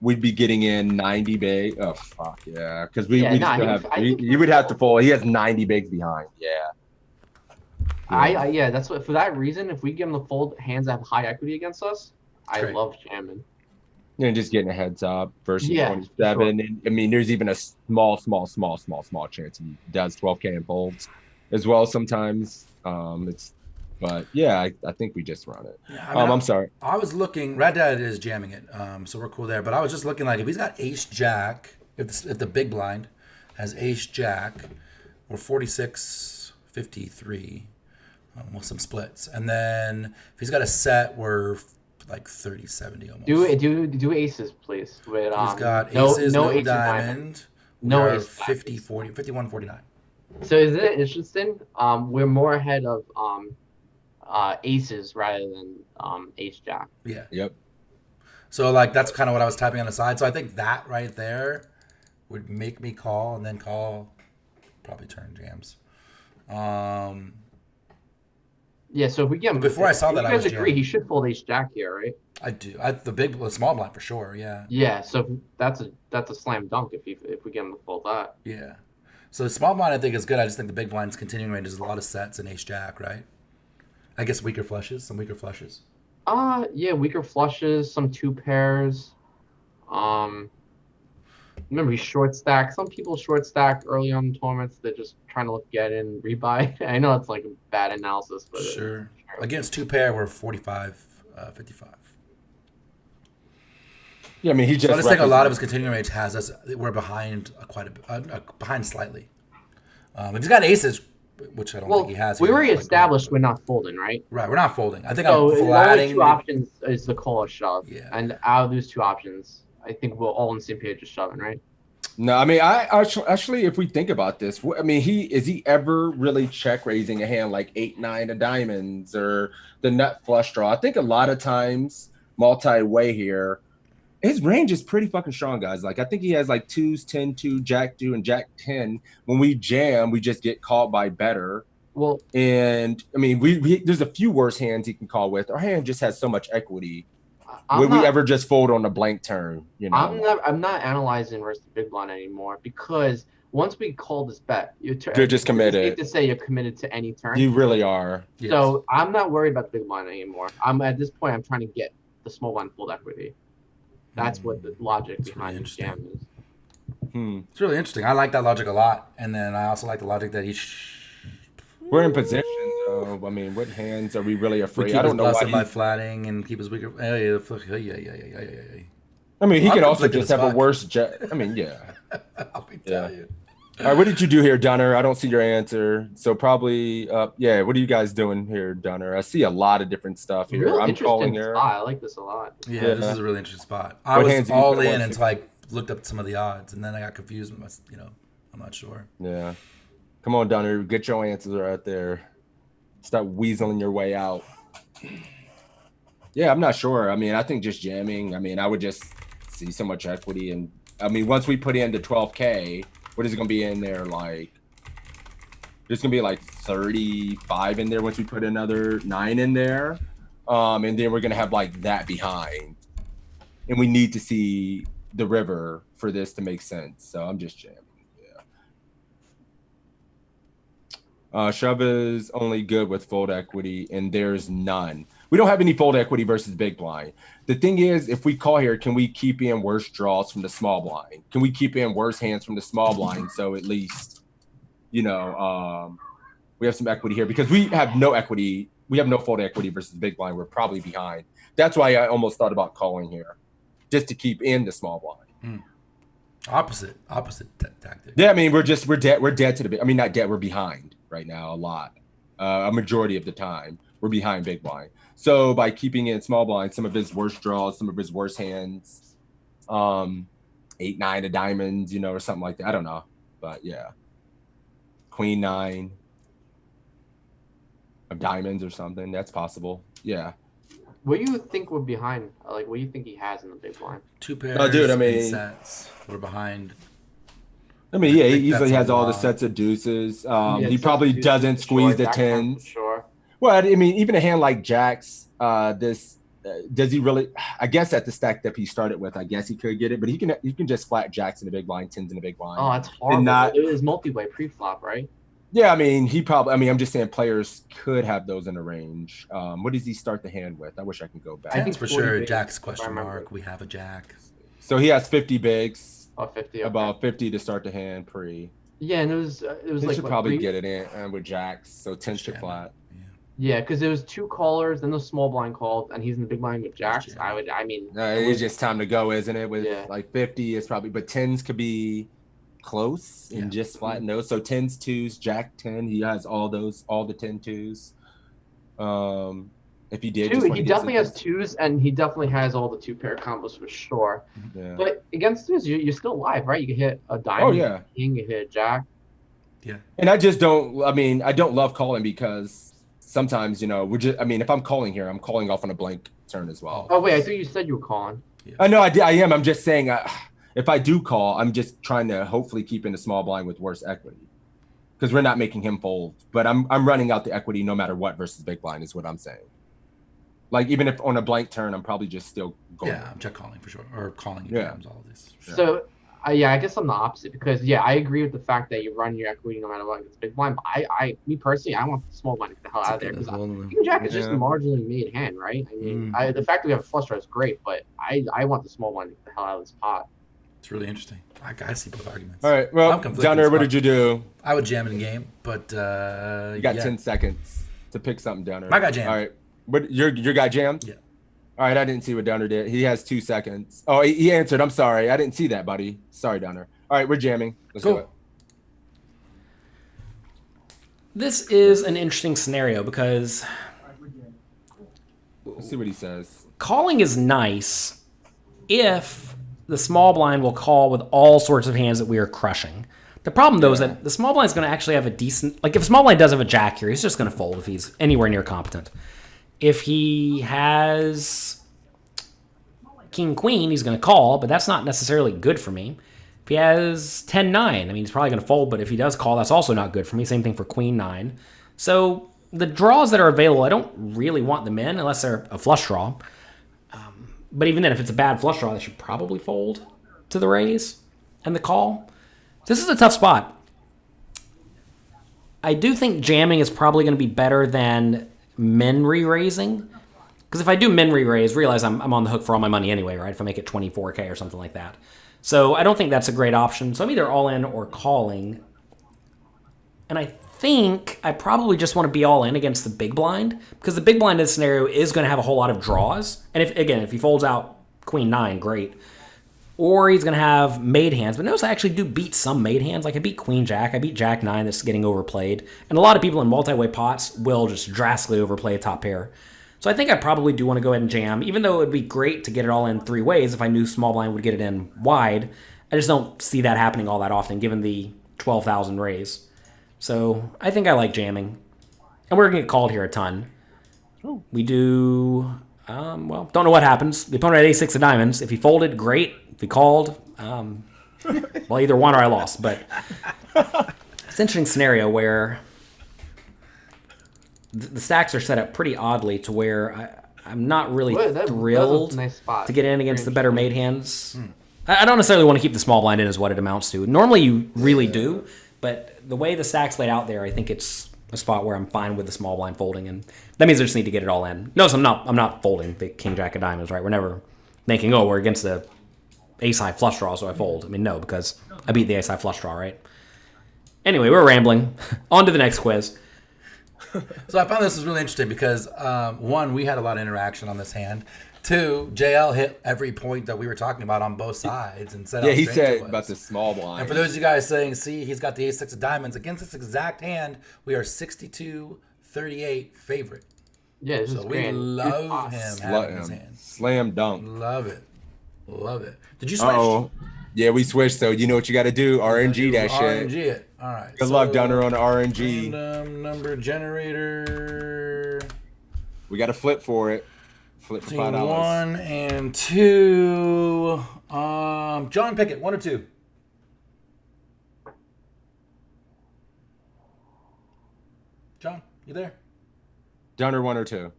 we'd be getting in 90 big. Oh fuck yeah, because we Yeah, nah, still he have. would- I think He would have to fold. He has 90 bigs behind. Yeah. Yeah, that's what. For that reason, if we give him the fold hands that have high equity against us, I Great. love jamming. And just getting a heads up versus Yeah, 27. for sure. And I mean, there's even a small chance he does 12K and folds as well sometimes. But yeah, I think we just run it. Yeah, I mean, I'm sorry. I was looking. Red Dad is jamming it, so we're cool there. But I was just looking like if he's got Ace Jack, if the big blind has Ace Jack, we're 46-53 with some splits, and then if he's got a set, we're like 30-70 almost. Do aces, please. With He's got aces, no ace and diamond. No We are ace. 50-40, 51-49. So is it interesting? We're more ahead of aces rather than ace jack. Yeah. Yep. So like that's kind of what I was typing on the side. So I think that right there would make me call and then call probably turn jams. Yeah, so if we get him Before I saw that, I you guys was agree jamming. he should fold ace jack here, right? I do. The small blind for sure. Yeah. Yeah, so that's a slam dunk if we get him to fold that. Yeah. So the small blind I think is good. I just think the big blind's continuing range is a lot of sets and ace jack, right? I guess some weaker flushes. Yeah, weaker flushes, some two pairs. Remember, he short stack. Some people short stack early on in tournaments. They're just trying to get in, rebuy. I know it's like a bad analysis, but Sure. Against two pair, we're 45-55. Yeah, I mean, he just. So I just think a lot of his continuing range has us. We're behind quite a bit, behind slightly. If he's got aces, which I don't think he has. we here, already like, established we're not folding, right? Right, we're not folding. I think So I'm the only flatting. two options is the call or shove. Yeah. And out of those two options, I think we're all on the same page of shoving, right? No, I mean, I actually, if we think about this, I mean, is he ever really check raising a hand like 8-9 of diamonds or the nut flush draw? I think a lot of times multi-way here, his range is pretty fucking strong, guys. Like I think he has like 2s, 10-2, Jack 2, and Jack 10. When we jam, we just get called by better. Well, and I mean, we there's a few worse hands he can call with. Our hand just has so much equity. Would we ever just fold on a blank turn? You know, I'm not analyzing versus the big blind anymore because once we call this bet, you're just committed. It's safe to say you're committed to any turn. You really are. Yes. So I'm not worried about the big blind anymore. I'm at this point. I'm trying to get the small blind full equity. That's what the logic behind really the jam is. It's really interesting. I like that logic a lot, and then I also like the logic that we're in position, though. I mean, what hands are we really afraid? I don't know why. by flatting and keep his weaker. Yeah. I mean, he I'll can also conflict just as have a fuck. worse jet. I mean, yeah. I'll be telling you. All right, what did you do here, Dunner? I don't see your answer. So probably, yeah. What are you guys doing here, Dunner? I see a lot of different stuff here. Real I'm interesting calling here. spot. I like this a lot. Yeah, this is a really interesting spot. I What was hands do you all put in on until I looked up some of the odds, and then I got confused. I'm not sure. Yeah. Come on, Dunner. Get your answers right there. Stop weaseling your way out. Yeah, I'm not sure. I mean, I think just jamming. I mean, I would just see so much equity. And I mean, once we put in the 12K, what is it going to be in there? Like, there's going to be like 35 in there once we put another 9 in there. And then we're going to have like that behind. And we need to see the river for this to make sense. So I'm just jamming. Shove is only good with fold equity, and there's none. We don't have any fold equity versus big blind. The thing is, if we call here, can we keep in worse draws from the small blind? Can we keep in worse hands from the small blind? So at least, we have some equity here because we have no equity. We have no fold equity versus big blind. We're probably behind. That's why I almost thought about calling here, just to keep in the small blind. Opposite tactic. Yeah, I mean, we're dead. We're dead to the. I mean, not dead. We're behind right now a lot. A majority of the time, we're behind big blind. So by keeping in small blind, some of his worst draws, some of his worst hands, 8-9 of diamonds, or something like that. I don't know, but yeah, Queen 9 of diamonds or something. That's possible. Yeah. What do you think we're behind? Like, what do you think he has in the big blind? Two pairs. No, dude, I and mean- sets. We're behind I mean, yeah, he think easily that's a has all the lot. sets of deuces. Yeah, He it probably says doesn't for squeeze sure, the Jack 10 for tens. sure. Well, I mean, even a hand like Jack's, does he really? I guess at the stack that he started with, I guess he could get it, but you can just flat Jacks in the big blind, tens in the big blind. Oh, that's and horrible. not. It was multi-way pre-flop, right? Yeah, I mean, he probably. I mean, I'm just saying players could have those in the range. What does he start the hand with? I wish I could go back. I think Tens for 40 sure. bigs, Jack's if I question remember. mark. We have a jack. So he has 50 bigs, Oh, 50. Okay. about 50 to start the hand pre. Yeah, and it was He like should what, probably 3? get it in with Jacks, so 10s to jam it. flat. Yeah, because there was 2 callers, then the small blind called, and he's in the big blind with Jacks. jam. I mean, It's just time to go, isn't it? With Yeah. like 50, it's probably, but 10s could be close and just flatten those. So 10s, 2s, Jack 10, he has all the 10 2s. If he did, just he want to get definitely has some- 2s, and he definitely has all the 2-pair combos for sure. Yeah. But against 2s, you're still live, right? You can hit a diamond, Oh, yeah. king, you hit a jack. And I just don't. I mean, I don't love calling because sometimes we're just. I mean, if I'm calling here, I'm calling off on a blank turn as well. Oh wait, I thought you said you were calling. I know I am. I'm just saying. If I do call, I'm just trying to hopefully keep in a small blind with worse equity, because we're not making him fold. But I'm running out the equity no matter what versus big blind is what I'm saying. Like even if on a blank turn, I'm probably just still going. Yeah, I'm check calling for sure, or calling jams, all this. So I guess I'm the opposite because I agree with the fact that you run your equity no matter what against big blind. But me personally, I want the small blind to get the hell out of there because king jack is just a marginally made hand, right? I mean, the fact that we have a flush draw is great, but I want the small blind to get the hell out of this pot. It's really interesting. I see both arguments. All right. Well, Donner, what did you do? I would jam in game, but you got 10 seconds to pick something, Donner. My guy jammed. All right. What your guy jammed? Yeah. All right. I didn't see what Donner did. He has 2 seconds. Oh, he answered. I'm sorry. I didn't see that, buddy. Sorry, Donner. All right, we're jamming. Let's do it. This is an interesting scenario because Let's see what he says. calling is nice if the small blind will call with all sorts of hands that we are crushing. The problem, though, is that the small blind is going to actually have a decent... Like, if small blind does have a jack here, he's just going to fold if he's anywhere near competent. If he has king-queen, he's going to call, but that's not necessarily good for me. If he has 10-9, I mean, he's probably going to fold, but if he does call, that's also not good for me. Same thing for queen-9. So the draws that are available, I don't really want them in unless they're a flush draw. But even then, if it's a bad flush draw, they should probably fold to the raise and the call. This is a tough spot. I do think jamming is probably going to be better than min re-raising. Because if I do min re-raise, realize I'm on the hook for all my money anyway, right? If I make it 24K or something like that. So I don't think that's a great option. So I'm either all in or calling. And I think I probably just want to be all in against the big blind. Because the big blind in this scenario is going to have a whole lot of draws. And if he folds out queen 9, great. Or he's going to have made hands. But notice I actually do beat some made hands. Like I beat queen jack. I beat jack 9 that's getting overplayed. And a lot of people in multi-way pots will just drastically overplay a top pair. So I think I probably do want to go ahead and jam, even though it would be great to get it all in 3 ways if I knew small blind would get it in wide. I just don't see that happening all that often, given the 12,000 raise. So I think I like jamming. And we're going to get called here a ton. We do, don't know what happens. The opponent had a6 of diamonds. If he folded, great. If he called, well, either won or I lost. But it's an interesting scenario where the stacks are set up pretty oddly to where I'm not really thrilled to get in against the better made hands. I don't necessarily want to keep the small blind in is what it amounts to. Normally you really do, but the way the stack's laid out there, I think it's a spot where I'm fine with the small blind folding, and that means I just need to get it all in. Notice I'm not folding the king jack of diamonds, right? We're never thinking, we're against the ace high flush draw, so I fold. I mean, no, because I beat the ace high flush draw, right? Anyway, we're rambling. On to the next quiz. So I found this was really interesting because, one, we had a lot of interaction on this hand. 2, JL hit every point that we were talking about on both sides and said, he said about the small blind. And for those of you guys saying, see, he's got the ace-6 of diamonds against this exact hand, we are 62-38 favorite. Yeah, this so is we great. love him having his hand. Slam dunk. Love it. Did you switch? Yeah, we switched. So you know what you got to do? RNG that shit. RNG it. All right. Good luck, Donner, on the RNG. Random number generator. We got to flip for it. Flip for $5. 1 and 2. John Pickett, 1 or 2. John, you there? Dunner 1 or 2.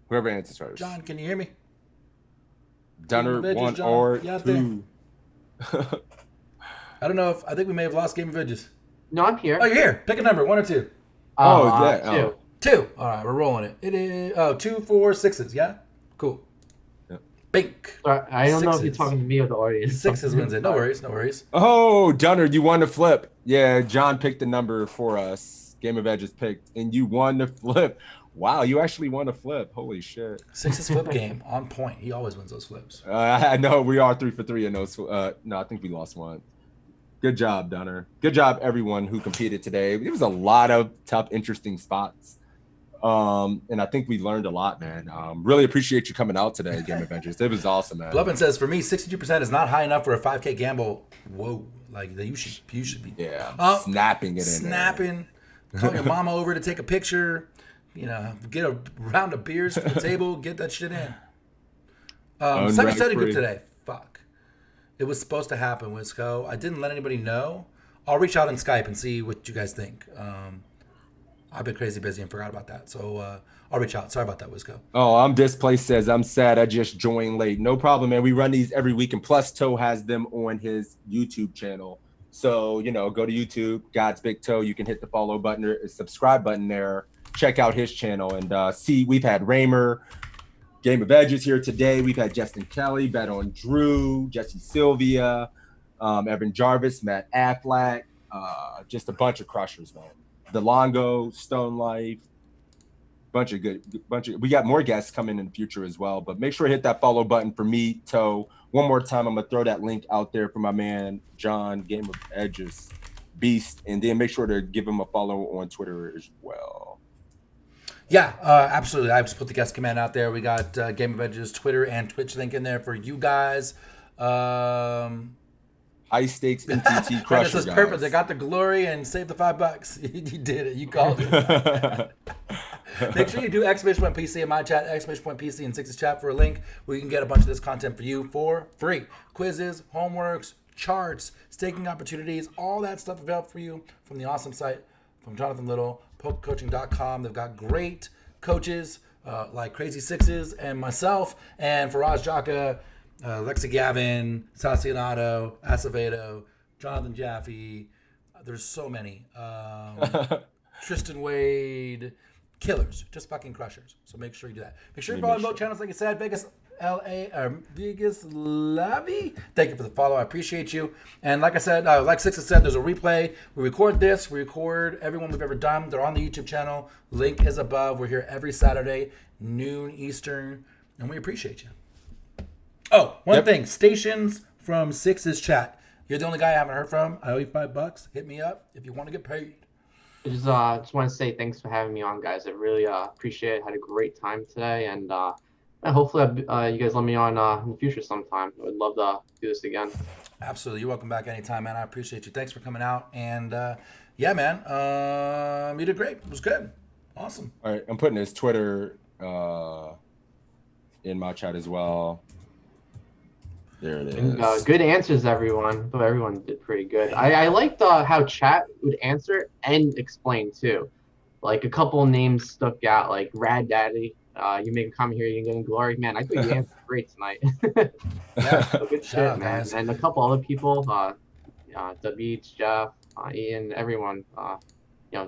Whoever answers first. John, can you hear me? Dunner Game of Edges, 1 John. or You out there? 2. I don't know if I think we may have lost Game of Edges. No, I'm here. Oh, you're here. Pick a number, 1 or 2. that. 2. Oh. 2. All right, we're rolling it. It is 2, 4, 6s. Yeah, cool. Yep. Bink. Sorry, I don't know if you're Sixes. talking to me or the audience. 6s wins it. No worries. No worries. Oh, Dunner, you won the flip. Yeah, John picked the number for us. Game of Edges picked, and you won the flip. Wow, you actually won a flip. Holy shit. 6s flip game on point. He always wins those flips. I know we are 3 for 3 in those. No, I think we lost one. Good job, Dunner. Good job, everyone who competed today. There was a lot of tough, interesting spots. And I think we learned a lot, man. Really appreciate you coming out today, GameOfEdges. It was awesome, man. Bluffin says, for me, 62% is not high enough for a 5K gamble. Whoa. Like, you should be. Snapping it in Snapping. Call your mama over to take a picture. Get a round of beers from the table. Get that shit in. Semi study group today. Fuck. It was supposed to happen, Wisco. I didn't let anybody know. I'll reach out on Skype and see what you guys think. I've been crazy busy and forgot about that. So I'll reach out. Sorry about that, Wisco. Oh, I'm displaced says, I'm sad. I just joined late. No problem, man. We run these every week. And plus, Toe has them on his YouTube channel. So, go to YouTube, GodsBigToe. You can hit the follow button or subscribe button there. Check out his channel and see. We've had Raymer, Game of Edges here today. We've had Justin Kelly, Bet on Drew, Jesse Sylvia, Evan Jarvis, Matt Affleck, just a bunch of crushers, man. DeLongo, Stone Life, bunch of. We got more guests coming in the future as well. But make sure to hit that follow button for me, Toe. One more time, I'm gonna throw that link out there for my man John, Game of Edges Beast, and then make sure to give him a follow on Twitter as well. Yeah, absolutely. I've just put the guest command out there. We got Game of Edges Twitter and Twitch link in there for you guys. High stakes NTT crusher, this is guys. perfect. They got the glory and saved the $5. You did it. You called it. Make sure you do !PC in my chat, !PC in Six's chat for a link where you can get a bunch of this content for you for free. Quizzes, homeworks, charts, staking opportunities, all that stuff available for you from the awesome site from Jonathan Little, pokercoaching.com. They've got great coaches like Crazy Sixes and myself and Faraz Jaka, Lexi Gavin, Sassionato, Acevedo, Jonathan Jaffe. There's so many. Tristan Wade. Killers, just fucking crushers. So make sure you do that. Make sure you follow both channels, like I said, Vegas LA or Vegas Lavi. Thank you for the follow. I appreciate you. And like I said, like Six has said, there's a replay. We record this. We record everyone we've ever done. They're on the YouTube channel. Link is above. We're here every Saturday, noon Eastern, and we appreciate you. Oh, one thing. Stations from Six's chat. You're the only guy I haven't heard from. I owe you $5. Hit me up if you want to get paid. I just want to say thanks for having me on, guys. I really appreciate it. Had a great time today, and hopefully you guys let me on in the future sometime. I would love to do this again. Absolutely. You're welcome back anytime, man. I appreciate you. Thanks for coming out. And yeah, man, you did great. It was good. Awesome. All right, I'm putting his Twitter in my chat as well. There it is. And, good answers, everyone. But everyone did pretty good. I liked how chat would answer and explain too. Like a couple names stuck out, like Rad Daddy. You make a comment here, you can get in glory. Man, I think you answered great tonight. Yeah, so good shit, out, man. guys. And a couple other people, the Beach, Jeff, Ian, everyone.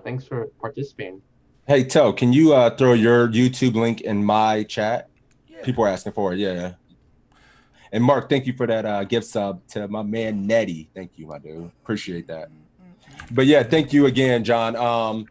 Thanks for participating. Hey, Toe, can you throw your YouTube link in my chat? Yeah. People are asking for it. Yeah. And Mark, thank you for that gift sub to my man Nettie. Thank you, my dude. Appreciate that. But yeah, thank you again, John.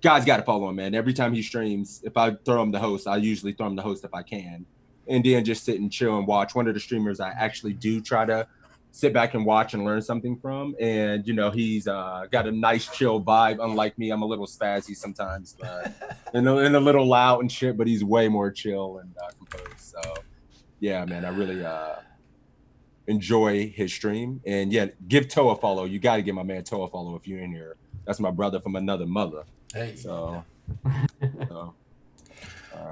Guys got to follow him, man. Every time he streams, if I throw him the host, I usually throw him the host if I can. And then just sit and chill and watch. One of the streamers I actually do try to sit back and watch and learn something from. And, he's got a nice chill vibe. Unlike me, I'm a little spazzy sometimes, but and a little loud and shit, but he's way more chill and composed. So yeah, man, I really enjoy his stream. And yeah, give Toe a follow. You got to give my man Toe a follow if you're in here. That's my brother from another mother. Hey. So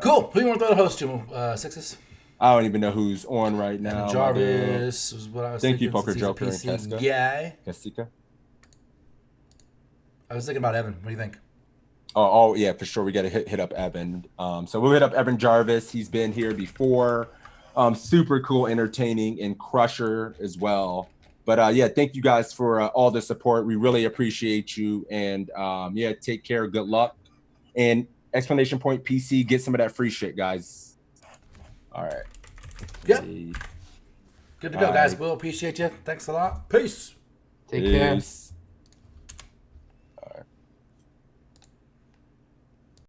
Cool. Who you want to throw the host to, Sixes? I don't even know who's on right now. Jarvis was what I was Thank thinking. you, Poker since he's a Joker and PC Casca. guy. Castica. I was thinking about Evan. What do you think? Oh yeah, for sure. We got to hit up Evan. So we'll hit up Evan Jarvis. He's been here before. Super cool, entertaining, and crusher as well. But yeah, thank you guys for all the support. We really appreciate you. And yeah, take care. Good luck. And exclamation point PC, get some of that free shit, guys. All right. Yep. Hey. Good to go, All guys. right. We'll appreciate you. Thanks a lot. Peace. Take care. Peace.